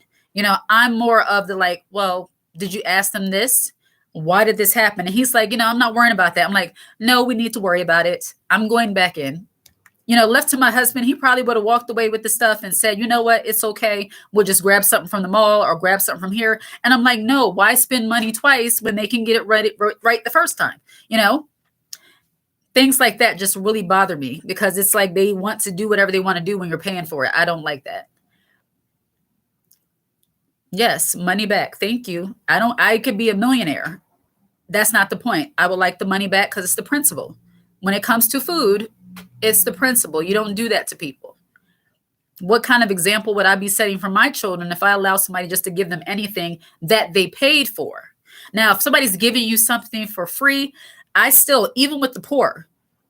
I'm more of the like, well, did you ask them this? Why did this happen? And he's like, I'm not worrying about that. I'm like, no, we need to worry about it. I'm going back in. Left to my husband, he probably would have walked away with the stuff and said, you know what, it's okay. We'll just grab something from the mall or grab something from here. And I'm like, no, why spend money twice when they can get it right the first time? Things like that just really bother me because it's like they want to do whatever they want to do when you're paying for it. I don't like that. Yes, money back. Thank you. I could be a millionaire. That's not the point. I would like the money back because it's the principle. When it comes to food, it's the principle. You don't do that to people. What kind of example would I be setting for my children if I allow somebody just to give them anything that they paid for? Now, if somebody's giving you something for free, I still, even with the poor,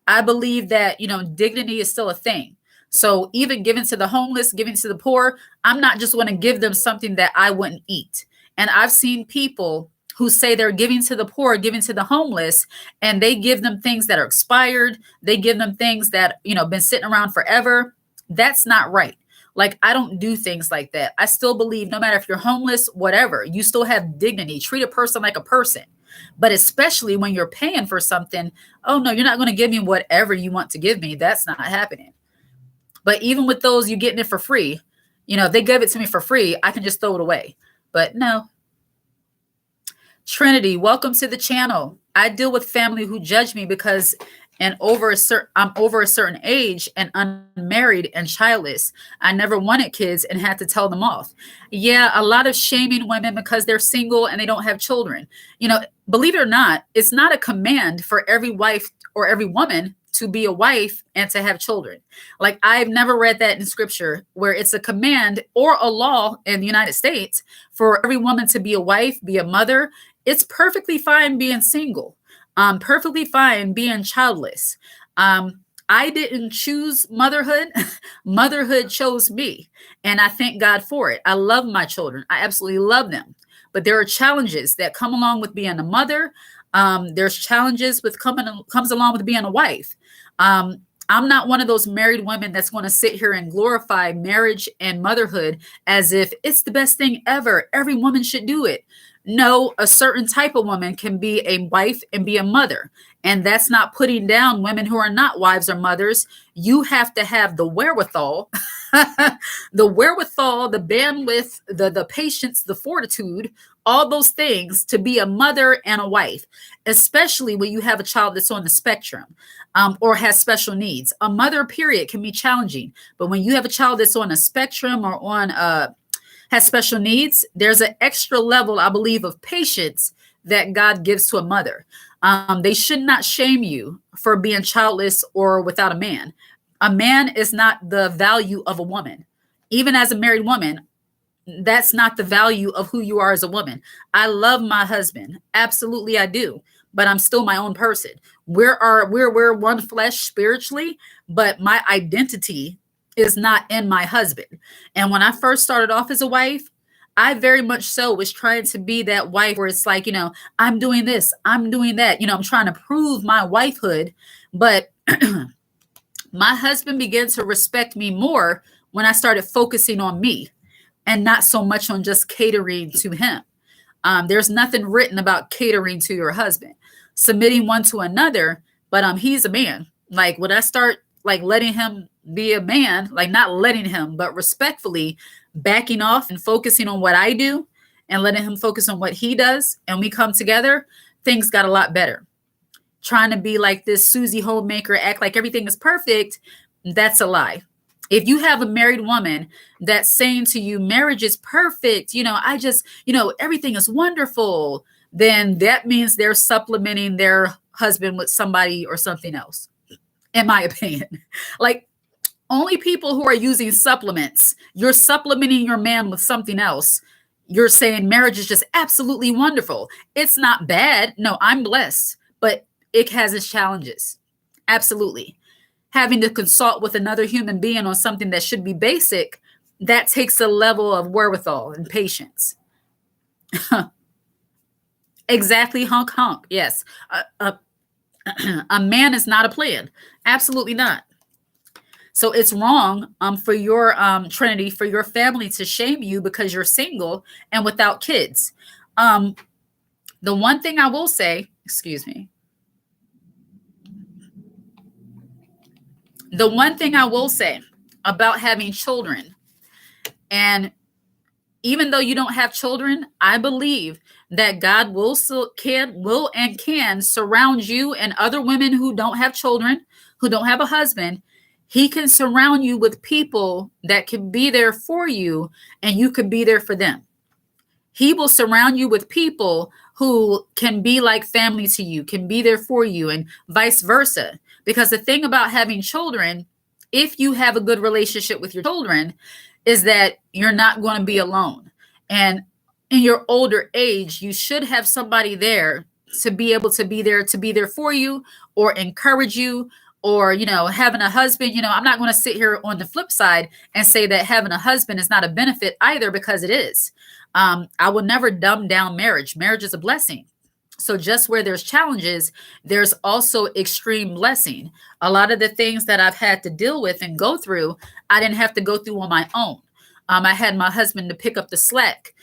I believe that, dignity is still a thing. So even giving to the homeless, giving to the poor, I'm not just going to give them something that I wouldn't eat. And I've seen people who say they're giving to the poor, giving to the homeless, and they give them things that are expired. They give them things that, been sitting around forever. That's not right. Like, I don't do things like that. I still believe no matter if you're homeless, whatever, you still have dignity. Treat a person like a person. But especially when you're paying for something, oh no, you're not going to give me whatever you want to give me. That's not happening. But even with those, you getting it for free. If they give it to me for free, I can just throw it away. But no. Trinity, welcome to the channel. I deal with family who judge me because I'm over a certain age and unmarried and childless. I never wanted kids and had to tell them off. Yeah, a lot of shaming women because they're single and they don't have children. Believe it or not, it's not a command for every wife or every woman to be a wife and to have children. Like, I've never read that in scripture where it's a command or a law in the United States for every woman to be a wife, be a mother. It's perfectly fine being single. Perfectly fine being childless. I didn't choose motherhood. Motherhood chose me. And I thank God for it. I love my children. I absolutely love them. But there are challenges that come along with being a mother. There's challenges comes along with being a wife. I'm not one of those married women that's going to sit here and glorify marriage and motherhood as if it's the best thing ever. Every woman should do it. No, a certain type of woman can be a wife and be a mother. And that's not putting down women who are not wives or mothers. You have to have the wherewithal, the bandwidth, the patience, the fortitude, all those things to be a mother and a wife, especially when you have a child that's on the spectrum or has special needs. A mother, period, can be challenging. But when you have a child that's on a spectrum or has special needs, there's an extra level, I believe, of patience that God gives to a mother. They should not shame you for being childless or without a man. A man is not the value of a woman. Even as a married woman, that's not the value of who you are as a woman. I love my husband. Absolutely, I do. But I'm still my own person. We're one flesh spiritually, but my identity is not in my husband. And when I first started off as a wife, I very much so was trying to be that wife where it's like, I'm doing this, I'm doing that. I'm trying to prove my wifehood. But my husband began to respect me more when I started focusing on me and not so much on just catering to him. There's nothing written about catering to your husband, submitting one to another, but he's a man. Like, when I start letting him be a man, not letting him, but respectfully backing off and focusing on what I do and letting him focus on what he does, and we come together, things got a lot better. Trying to be like this Susie homemaker, act like everything is perfect, that's a lie. If you have a married woman that's saying to you, marriage is perfect, everything is wonderful, then that means they're supplementing their husband with somebody or something else, in my opinion. Only people who are using supplements, you're supplementing your man with something else. You're saying marriage is just absolutely wonderful. It's not bad. No, I'm blessed, but it has its challenges. Absolutely. Having to consult with another human being on something that should be basic, that takes a level of wherewithal and patience. Exactly, honk, honk. Yes. A man is not a plan. Absolutely not. So it's wrong for your Trinity, for your family to shame you because you're single and without kids. The one thing I will say, the one thing I will say about having children, and even though you don't have children, I believe that God will and can surround you and other women who don't have children, who don't have a husband. He can surround you with people that can be there for you and you could be there for them. He will surround you with people who can be like family to you, can be there for you, and vice versa. Because the thing about having children, if you have a good relationship with your children, is that you're not going to be alone. And in your older age, you should have somebody there to be able to be there for you or encourage you or, having a husband. I'm not going to sit here on the flip side and say that having a husband is not a benefit either, because it is. I will never dumb down marriage. Marriage is a blessing. So just where there's challenges, there's also extreme blessing. A lot of the things that I've had to deal with and go through, I didn't have to go through on my own. I had my husband to pick up the slack,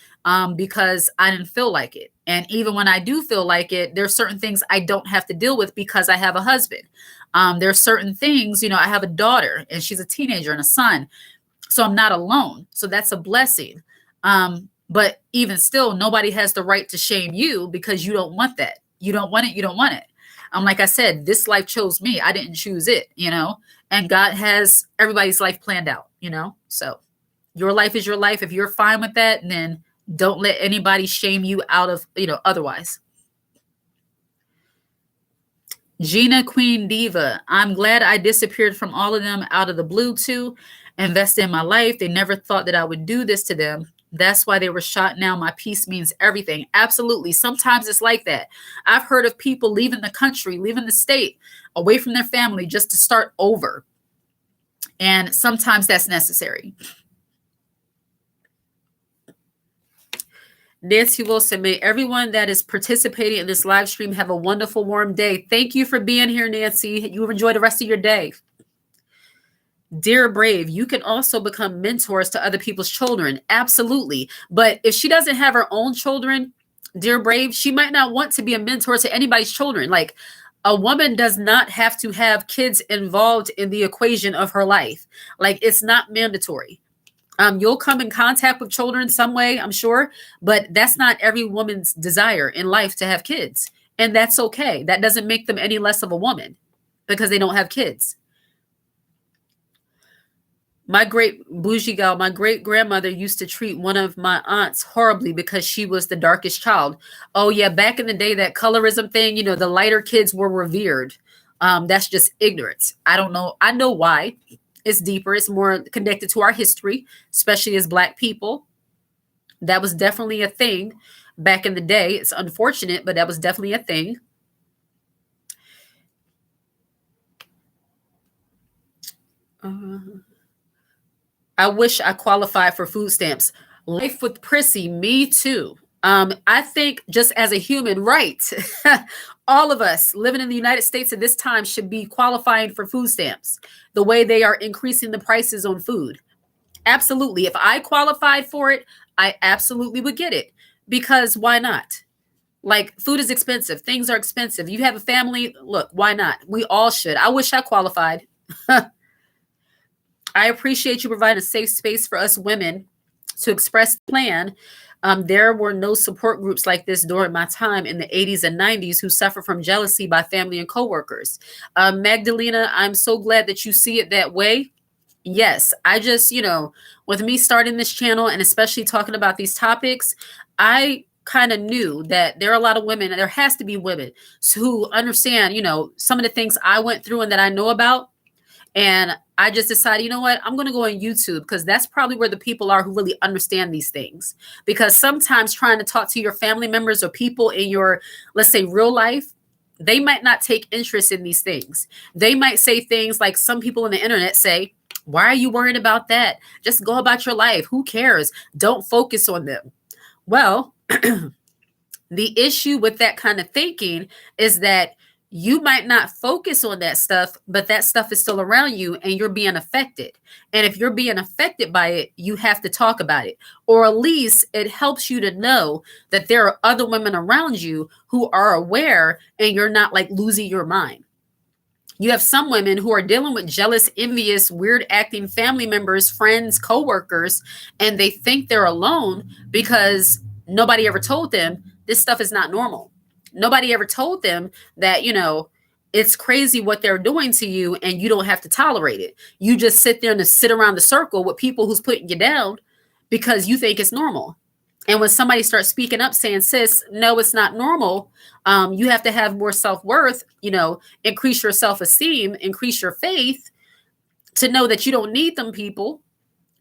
because I didn't feel like it. And even when I do feel like it, there's certain things I don't have to deal with because I have a husband. There's certain things, I have a daughter and she's a teenager and a son. So I'm not alone. So that's a blessing. But even still, nobody has the right to shame you because you don't want that. You don't want it. You don't want it. Like I said, this life chose me. I didn't choose it. And God has everybody's life planned out. So your life is your life. If you're fine with that, then don't let anybody shame you out of, otherwise. Gina Queen Diva, I'm glad I disappeared from all of them out of the blue too. Invested in my life. They never thought that I would do this to them. That's why they were shot. Now my peace means everything. Absolutely. Sometimes it's like that. I've heard of people leaving the country, leaving the state, away from their family just to start over. And sometimes that's necessary. Nancy Wilson, may everyone that is participating in this live stream have a wonderful, warm day. Thank you for being here, Nancy. You enjoy the rest of your day. Dear Brave, you can also become mentors to other people's children. Absolutely. But if she doesn't have her own children, Dear Brave, she might not want to be a mentor to anybody's children. Like, a woman does not have to have kids involved in the equation of her life. Like, it's not mandatory. You'll come in contact with children some way, I'm sure, but that's not every woman's desire in life to have kids. And that's okay. That doesn't make them any less of a woman because they don't have kids. My great bougie gal, my great grandmother used to treat one of my aunts horribly because she was the darkest child. Oh yeah, back in the day, that colorism thing, the lighter kids were revered. That's just ignorance. I don't know. I know why. It's deeper. It's more connected to our history, especially as Black people. That was definitely a thing back in the day. It's unfortunate, but that was definitely a thing. I wish I qualified for food stamps. Life with Prissy, me too. I think just as a human right, all of us living in the United States at this time should be qualifying for food stamps the way they are increasing the prices on food. Absolutely. If I qualified for it, I absolutely would get it because why not? Like, food is expensive. Things are expensive. You have a family. Look, why not? We all should. I wish I qualified. I appreciate you providing a safe space for us women to express the plan. There were no support groups like this during my time in the 80s and 90s who suffer from jealousy by family and coworkers. Magdalena, I'm so glad that you see it that way. Yes, I just, with me starting this channel and especially talking about these topics, I kind of knew that there are a lot of women, there has to be women who understand, some of the things I went through and that I know about. And I just decided, you know what, I'm going to go on YouTube because that's probably where the people are who really understand these things. Because sometimes trying to talk to your family members or people in your, let's say, real life, they might not take interest in these things. They might say things like some people on the internet say, why are you worried about that? Just go about your life. Who cares? Don't focus on them. Well, the issue with that kind of thinking is that you might not focus on that stuff, but that stuff is still around you and you're being affected. And if you're being affected by it, you have to talk about it. Or at least it helps you to know that there are other women around you who are aware and you're not like losing your mind. You have some women who are dealing with jealous, envious, weird acting family members, friends, coworkers, and they think they're alone because nobody ever told them this stuff is not normal. Nobody ever told them that, it's crazy what they're doing to you and you don't have to tolerate it. You just sit there and sit around the circle with people who's putting you down because you think it's normal. And when somebody starts speaking up saying, sis, no, it's not normal. You have to have more self-worth, increase your self-esteem, increase your faith to know that you don't need them people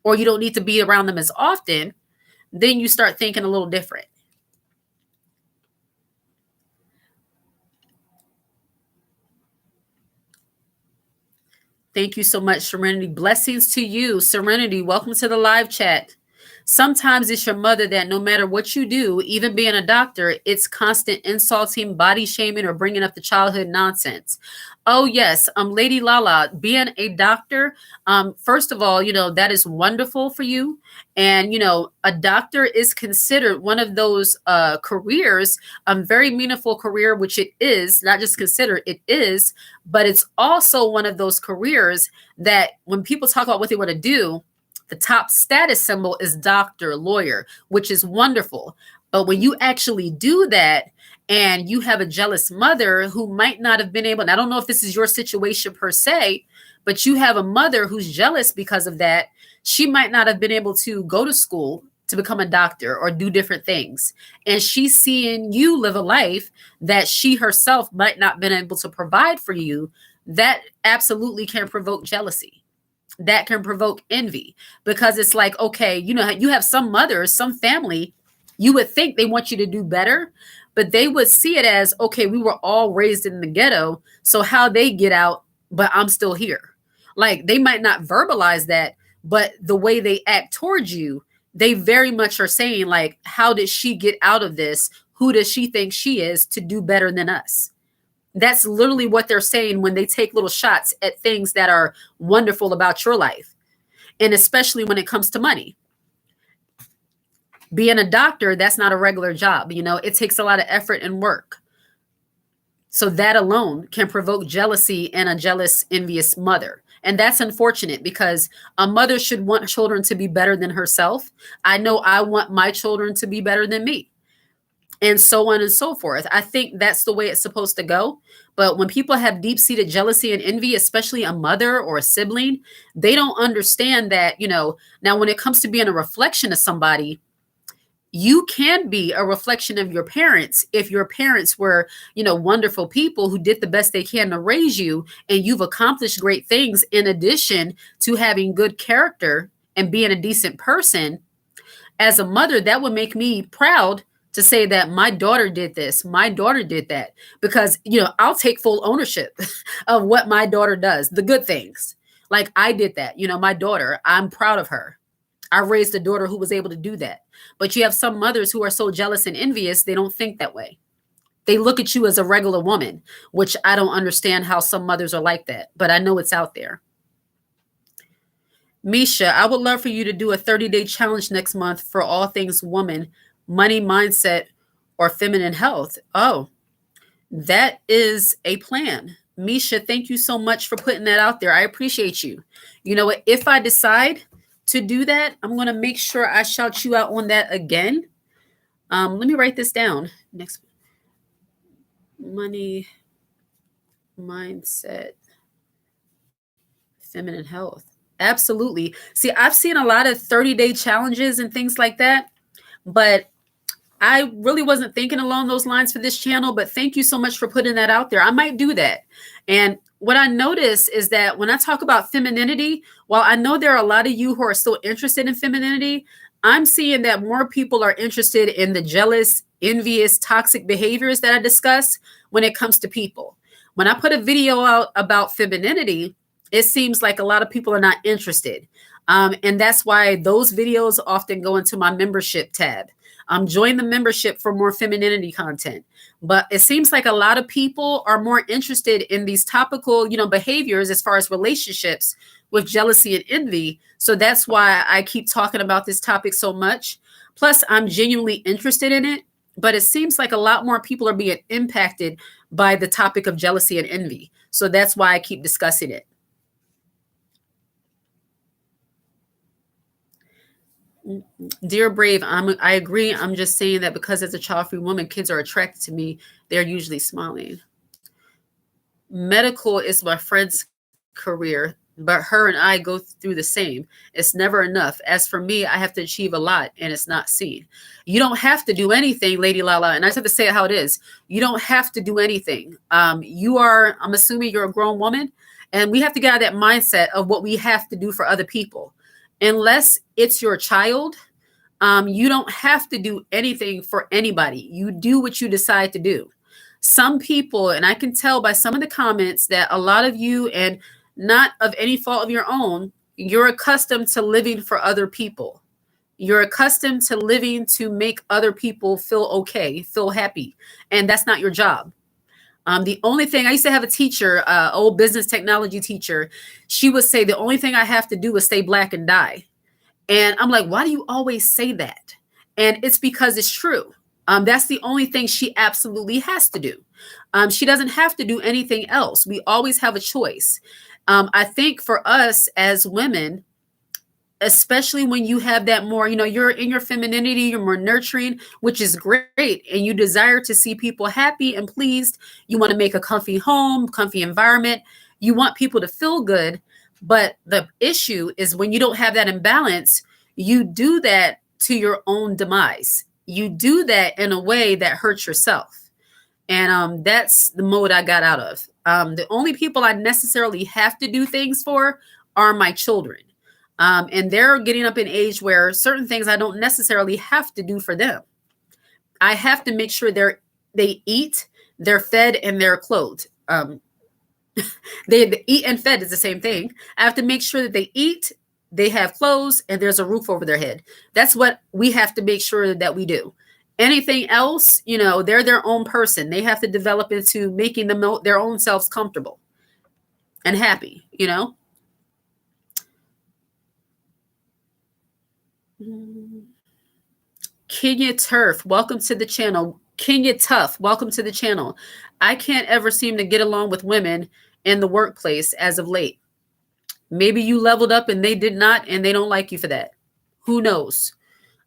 or you don't need to be around them as often. Then you start thinking a little different. Thank you so much, Serenity. Blessings to you. Serenity, welcome to the live chat. Sometimes it's your mother that no matter what you do, even being a doctor, it's constant insulting, body shaming, or bringing up the childhood nonsense. Oh, yes. Lady Lala, being a doctor, first of all, that is wonderful for you. And, a doctor is considered one of those careers, a very meaningful career, which it is, not just considered, it is, but it's also one of those careers that when people talk about what they want to do, the top status symbol is doctor, lawyer, which is wonderful. But when you actually do that and you have a jealous mother who might not have been able, and I don't know if this is your situation per se, but you have a mother who's jealous because of that, she might not have been able to go to school to become a doctor or do different things. And she's seeing you live a life that she herself might not have been able to provide for you. That absolutely can provoke jealousy. That can provoke envy, because it's like, okay, you have some mothers, some family, you would think they want you to do better, but they would see it as, okay, we were all raised in the ghetto, so how they get out, but I'm still here. Like, they might not verbalize that, but the way they act towards you, they very much are saying, like, how did she get out of this? Who does she think she is to do better than us? That's literally what they're saying when they take little shots at things that are wonderful about your life. And especially when it comes to money. Being a doctor, that's not a regular job. It takes a lot of effort and work. So that alone can provoke jealousy in a jealous, envious mother. And that's unfortunate, because a mother should want children to be better than herself. I know I want my children to be better than me. And so on and so forth. I think that's the way it's supposed to go. But when people have deep-seated jealousy and envy, especially a mother or a sibling, they don't understand that, now when it comes to being a reflection of somebody, you can be a reflection of your parents if your parents were, wonderful people who did the best they can to raise you, and you've accomplished great things in addition to having good character and being a decent person. As a mother, that would make me proud to say that my daughter did this, my daughter did that, because, I'll take full ownership of what my daughter does, the good things. Like, I did that, my daughter, I'm proud of her. I raised a daughter who was able to do that. But you have some mothers who are so jealous and envious, they don't think that way. They look at you as a regular woman, which I don't understand how some mothers are like that, but I know it's out there. Misha, I would love for you to do a 30-day challenge next month for all things woman, money, mindset, or feminine health. Oh, that is a plan. Misha, thank you so much for putting that out there. I appreciate you. You know what? If I decide to do that, I'm going to make sure I shout you out on that again. Let me write this down. Next, money, mindset, feminine health. Absolutely. See, I've seen a lot of 30-day challenges and things like that, but I really wasn't thinking along those lines for this channel, but thank you so much for putting that out there. I might do that. And what I notice is that when I talk about femininity, while I know there are a lot of you who are still interested in femininity, I'm seeing that more people are interested in the jealous, envious, toxic behaviors that I discuss when it comes to people. When I put a video out about femininity, it seems like a lot of people are not interested. And that's why those videos often go into my membership tab. Join the membership for more femininity content. But it seems like a lot of people are more interested in these topical, behaviors as far as relationships with jealousy and envy. So that's why I keep talking about this topic so much. Plus, I'm genuinely interested in it. But it seems like a lot more people are being impacted by the topic of jealousy and envy. So that's why I keep discussing it. Dear Brave, I agree. I'm just saying that because as a child-free woman, kids are attracted to me. They're usually smiling. Medical is my friend's career, but her and I go through the same. It's never enough. As for me, I have to achieve a lot, and it's not seen. You don't have to do anything, Lady Lala, and I just have to say it how it is. You don't have to do anything. I'm assuming you're a grown woman, and we have to get out of that mindset of what we have to do for other people. Unless it's your child, you don't have to do anything for anybody. You do what you decide to do. Some people, and I can tell by some of the comments that a lot of you, and not of any fault of your own, you're accustomed to living for other people. You're accustomed to living to make other people feel okay, feel happy. And that's not your job. The only thing I used to have a teacher, old business technology teacher, she would say, the only thing I have to do is stay black and die. And I'm like, why do you always say that? And it's because it's true. That's the only thing she absolutely has to do. She doesn't have to do anything else. We always have a choice. I think for us as women, especially when you have that more, you're in your femininity, you're more nurturing, which is great. And you desire to see people happy and pleased. You want to make a comfy home, comfy environment. You want people to feel good. But the issue is when you don't have that imbalance, you do that to your own demise. You do that in a way that hurts yourself. And that's the mode I got out of. The only people I necessarily have to do things for are my children. And they're getting up in age where certain things I don't necessarily have to do for them. I have to make sure they eat, they're fed, and they're clothed. They eat and fed is the same thing. I have to make sure that they eat, they have clothes, and there's a roof over their head. That's what we have to make sure that we do. Anything else, they're their own person. They have to develop into making their own selves comfortable and happy, Kenya Turf, welcome to the channel. Kenya Tough, welcome to the channel. I can't ever seem to get along with women in the workplace as of late. Maybe you leveled up and they did not, and they don't like you for that. Who knows?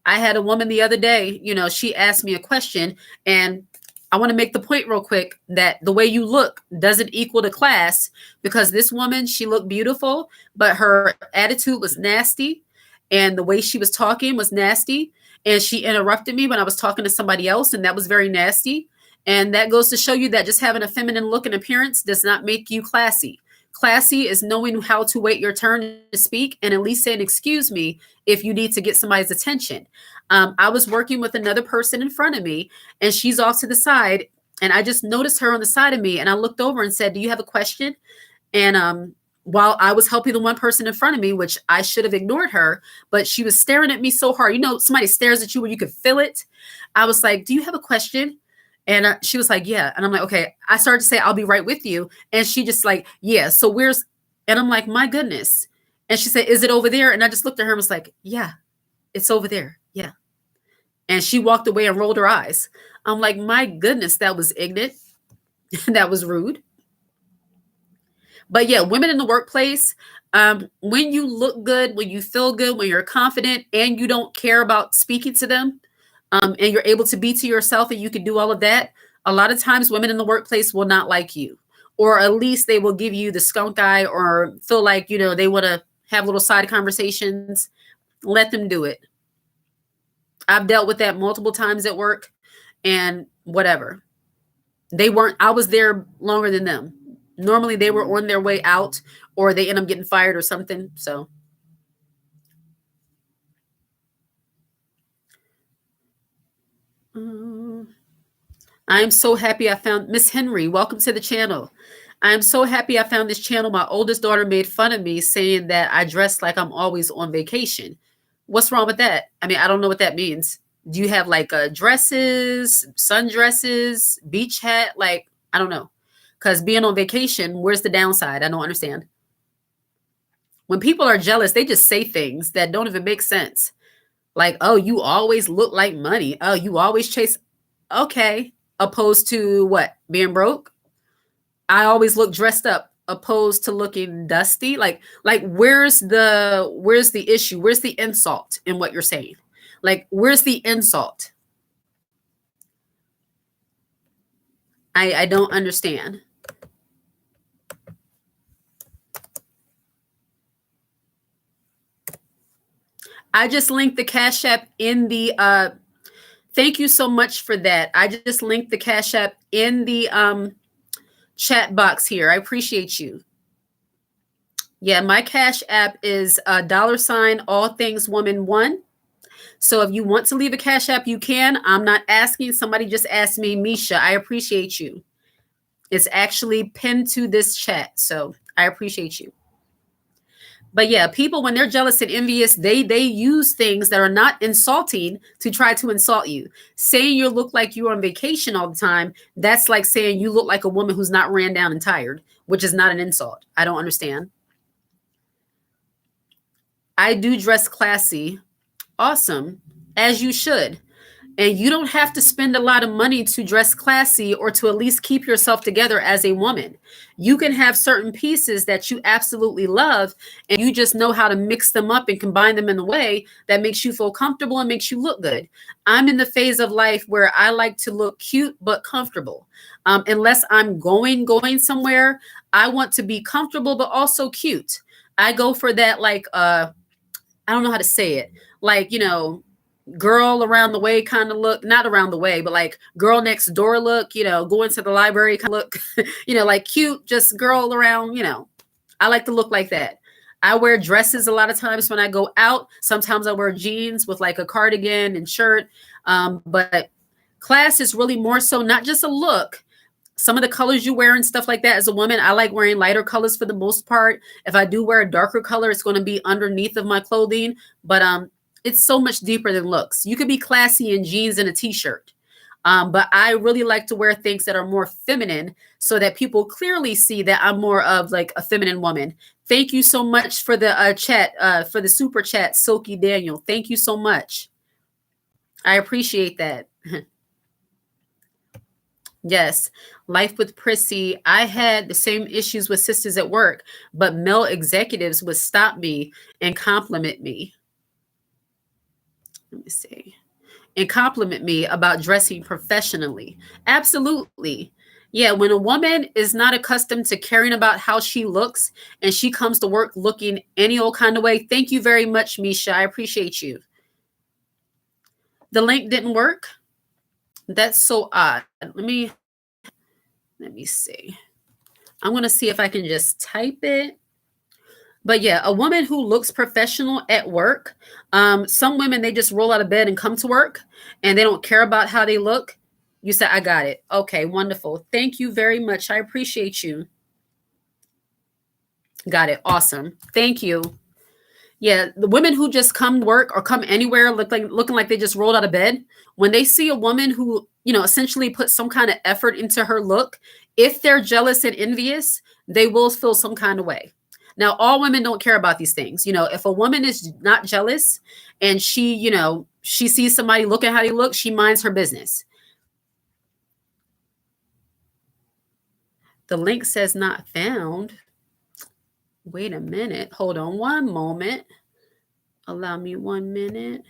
I had a woman the other day, she asked me a question, and I want to make the point real quick that the way you look doesn't equal to class, because this woman, she looked beautiful, but her attitude was nasty. And the way she was talking was nasty. And she interrupted me when I was talking to somebody else, and that was very nasty. And that goes to show you that just having a feminine look and appearance does not make you classy. Classy is knowing how to wait your turn to speak and at least saying, excuse me, if you need to get somebody's attention. I was working with another person in front of me, and she's off to the side. And I just noticed her on the side of me. And I looked over and said, do you have a question? And while I was helping the one person in front of me, which I should have ignored her, but she was staring at me so hard. Somebody stares at you where you could feel it. I was like, do you have a question? And she was like, yeah. And I'm like, okay. I started to say, I'll be right with you. And she just like, yeah. So and I'm like, my goodness. And she said, is it over there? And I just looked at her and was like, yeah, it's over there. Yeah. And she walked away and rolled her eyes. I'm like, my goodness, that was ignorant. That was rude. But yeah, women in the workplace, when you look good, when you feel good, when you're confident and you don't care about speaking to them, and you're able to be to yourself and you can do all of that, a lot of times women in the workplace will not like you, or at least they will give you the skunk eye or feel like, they want to have little side conversations. Let them do it. I've dealt with that multiple times at work, and whatever. I was there longer than them. Normally they were on their way out, or they end up getting fired or something. So I'm so happy I found Miss Henry. Welcome to the channel. I'm so happy I found this channel. My oldest daughter made fun of me saying that I dress like I'm always on vacation. What's wrong with that? I mean, I don't know what that means. Do you have like dresses, sundresses, beach hat? Like, I don't know. Because being on vacation, where's the downside? I don't understand. When people are jealous, they just say things that don't even make sense. Like, oh, you always look like money. Oh, you always chase. Okay. Opposed to what? Being broke? I always look dressed up, opposed to looking dusty. Like where's the issue? Where's the insult in what you're saying? Like, where's the insult? I don't understand. I just linked the Cash App in the thank you so much for that. I just linked the Cash App in the chat box here. I appreciate you. Yeah, my Cash App is $ all things woman 1. So if you want to leave a Cash App, you can. I'm not asking. Somebody just asked me, Misha. I appreciate you. It's actually pinned to this chat. So I appreciate you. But yeah, people when they're jealous and envious, they use things that are not insulting to try to insult you. Saying you look like you're on vacation all the time, that's like saying you look like a woman who's not ran down and tired, which is not an insult. I don't understand. I do dress classy. Awesome. As you should. And you don't have to spend a lot of money to dress classy or to at least keep yourself together as a woman. You can have certain pieces that you absolutely love, and you just know how to mix them up and combine them in a way that makes you feel comfortable and makes you look good. I'm in the phase of life where I like to look cute but comfortable. Unless I'm going somewhere, I want to be comfortable but also cute. I go for that I don't know how to say it. Like, girl around the way kind of look, not around the way, but like girl next door look, going to the library kind of look, like cute, just girl around, I like to look like that. I wear dresses a lot of times when I go out. Sometimes I wear jeans with like a cardigan and shirt. But class is really more so not just a look. Some of the colors you wear and stuff like that as a woman, I like wearing lighter colors for the most part. If I do wear a darker color, it's going to be underneath of my clothing. But it's so much deeper than looks. You could be classy in jeans and a t-shirt. But I really like to wear things that are more feminine so that people clearly see that I'm more of like a feminine woman. Thank you so much for the chat, for the super chat, Silky Daniel. Thank you so much. I appreciate that. Yes. Life with Prissy. I had the same issues with sisters at work, but male executives would stop me and compliment me. Let me see. And compliment me about dressing professionally. Absolutely. Yeah, when a woman is not accustomed to caring about how she looks and she comes to work looking any old kind of way, thank you very much, Misha. I appreciate you. The link didn't work. That's so odd. Let me see. I'm going to see if I can just type it. But yeah, a woman who looks professional at work, some women, they just roll out of bed and come to work and they don't care about how they look. You said, I got it. Okay, wonderful. Thank you very much. I appreciate you. Got it. Awesome. Thank you. Yeah, the women who just come to work or come anywhere looking like they just rolled out of bed, when they see a woman who, essentially put some kind of effort into her look, if they're jealous and envious, they will feel some kind of way. Now, all women don't care about these things. If a woman is not jealous and she sees somebody looking how they look, she minds her business. The link says not found. Wait a minute. Hold on one moment. Allow me 1 minute.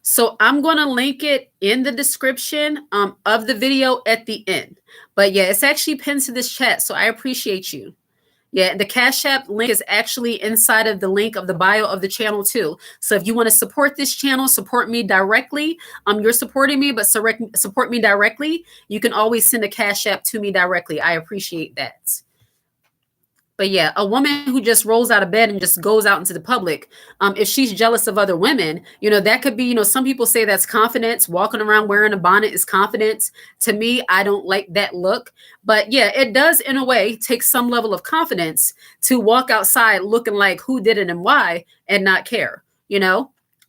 So I'm going to link it in the description of the video at the end. But yeah, it's actually pinned to this chat. So I appreciate you. Yeah, the Cash App link is actually inside of the link of the bio of the channel too. So if you want to support this channel, support me directly. You're supporting me, but support me directly. You can always send a Cash App to me directly. I appreciate that. But yeah, a woman who just rolls out of bed and just goes out into the public, if she's jealous of other women, that could be, some people say that's confidence. Walking around wearing a bonnet is confidence. To me, I don't like that look. But yeah, it does in a way take some level of confidence to walk outside looking like who did it and why and not care.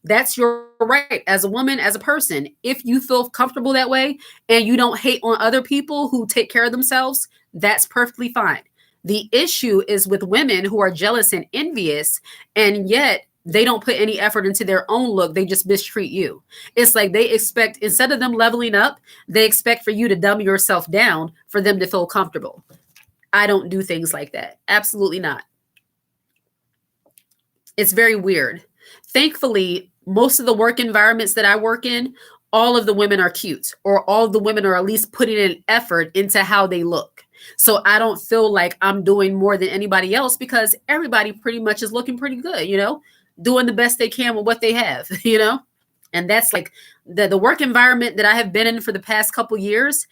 That's your right as a woman, as a person. If you feel comfortable that way and you don't hate on other people who take care of themselves, that's perfectly fine. The issue is with women who are jealous and envious, and yet they don't put any effort into their own look. They just mistreat you. It's like they expect, instead of them leveling up, they expect for you to dumb yourself down for them to feel comfortable. I don't do things like that. Absolutely not. It's very weird. Thankfully, most of the work environments that I work in, all of the women are cute, or all of the women are at least putting an effort into how they look. So I don't feel like I'm doing more than anybody else because everybody pretty much is looking pretty good, doing the best they can with what they have, and that's like the work environment that I have been in for the past couple years.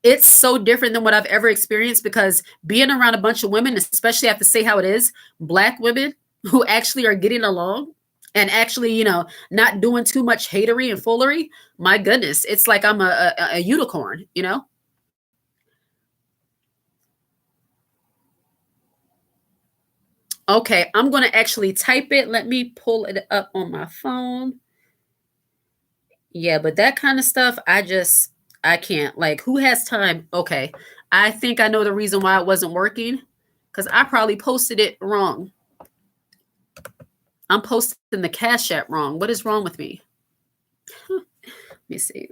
It's so different than what I've ever experienced because being around a bunch of women, especially I have to say how it is, Black women who actually are getting along and actually, not doing too much hatery and foolery. My goodness, it's like I'm a unicorn, Okay, I'm going to actually type it. Let me pull it up on my phone. Yeah, but that kind of stuff, I can't. Like, who has time? Okay, I think I know the reason why it wasn't working because I probably posted it wrong. I'm posting the Cash App wrong. What is wrong with me? Let me see.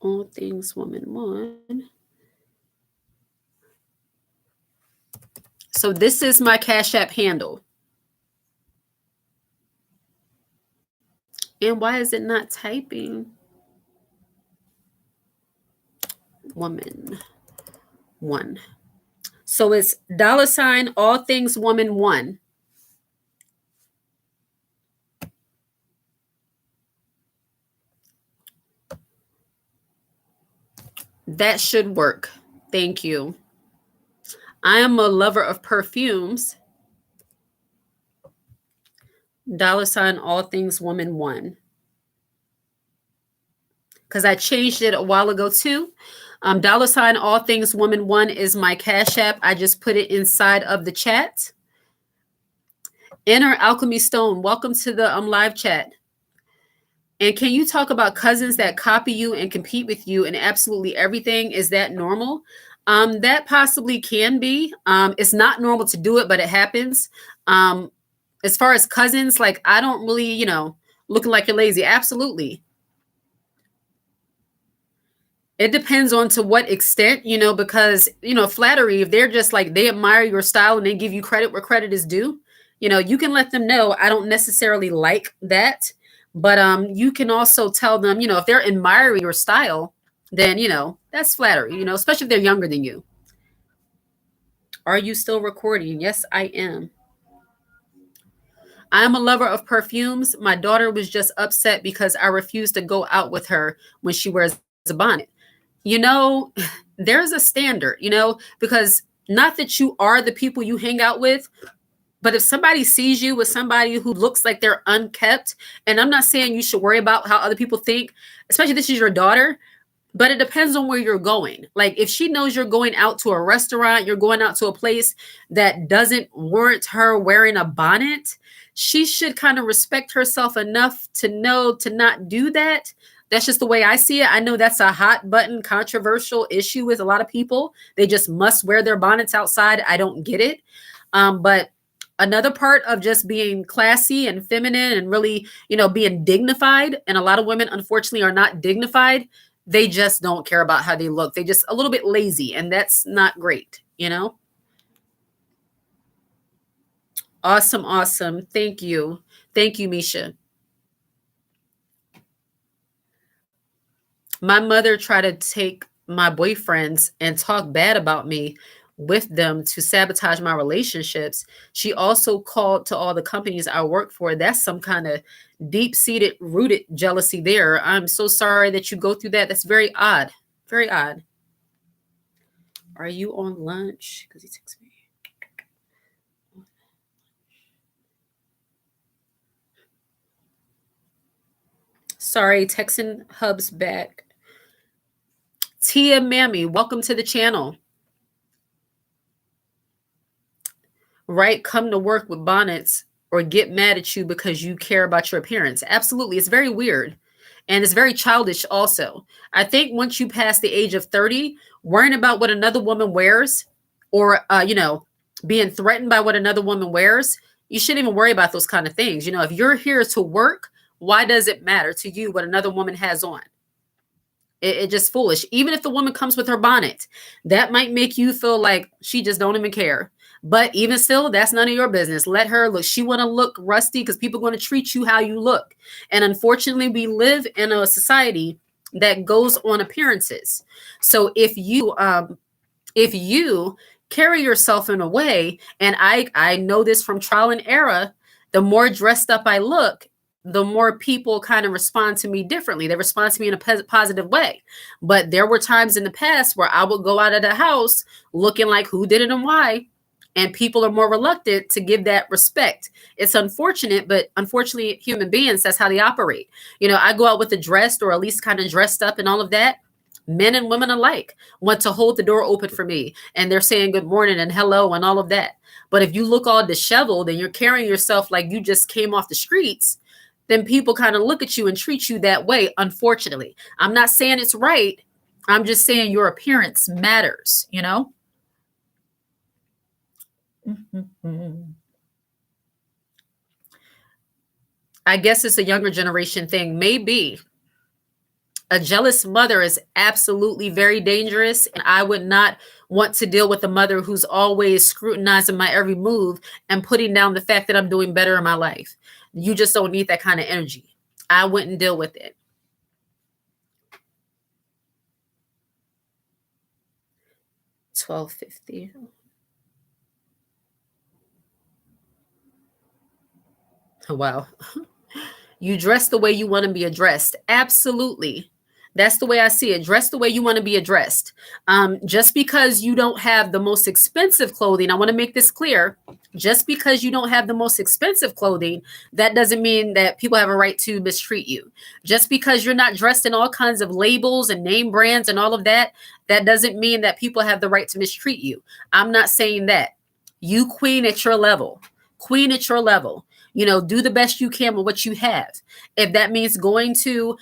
All Things Woman One. So this is my Cash App handle. And why is it not typing? Woman One. So it's $ All Things Woman One. That should work. Thank you. I am a lover of perfumes. $ All Things Woman One. Because I changed it a while ago too. $ All Things Woman One is my Cash App. I just put it inside of the chat. Inner Alchemy Stone, welcome to the live chat. And can you talk about cousins that copy you and compete with you in absolutely everything? Is that normal? That possibly can be. It's not normal to do it, but it happens. As far as cousins, like I don't really, looking like you're lazy. Absolutely. It depends on to what extent, because, flattery, if they're just like they admire your style and they give you credit where credit is due, you can let them know I don't necessarily like that. But you can also tell them, if they're admiring your style, then, that's flattery, especially if they're younger than you. Are you still recording? Yes, I am. I am a lover of perfumes. My daughter was just upset because I refused to go out with her when she wears a bonnet. You know, there's a standard, because not that you are the people you hang out with, but if somebody sees you with somebody who looks like they're unkept, and I'm not saying you should worry about how other people think, especially this is your daughter, but it depends on where you're going. Like if she knows you're going out to a restaurant, you're going out to a place that doesn't warrant her wearing a bonnet, she should kind of respect herself enough to know to not do that. That's just the way I see it. I know that's a hot button controversial issue with a lot of people. They just must wear their bonnets outside. I don't get it. But another part of just being classy and feminine and really, being dignified, and a lot of women unfortunately are not dignified. They just don't care about how they look. They just a little bit lazy, and that's not great. Awesome, awesome. Thank you. Thank you, Misha. My mother tried to take my boyfriends and talk bad about me with them to sabotage my relationships. She also called to all the companies I work for. That's some kind of deep-seated, rooted jealousy there. I'm so sorry that you go through that. That's very odd. Very odd. Are you on lunch? Because he texted me. Sorry, Texan Hub's back. Tia Mammy, welcome to the channel. Right? Come to work with bonnets or get mad at you because you care about your appearance. Absolutely. It's very weird. And it's very childish also. I think once you pass the age of 30, worrying about what another woman wears or, being threatened by what another woman wears, you shouldn't even worry about those kind of things. If you're here to work, why does it matter to you what another woman has on? It just foolish. Even if the woman comes with her bonnet, that might make you feel like she just don't even care. But even still, that's none of your business. Let her look. She want to look rusty because people are going to treat you how you look. And unfortunately, we live in a society that goes on appearances. So if you carry yourself in a way, and I know this from trial and error, the more dressed up I look, the more people kind of respond to me differently. They respond to me in a positive way. But there were times in the past where I would go out of the house looking like who did it and why. And people are more reluctant to give that respect. It's unfortunate, but unfortunately, human beings, that's how they operate. I go out with a dressed or at least kind of dressed up and all of that. Men and women alike want to hold the door open for me, and they're saying good morning and hello and all of that. But if you look all disheveled and you're carrying yourself like you just came off the streets, then people kind of look at you and treat you that way, unfortunately. I'm not saying it's right. I'm just saying your appearance matters, you know? I guess it's a younger generation thing. Maybe. A jealous mother is absolutely very dangerous, and I would not want to deal with a mother who's always scrutinizing my every move and putting down the fact that I'm doing better in my life. You just don't need that kind of energy. I wouldn't deal with it. 1250. Wow. You dress the way you want to be addressed. Absolutely. That's the way I see it. Dress the way you want to be addressed. Just because you don't have the most expensive clothing, I want to make this clear. Just because you don't have the most expensive clothing, that doesn't mean that people have a right to mistreat you. Just because you're not dressed in all kinds of labels and name brands and all of that, that doesn't mean that people have the right to mistreat you. I'm not saying that. You queen at your level. Queen at your level. Do the best you can with what you have. If that means going to,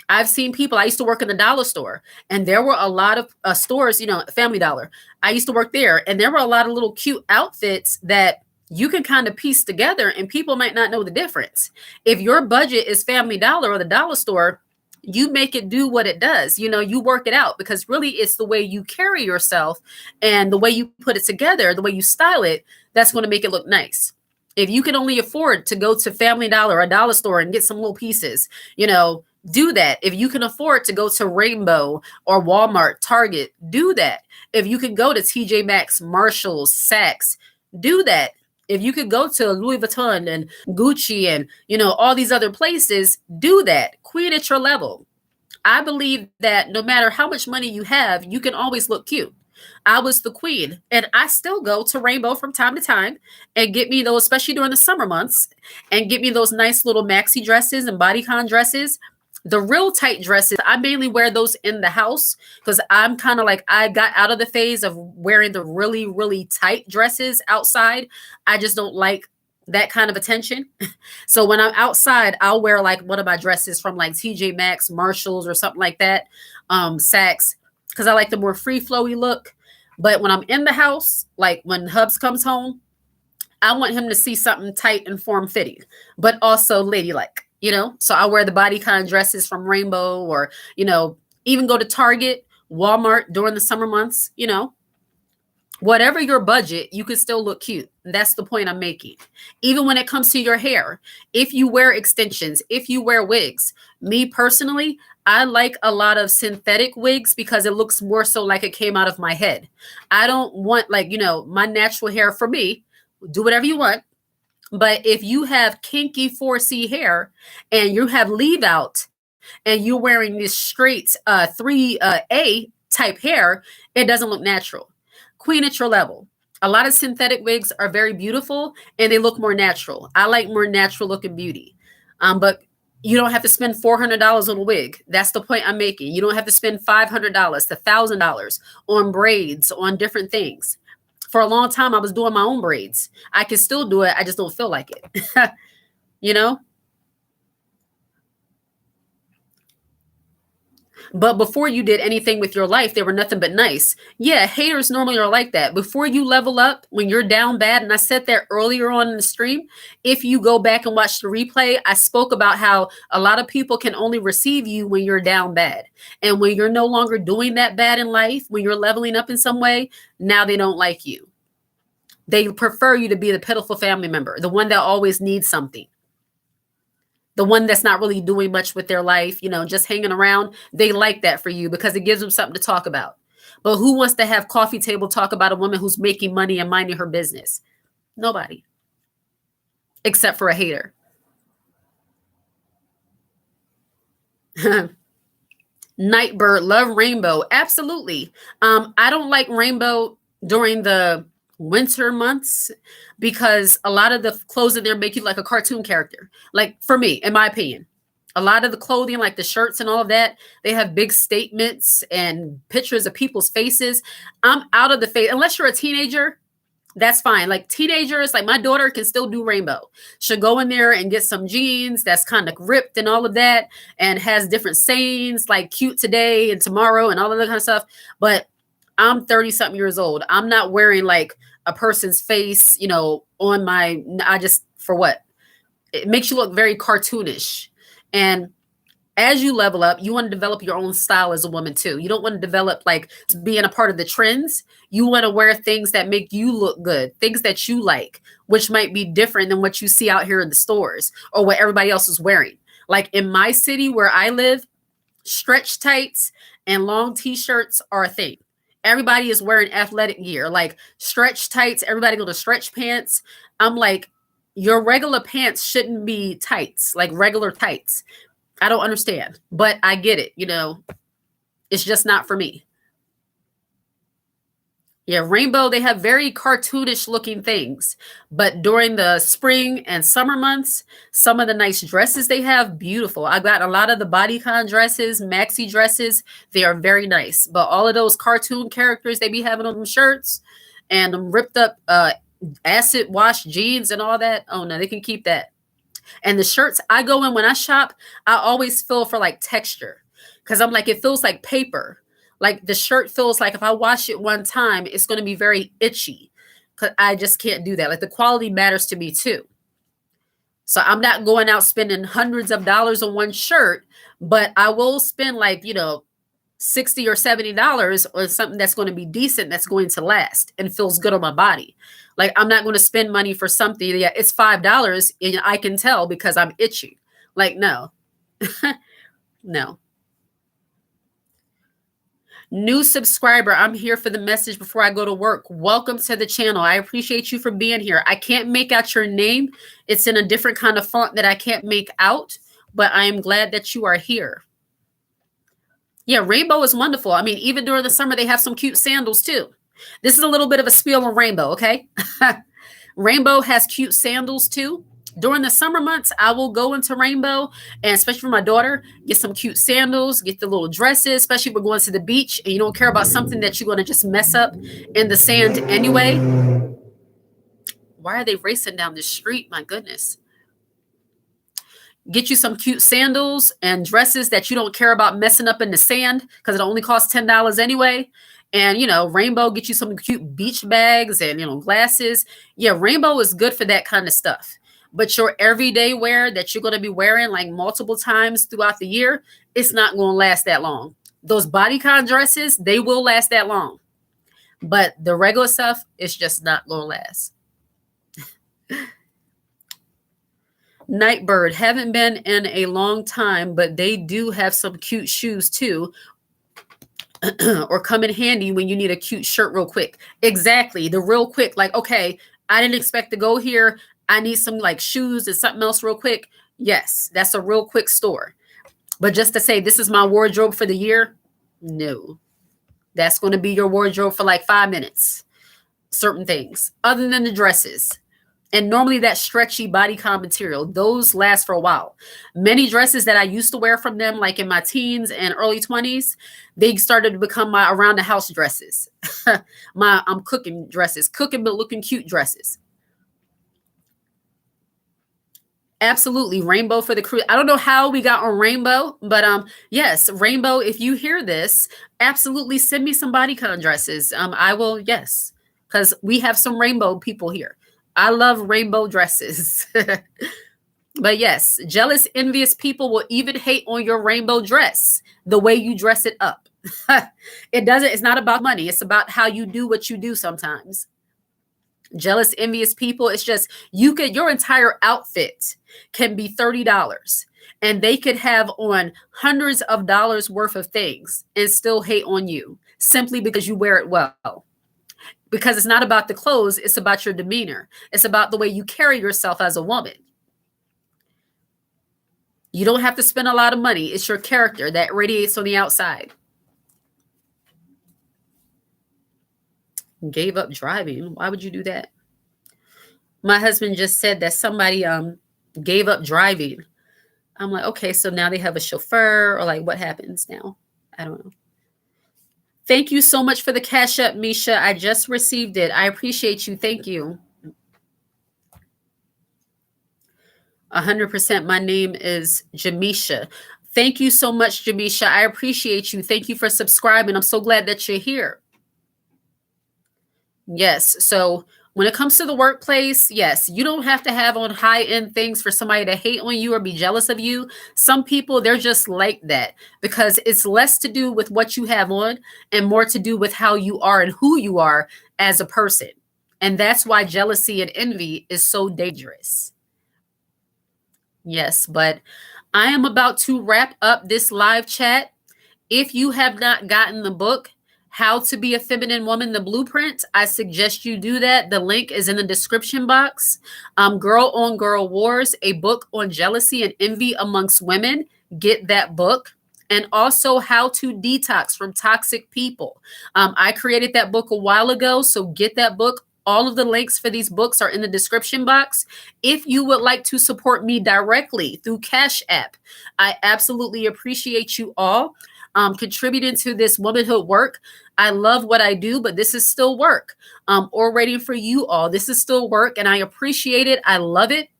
I've seen people, I used to work in the dollar store, and there were a lot of stores, Family Dollar. I used to work there, and there were a lot of little cute outfits that you can kind of piece together, and people might not know the difference. If your budget is Family Dollar or the dollar store, you make it do what it does. You work it out, because really it's the way you carry yourself and the way you put it together, the way you style it, that's going to make it look nice. If you can only afford to go to Family Dollar or a dollar store and get some little pieces, do that. If you can afford to go to Rainbow or Walmart, Target, do that. If you can go to TJ Maxx, Marshalls, Saks, do that. If you could go to Louis Vuitton and Gucci and, all these other places, do that. Queen at your level. I believe that no matter how much money you have, you can always look cute. I was the queen, and I still go to Rainbow from time to time and get me those, especially during the summer months, and get me those nice little maxi dresses and bodycon dresses. The real tight dresses, I mainly wear those in the house, because I'm kind of like, I got out of the phase of wearing the really, really tight dresses outside. I just don't like that kind of attention. So when I'm outside, I'll wear like one of my dresses from like TJ Maxx, Marshalls, or something like that, Saks, because I like the more free flowy look. But when I'm in the house, like when Hubs comes home, I want him to see something tight and form-fitting, but also ladylike, So I wear the bodycon dresses from Rainbow, or, even go to Target, Walmart during the summer months, Whatever your budget, you can still look cute. That's the point I'm making. Even when it comes to your hair, if you wear extensions, if you wear wigs, me personally, I like a lot of synthetic wigs because it looks more so like it came out of my head. I don't want my natural hair. For me, do whatever you want. But if you have kinky 4C hair and you have leave out and you're wearing this straight 3A type hair, it doesn't look natural. Queen at your level. A lot of synthetic wigs are very beautiful and they look more natural. I like more natural looking beauty. But you don't have to spend $400 on a wig. That's the point I'm making. You don't have to spend $500 to $1,000 on braids, on different things. For a long time, I was doing my own braids. I can still do it. I just don't feel like it. you know? But before you did anything with your life, they were nothing but nice. Yeah, haters normally are like that. Before you level up, when you're down bad, and I said that earlier on in the stream, if you go back and watch the replay, I spoke about how a lot of people can only receive you when you're down bad. And when you're no longer doing that bad in life, when you're leveling up in some way, now they don't like you. They prefer you to be the pitiful family member, the one that always needs something. The one that's not really doing much with their life, just hanging around. They like that for you because it gives them something to talk about. But who wants to have coffee table talk about a woman who's making money and minding her business? Nobody. Except for a hater. Nightbird, love Rainbow. Absolutely. I don't like Rainbow during the winter months because a lot of the clothes in there make you like a cartoon character. Like, for me, in my opinion, A lot of the clothing, like the shirts and all of that, they have big statements and pictures of people's faces. I'm out of the face. Unless you're a teenager, that's fine. Like teenagers, like my daughter can still do rainbow. She'll go in there and get some jeans that's kind of ripped and all of that and has different sayings like cute today and tomorrow and all of that kind of stuff. But I'm 30 something years old. I'm not wearing like a person's face, on I just, for what? It makes you look very cartoonish. And as you level up, you want to develop your own style as a woman too. You don't want to develop like being a part of the trends. You want to wear things that make you look good, things that you like, which might be different than what you see out here in the stores or what everybody else is wearing. Like in my city where I live, stretch tights and long t-shirts are a thing. Everybody is wearing athletic gear, like stretch tights. Everybody go to stretch pants. I'm like, your regular pants shouldn't be tights, like regular tights. I don't understand, but I get it. It's just not for me. Yeah, rainbow, they have very cartoonish looking things. But during the spring and summer months, some of the nice dresses they have, beautiful. I got a lot of the bodycon dresses, maxi dresses. They are very nice. But all of those cartoon characters they be having on them shirts and them ripped up acid wash jeans and all that. Oh no, they can keep that. And the shirts I go in when I shop, I always feel for like texture because I'm like, it feels like paper. Like the shirt feels like if I wash it one time, it's going to be very itchy because I just can't do that. Like the quality matters to me too. So I'm not going out spending hundreds of dollars on one shirt, but I will spend like, $60 or $70 on something that's going to be decent, that's going to last and feels good on my body. Like I'm not going to spend money for something. Yeah, it's $5 and I can tell because I'm itchy. Like, no, no. New subscriber, I'm here for the message before I go to work. Welcome to the channel. I appreciate you for being here. I can't make out your name. It's in a different kind of font that I can't make out, but I am glad that you are here. Yeah, rainbow is wonderful. I mean, even during the summer, they have some cute sandals too. This is a little bit of a spiel on rainbow, okay? Rainbow has cute sandals too. During the summer months, I will go into rainbow and especially for my daughter, get some cute sandals, get the little dresses, especially if we're going to the beach and you don't care about something that you're going to just mess up in the sand anyway. Why are they racing down the street? My goodness. Get you some cute sandals and dresses that you don't care about messing up in the sand because it only costs $10 anyway. And, rainbow, get you some cute beach bags and, glasses. Yeah, rainbow is good for that kind of stuff. But your everyday wear that you're going to be wearing like multiple times throughout the year, it's not going to last that long. Those bodycon dresses, they will last that long. But the regular stuff, it's just not going to last. Nightbird, haven't been in a long time, but they do have some cute shoes too. Or come in handy when you need a cute shirt real quick. Exactly. The real quick, like, okay, I didn't expect to go here. I need some like shoes and something else real quick. Yes, that's a real quick store. But just to say this is my wardrobe for the year, no. That's going to be your wardrobe for like 5 minutes. Certain things, other than the dresses. And normally that stretchy bodycon material, those last for a while. Many dresses that I used to wear from them, like in my teens and early 20s, they started to become my around the house dresses. My cooking dresses, cooking but looking cute dresses. Absolutely. Rainbow for the crew. I don't know how we got on rainbow, but yes, rainbow, if you hear this, absolutely send me some bodycon dresses. I will, yes, because we have some rainbow people here. I love rainbow dresses. But yes, jealous, envious people will even hate on your rainbow dress, the way you dress it up. It's not about money. It's about how you do what you do sometimes. Jealous, envious people, it's just your entire outfit can be $30 and they could have on hundreds of dollars worth of things and still hate on you simply because you wear it well. Because it's not about the clothes, it's about your demeanor. It's about the way you carry yourself as a woman. You don't have to spend a lot of money. It's your character that radiates on the outside. Gave up driving. Why would you do that? My husband just said that somebody gave up driving. I'm like, okay, so now they have a chauffeur, or like what happens now? I don't know. Thank you so much for the Cash App, Misha. I just received it. I appreciate you. Thank you. 100%. My name is Jamisha. Thank you so much, Jamisha. I appreciate you. Thank you for subscribing. I'm so glad that you're here. Yes. So when it comes to the workplace, yes, you don't have to have on high end things for somebody to hate on you or be jealous of you. Some people, they're just like that because it's less to do with what you have on and more to do with how you are and who you are as a person. And that's why jealousy and envy is so dangerous. Yes. But I am about to wrap up this live chat. If you have not gotten the book, How to Be a Feminine Woman, the Blueprint, I suggest you do that. The link is in the description box. Girl on Girl Wars, a book on jealousy and envy amongst women. Get that book. And also How to Detox from Toxic People. I created that book a while ago, so get that book. All of the links for these books are in the description box. If you would like to support me directly through Cash App, I absolutely appreciate you all contributing to this womanhood work. I love what I do, but this is still work. Or waiting for you all. This is still work, and I appreciate it. I love it.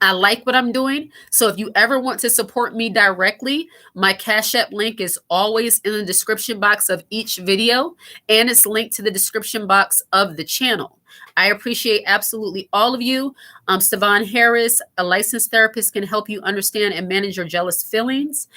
I like what I'm doing. So if you ever want to support me directly, my Cash App link is always in the description box of each video, and it's linked to the description box of the channel. I appreciate absolutely all of you. Stevan Harris, a licensed therapist, can help you understand and manage your jealous feelings.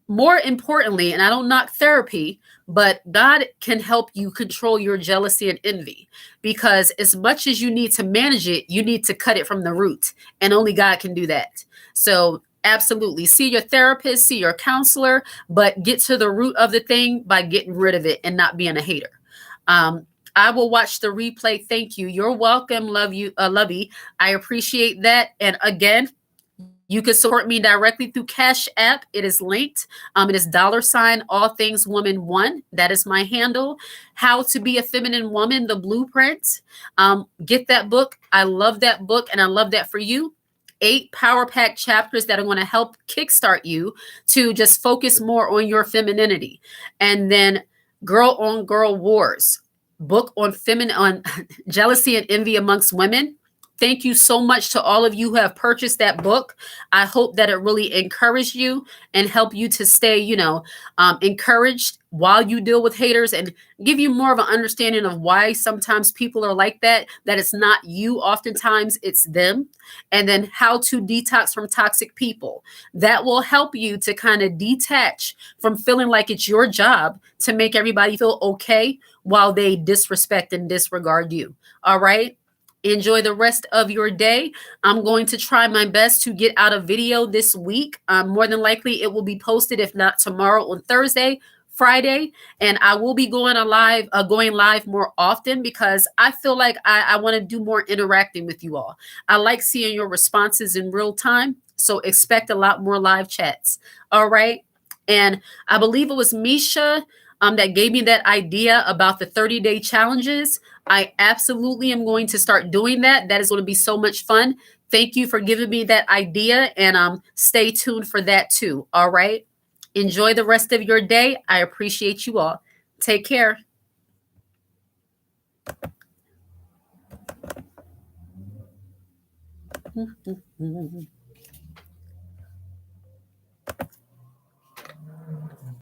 More importantly, and I don't knock therapy, but God can help you control your jealousy and envy, because as much as you need to manage it, you need to cut it from the root, and only God can do that. So absolutely see your therapist, see your counselor, but get to the root of the thing by getting rid of it and not being a hater. I will watch the replay. Thank you. You're welcome. Love you, Lovey. I appreciate that. And again, you can support me directly through Cash App. It is linked. It is $ all things woman one. That is my handle. How to Be a Feminine Woman, the Blueprint. Get that book. I love that book, and I love that for you. 8 power pack chapters that are going to help kickstart you to just focus more on your femininity. And then Girl on Girl Wars, book on jealousy and envy amongst women. Thank you so much to all of you who have purchased that book. I hope that it really encouraged you and help you to stay, encouraged while you deal with haters, and give you more of an understanding of why sometimes people are like that it's not you. Oftentimes it's them. And then How to Detox from Toxic People. That will help you to kind of detach from feeling like it's your job to make everybody feel okay while they disrespect and disregard you. All right. Enjoy the rest of your day. I'm going to try my best to get out a video this week. More than likely, it will be posted, if not tomorrow, on Thursday, Friday, and I will be going live more often, because I feel like I want to do more interacting with you all. I like seeing your responses in real time, so expect a lot more live chats. All right, and I believe it was Misha that gave me that idea about the 30-day challenges. I absolutely am going to start doing that. That is going to be so much fun. Thank you for giving me that idea, and stay tuned for that too. All right. Enjoy the rest of your day. I appreciate you all. Take care.